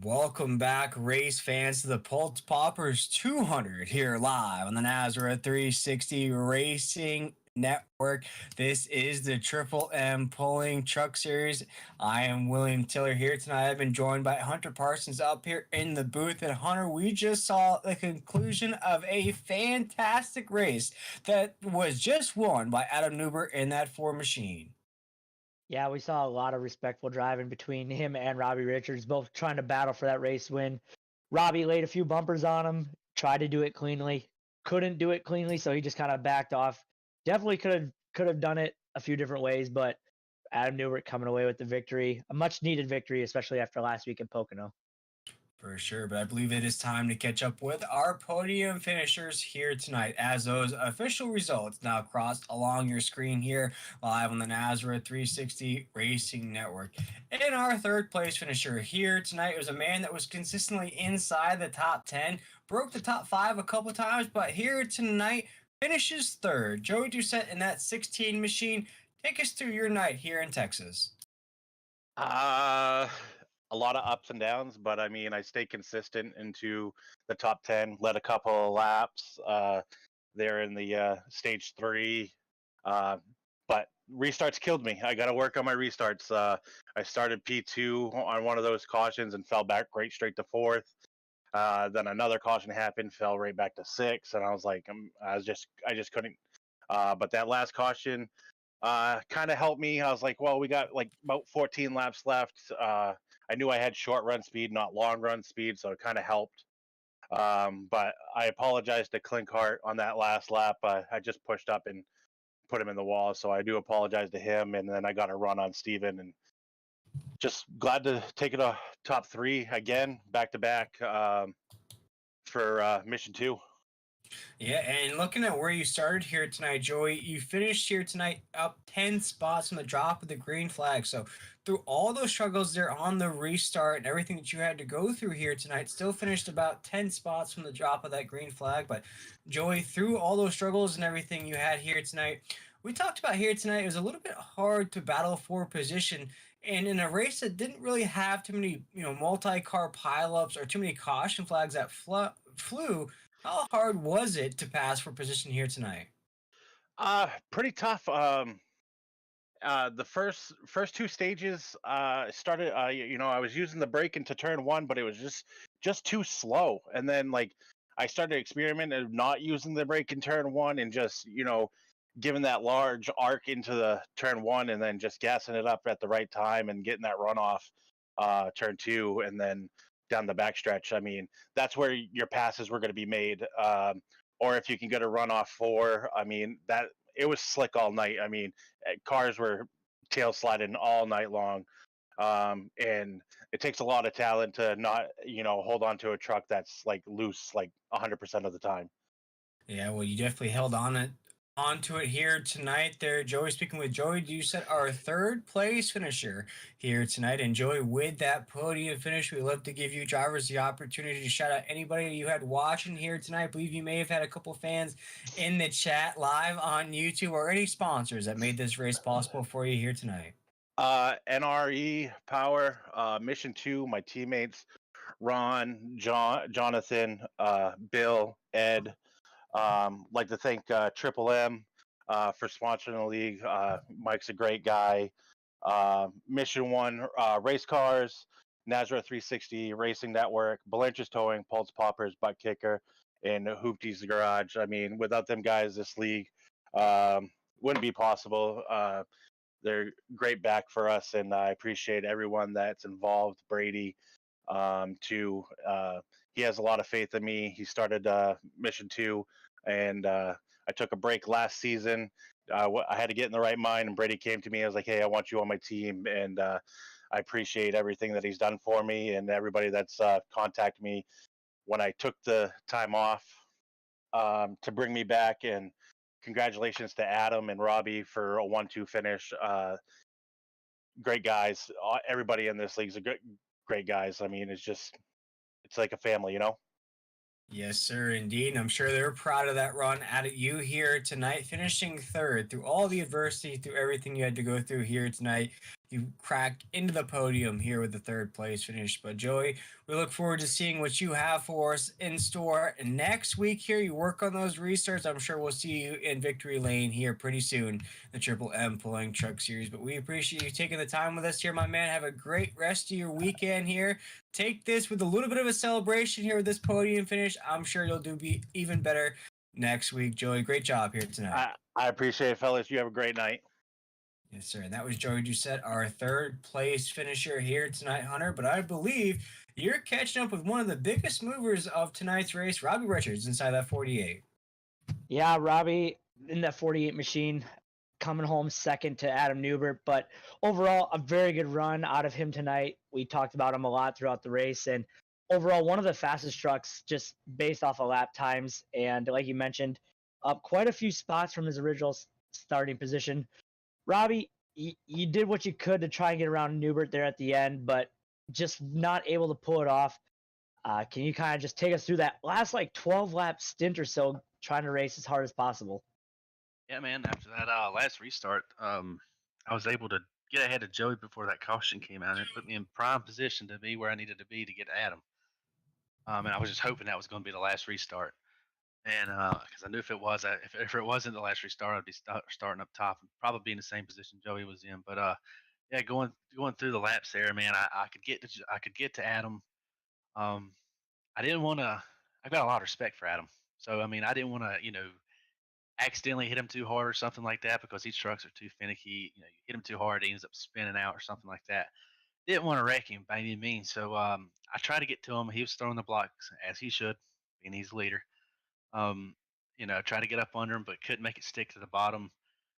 Welcome back, race fans, to the Pultz Poppers 200 here live on the NASRA 360 Racing Network. This is the Triple M Pulling Truck Series. I am William Tiller here tonight. I've been joined by Hunter Parsons up here in the booth. And Hunter, we just saw the conclusion of a fantastic race that was just won by Adam Newbert in that four machine. Yeah, we saw a lot of respectful driving between him and Robbie Richards, both trying to battle for that race win. Robbie laid a few bumpers on him, tried to do it cleanly, couldn't do it cleanly, so he just kind of backed off. Definitely could have done it a few different ways, but Adam Newbert coming away with the victory, a much needed victory, especially after last week in Pocono. For sure, but I believe it is time to catch up with our podium finishers here tonight as those official results now cross along your screen here live on the NASRA 360 Racing Network. And our third place finisher here tonight was a man that was consistently inside the top 10, broke the top 5 a couple times, but here tonight finishes third. Joey Doucette in that 16 machine. Take us through your night here in Texas. A lot of ups and downs, but I mean, I stayed consistent into the top 10, led a couple of laps there in the stage 3. But restarts killed me. I got to work on my restarts. I started P2 on one of those cautions and fell back right straight to 4th. Then another caution happened, fell right back to 6th, and I was like, I just couldn't. But that last caution kind of helped me. I was like, well, we got like about 14 laps left. I knew I had short run speed, not long run speed, so it kind of helped. But I apologize to Clinkhart on that last lap. I just pushed up and put him in the wall, so I do apologize to him. And then I got a run on Steven, and just glad to take it a top 3 again, back to back for Mission 2. Yeah, and looking at where you started here tonight, Joey, you finished here tonight up 10 spots from the drop of the green flag. So through all those struggles there on the restart and everything that you had to go through here tonight, still finished about 10 spots from the drop of that green flag. But Joey, through all those struggles and everything you had here tonight, we talked about here tonight, it was a little bit hard to battle for position. And in a race that didn't really have too many, multi-car pileups or too many caution flags that flew, how hard was it to pass for position here tonight? Pretty tough. The first 2 stages started. I was using the brake into turn 1, but it was just too slow. And then like I started experimenting of not using the brake in turn one and just, giving that large arc into the turn one and then just gassing it up at the right time and getting that runoff turn two and then down the backstretch. I mean, that's where your passes were going to be made. Or if you can get a runoff four, I mean, that it was slick all night. I mean, cars were tail sliding all night long. And it takes a lot of talent to not, hold on to a truck that's like loose like 100% of the time. Yeah, well, you definitely held onto it here tonight. There, Joey. Speaking with Joey, you said our third place finisher here tonight. And Joey, with that podium finish, we love to give you drivers the opportunity to shout out anybody you had watching here tonight. I believe you may have had a couple fans in the chat live on YouTube or any sponsors that made this race possible for you here tonight. NRE Power, Mission 2, my teammates, Ron, Jonathan, Bill, Ed. Like to thank Triple M for sponsoring the league. Mike's a great guy. Mission 1, Race Cars, NASRA 360 Racing Network, Balanch's Towing, Pultz Poppers, Butt Kicker, and Hoopty's Garage. I mean, without them guys, this league wouldn't be possible. They're great back for us, and I appreciate everyone that's involved. Brady, too. He has a lot of faith in me. He started Mission 2, and I took a break last season. I had to get in the right mind, and Brady came to me. I was like, hey, I want you on my team, and I appreciate everything that he's done for me and everybody that's contacted me when I took the time off to bring me back. And congratulations to Adam and Robbie for a 1-2 finish. Great guys. Everybody in this league is a great guys. I mean, it's like a family, Yes, sir, indeed. And I'm sure they're proud of that run out of you here tonight, finishing third through all the adversity, through everything you had to go through here tonight. You cracked into the podium here with the third place finish. But Joey, we look forward to seeing what you have for us in store next week here. You work on those restarts. I'm sure we'll see you in victory lane here pretty soon, the Triple M Pulling Truck Series. But we appreciate you taking the time with us here, my man. Have a great rest of your weekend here. Take this with a little bit of a celebration here with this podium finish. I'm sure you'll do even better next week. Joey, great job here tonight. I appreciate it, fellas. You have a great night. Yes, sir. And that was Joey Doucette, our third place finisher here tonight, Hunter. But I believe you're catching up with one of the biggest movers of tonight's race, Robbie Richards, inside that 48. Yeah, Robbie in that 48 machine, coming home second to Adam Newbert. But overall, a very good run out of him tonight. We talked about him a lot throughout the race. And overall, one of the fastest trucks just based off of lap times. And like you mentioned, up quite a few spots from his original starting position. Robbie, you did what you could to try and get around Newbert there at the end, but just not able to pull it off. Can you kind of just take us through that last 12 lap stint or so, trying to race as hard as possible? Yeah, man. After that last restart, I was able to get ahead of Joey before that caution came out, and it put me in prime position to be where I needed to be to get Adam. And I was just hoping that was going to be the last restart. And because I knew if it wasn't the last restart, I'd be starting up top and probably be in the same position Joey was in. But yeah, going through the laps there, man, I could get to Adam. I didn't want to. I've got a lot of respect for Adam, so I mean, I didn't want to, accidentally hit him too hard or something like that because these trucks are too finicky. You hit him too hard, he ends up spinning out or something like that. Didn't want to wreck him by any means, so I tried to get to him. He was throwing the blocks as he should, being he's leader. Try to get up under him, but couldn't make it stick to the bottom.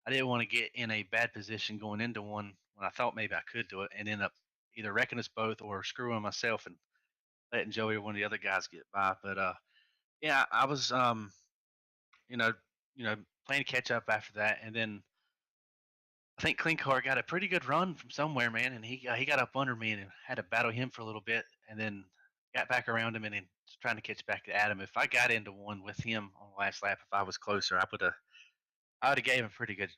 I didn't want to get in a bad position going into one when I thought maybe I could do it and end up either wrecking us both or screwing myself and letting Joey or one of the other guys get by. But yeah, I was playing catch up after that, and then I think Clean Car got a pretty good run from somewhere, man, and he got up under me and had to battle him for a little bit, and then got back around him and then trying to catch back to Adam. If I got into one with him on the last lap, if I was closer, I would have gave him a pretty good,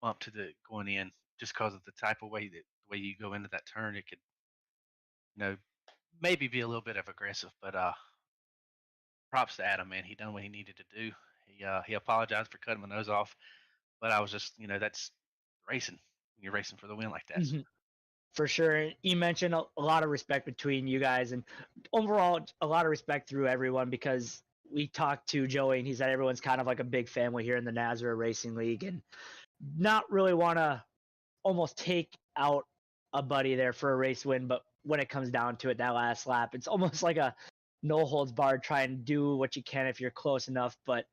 bump to the going in, just because of the type of way the way you go into that turn. It could, maybe be a little bit of aggressive, but props to Adam, man. He done what he needed to do. He apologized for cutting my nose off, but I was just, that's racing when you're racing for the win like that. Mm-hmm. For sure. You mentioned a lot of respect between you guys, and overall, a lot of respect through everyone, because we talked to Joey and he said everyone's kind of like a big family here in the NASRA Racing League, and not really want to almost take out a buddy there for a race win. But when it comes down to it, that last lap, it's almost like a no holds barred, try and do what you can if you're close enough. But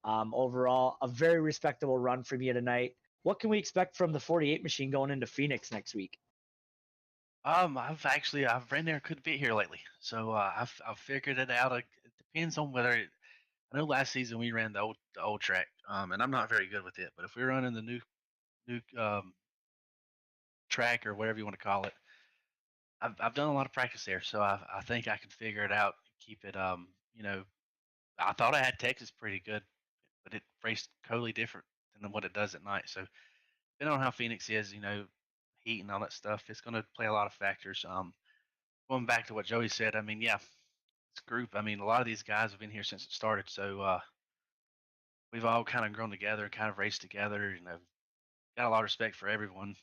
overall, a very respectable run from you tonight. What can we expect from the 48 machine going into Phoenix next week? I've ran there could be here lately, so I've figured it out. It depends on whether I know last season we ran the old track, and I'm not very good with it. But if we're running the new track or whatever you want to call it, I've done a lot of practice there, so I think I can figure it out. Keep it I thought I had Texas pretty good, but it raced totally different than what it does at night. So depending on how Phoenix is, heat and all that stuff, it's going to play a lot of factors. Going back to what Joey said, I mean, yeah, this group. I mean, a lot of these guys have been here since it started, so we've all kind of grown together, kind of raced together. Got a lot of respect for everyone.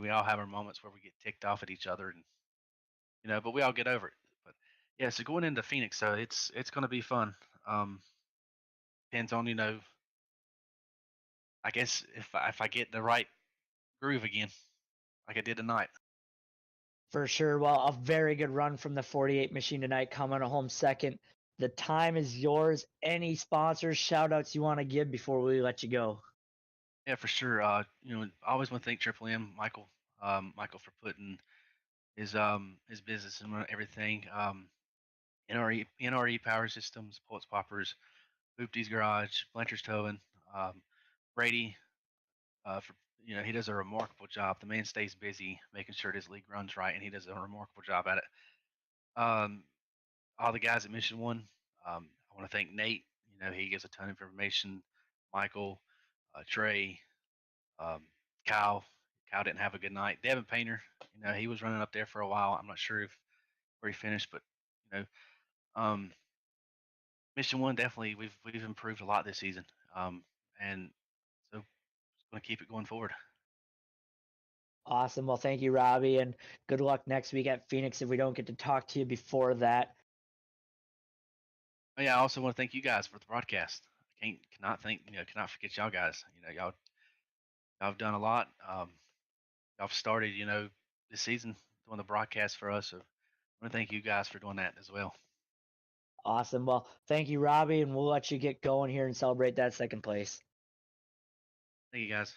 We all have our moments where we get ticked off at each other, and but we all get over it. But yeah, so going into Phoenix, so it's going to be fun. Depends on I guess if I get the right groove again, like I did tonight. For sure. Well, a very good run from the 48 machine tonight, coming home second. The time is yours. Any sponsors, shout outs you want to give before we let you go? Yeah, for sure. I always want to thank Triple M, Michael, Michael for putting his business and everything. NRE Power Systems, Pultz Poppers, Hoopty's Garage, Blanchard's Towing, Brady, for he does a remarkable job. The man stays busy making sure his league runs right, and he does a remarkable job at it. All the guys at Mission One, I want to thank Nate. He gives a ton of information. Michael, Trey, Kyle. Kyle didn't have a good night. Devin Painter, he was running up there for a while. I'm not sure where he finished, but Mission One, definitely we've improved a lot this season, and so going to keep it going forward. Awesome. Well, thank you, Robbie, and good luck next week at Phoenix if we don't get to talk to you before that. Oh, yeah, I also want to thank you guys for the broadcast. I cannot forget y'all guys. Y'all have done a lot. Y'all started, this season doing the broadcast for us. So I want to thank you guys for doing that as well. Awesome. Well, thank you, Robbie, and we'll let you get going here and celebrate that second place. Thank you, guys.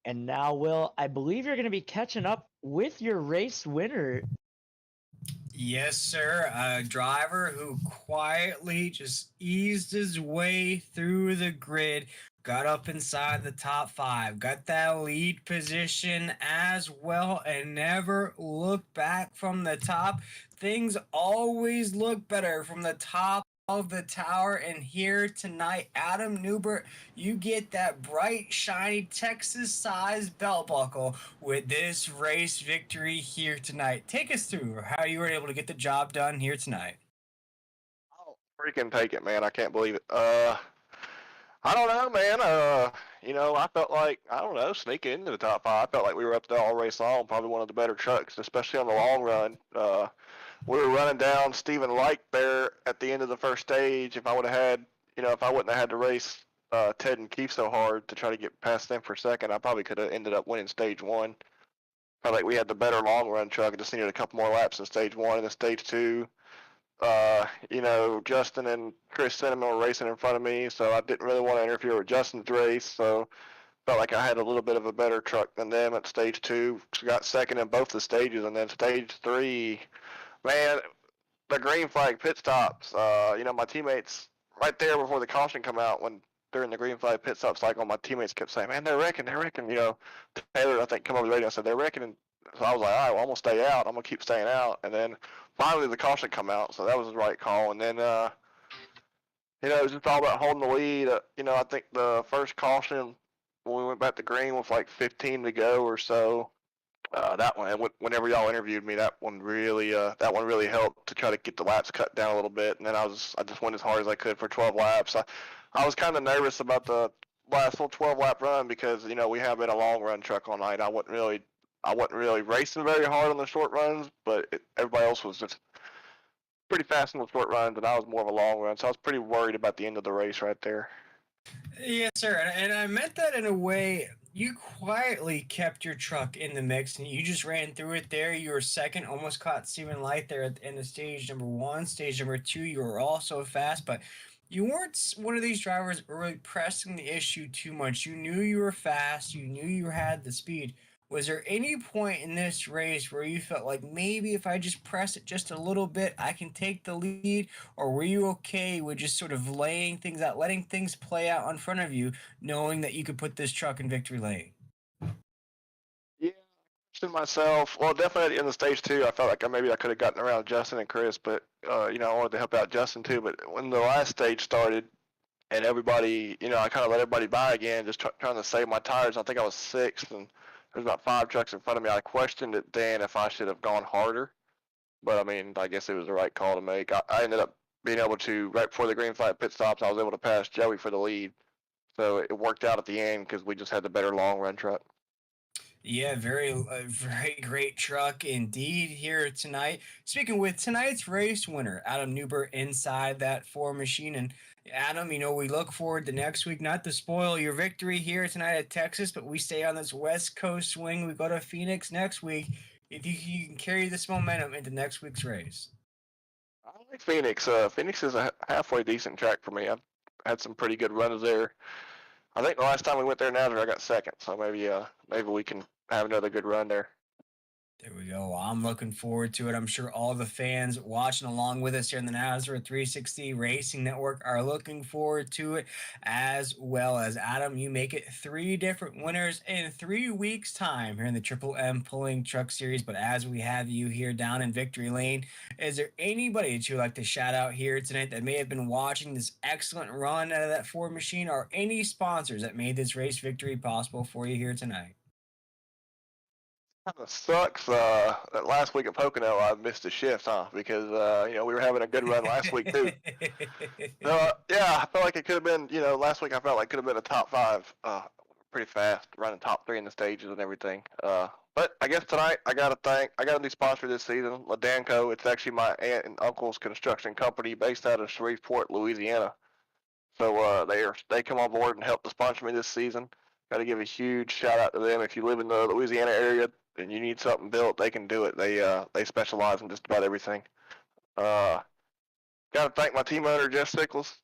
And now, Will, I believe you're going to be catching up with your race winner. Yes, sir. A driver who quietly just eased his way through the grid, got up inside the top 5, got that lead position as well, and never looked back from the top. Things always look better from the top of the tower, and here tonight, Adam Newbert, you get that bright, shiny Texas-sized belt buckle with this race victory here tonight. Take us through how you were able to get the job done here tonight. I'll freaking take it, man. I can't believe it. I don't know, man. I felt like, sneaking into the top 5. I felt like we were up there all race long, probably one of the better trucks, especially on the long run. We were running down Stephen Light there at the end of the first stage. If I would have had, if I wouldn't have had to race Ted and Keith so hard to try to get past them for second, I probably could have ended up winning stage 1. Felt like we had the better long run truck. I just needed a couple more laps in stage 1, and then stage 2. Justin and Chris Cinnamon were racing in front of me, so I didn't really want to interfere with Justin's race. So felt like I had a little bit of a better truck than them at stage 2. Got second in both the stages, and then stage 3. Man, the green flag pit stops. My teammates right there before the caution come out, when during the green flag pit stop cycle, my teammates kept saying, "Man, they're wrecking." Taylor, I think, come over the radio and said they're wrecking. And so I was like, "All right, well, I'm gonna stay out. I'm gonna keep staying out." And then finally the caution come out, so that was the right call. And then it was just all about holding the lead. I think the first caution when we went back to green with like 15 to go or so. That one, whenever y'all interviewed me, that one really helped to try to get the laps cut down a little bit. And then I just went as hard as I could for 12 laps. I was kind of nervous about the last full 12 lap run because we have been a long run truck all night. I wasn't really racing very hard on the short runs, but everybody else was just pretty fast in the short runs, and I was more of a long run, so I was pretty worried about the end of the race right there. Yes, sir. And I meant that in a way. You quietly kept your truck in the mix, and you just ran through it there. You were second, almost caught Stephen Light there at the end of stage number 1. Stage number 2, you were also fast, but you weren't one of these drivers really pressing the issue too much. You knew you were fast. You knew you had the speed. Was there any point in this race where you felt like maybe if I just press it just a little bit, I can take the lead? Or were you okay with just sort of laying things out, letting things play out in front of you, knowing that you could put this truck in victory lane? Yeah, to myself. Well, definitely in the stage 2, I felt like maybe I could have gotten around Justin and Chris, but I wanted to help out Justin too. But when the last stage started and everybody, I kind of let everybody by again, just trying to save my tires. I think I was 6th, and there's about 5 trucks in front of me. I questioned it then if I should have gone harder, but I mean, I guess it was the right call to make. I ended up being able to, right before the green flag pit stops, I was able to pass Joey for the lead. So it worked out at the end because we just had the better long run truck. Yeah, very great truck indeed here tonight. Speaking with tonight's race winner, Adam Newbert inside that 4 machine. And Adam, we look forward to next week, not to spoil your victory here tonight at Texas, but we stay on this West Coast swing. We go to Phoenix next week. If you can carry this momentum into next week's race. I like Phoenix. Phoenix is a halfway decent track for me. I've had some pretty good runs there. I think the last time we went there, NASRA, I got 2nd. So maybe we can have another good run there. There we go. I'm looking forward to it. I'm sure all the fans watching along with us here in the NASRA 360 Racing Network are looking forward to it as well. As Adam, you make it 3 different winners in 3 weeks' time here in the Triple M Pulling Truck Series. But as we have you here down in Victory Lane, is there anybody that you'd like to shout out here tonight that may have been watching this excellent run out of that Ford machine, or any sponsors that made this race victory possible for you here tonight? Kind of sucks that last week at Pocono I missed a shift, because we were having a good run last week too. Yeah, I felt like it could have been, last week I felt like it could have been a top 5, pretty fast, running top 3 in the stages and everything. But I guess tonight I got a new sponsor this season, Ladanco. It's actually my aunt and uncle's construction company based out of Shreveport, Louisiana. So they come on board and help to sponsor me this season. Got to give a huge shout out to them. If you live in the Louisiana area and you need something built, they can do it. They specialize in just about everything. Got to thank my team owner Jeff Sickles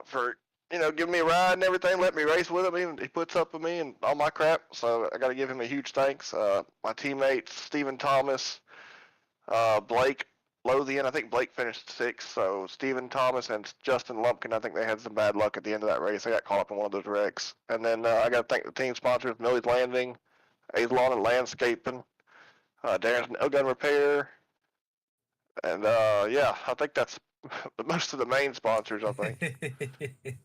for giving me a ride and everything, let me race with him. He puts up with me and all my crap. So I got to give him a huge thanks. My teammates Stephen Thomas, Blake Lothian. I think Blake finished 6th. So Stephen Thomas and Justin Lumpkin, I think they had some bad luck at the end of that race. They got caught up in one of those wrecks. And then I got to thank the team sponsors, Millie's Landing, A's Lawn and Landscaping, Darren's Nail Gun Repair, and I think that's most of the main sponsors, I think.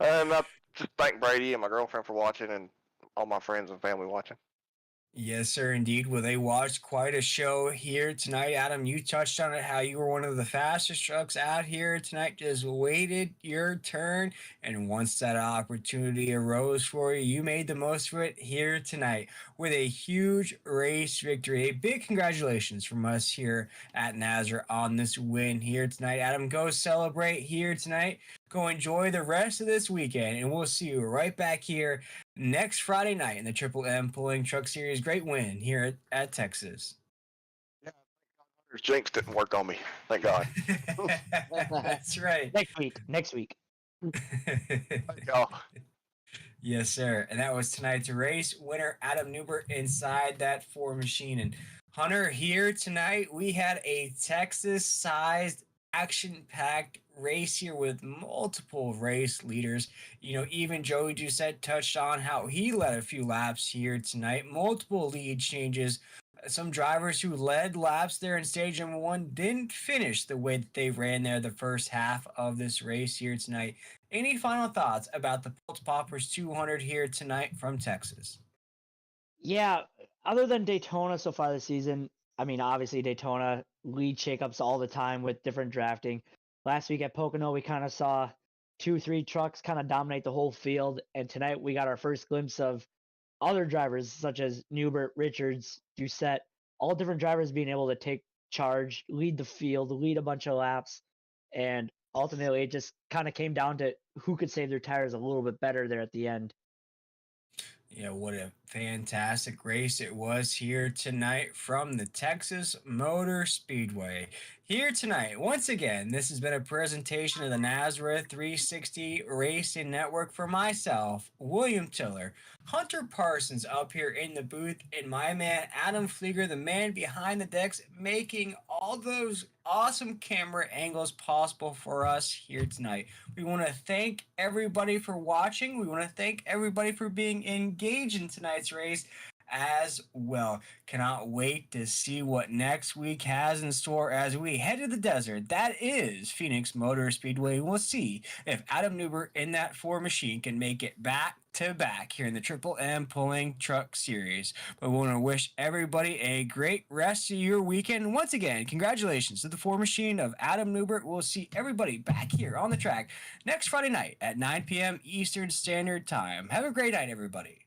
And I just thank Brady and my girlfriend for watching, and all my friends and family watching. Yes, sir, indeed. Well, they watched quite a show here tonight. Adam, you touched on it, how you were one of the fastest trucks out here tonight, just waited your turn. And once that opportunity arose for you, you made the most of it here tonight with a huge race victory. A big congratulations from us here at NASRA on this win here tonight. Adam, go celebrate here tonight. Go enjoy the rest of this weekend, and we'll see you right back here next Friday night in the Triple M Pulling Truck Series. Great win here at Texas. Yeah, Jinx didn't work on me. Thank God. That's right. Next week. Thank y'all. Yes, sir. And that was tonight's race winner, Adam Newbert, inside that 4 machine. And Hunter, here tonight, we had a Texas-sized, action-packed race here with multiple race leaders. Even Joey Doucette touched on how he led a few laps here tonight. Multiple lead changes. Some drivers who led laps there in stage number 1 didn't finish the way that they ran there the first half of this race here tonight. Any final thoughts about the Pultz Poppers 200 here tonight from Texas? Yeah, other than Daytona so far this season, I mean, obviously Daytona lead shakeups all the time with different drafting. Last week at Pocono, we kind of saw 2, 3 trucks kind of dominate the whole field. And tonight we got our first glimpse of other drivers such as Newbert, Richards, Doucette, all different drivers being able to take charge, lead the field, lead a bunch of laps. And ultimately it just kind of came down to who could save their tires a little bit better there at the end. Yeah, what a fantastic race it was here tonight from the Texas Motor Speedway. Here tonight, once again, this has been a presentation of the NASRA 360 Racing Network for myself, William Tiller, Hunter Parsons up here in the booth, and my man Adam Flieger, the man behind the decks, making all those awesome camera angles possible for us here tonight. We want to thank everybody for watching. We want to thank everybody for being engaged in tonight's race as well. Cannot wait to see what next week has in store as we head to the desert. That is Phoenix Motor Speedway. We'll see if Adam Newbert in that Ford machine can make it back to back here in the Triple M Pulling Truck Series. But we want to wish everybody a great rest of your weekend. Once again, congratulations to the Ford machine of Adam Newbert. We'll see everybody back here on the track next Friday night at 9 p.m. Eastern Standard Time. Have a great night, everybody.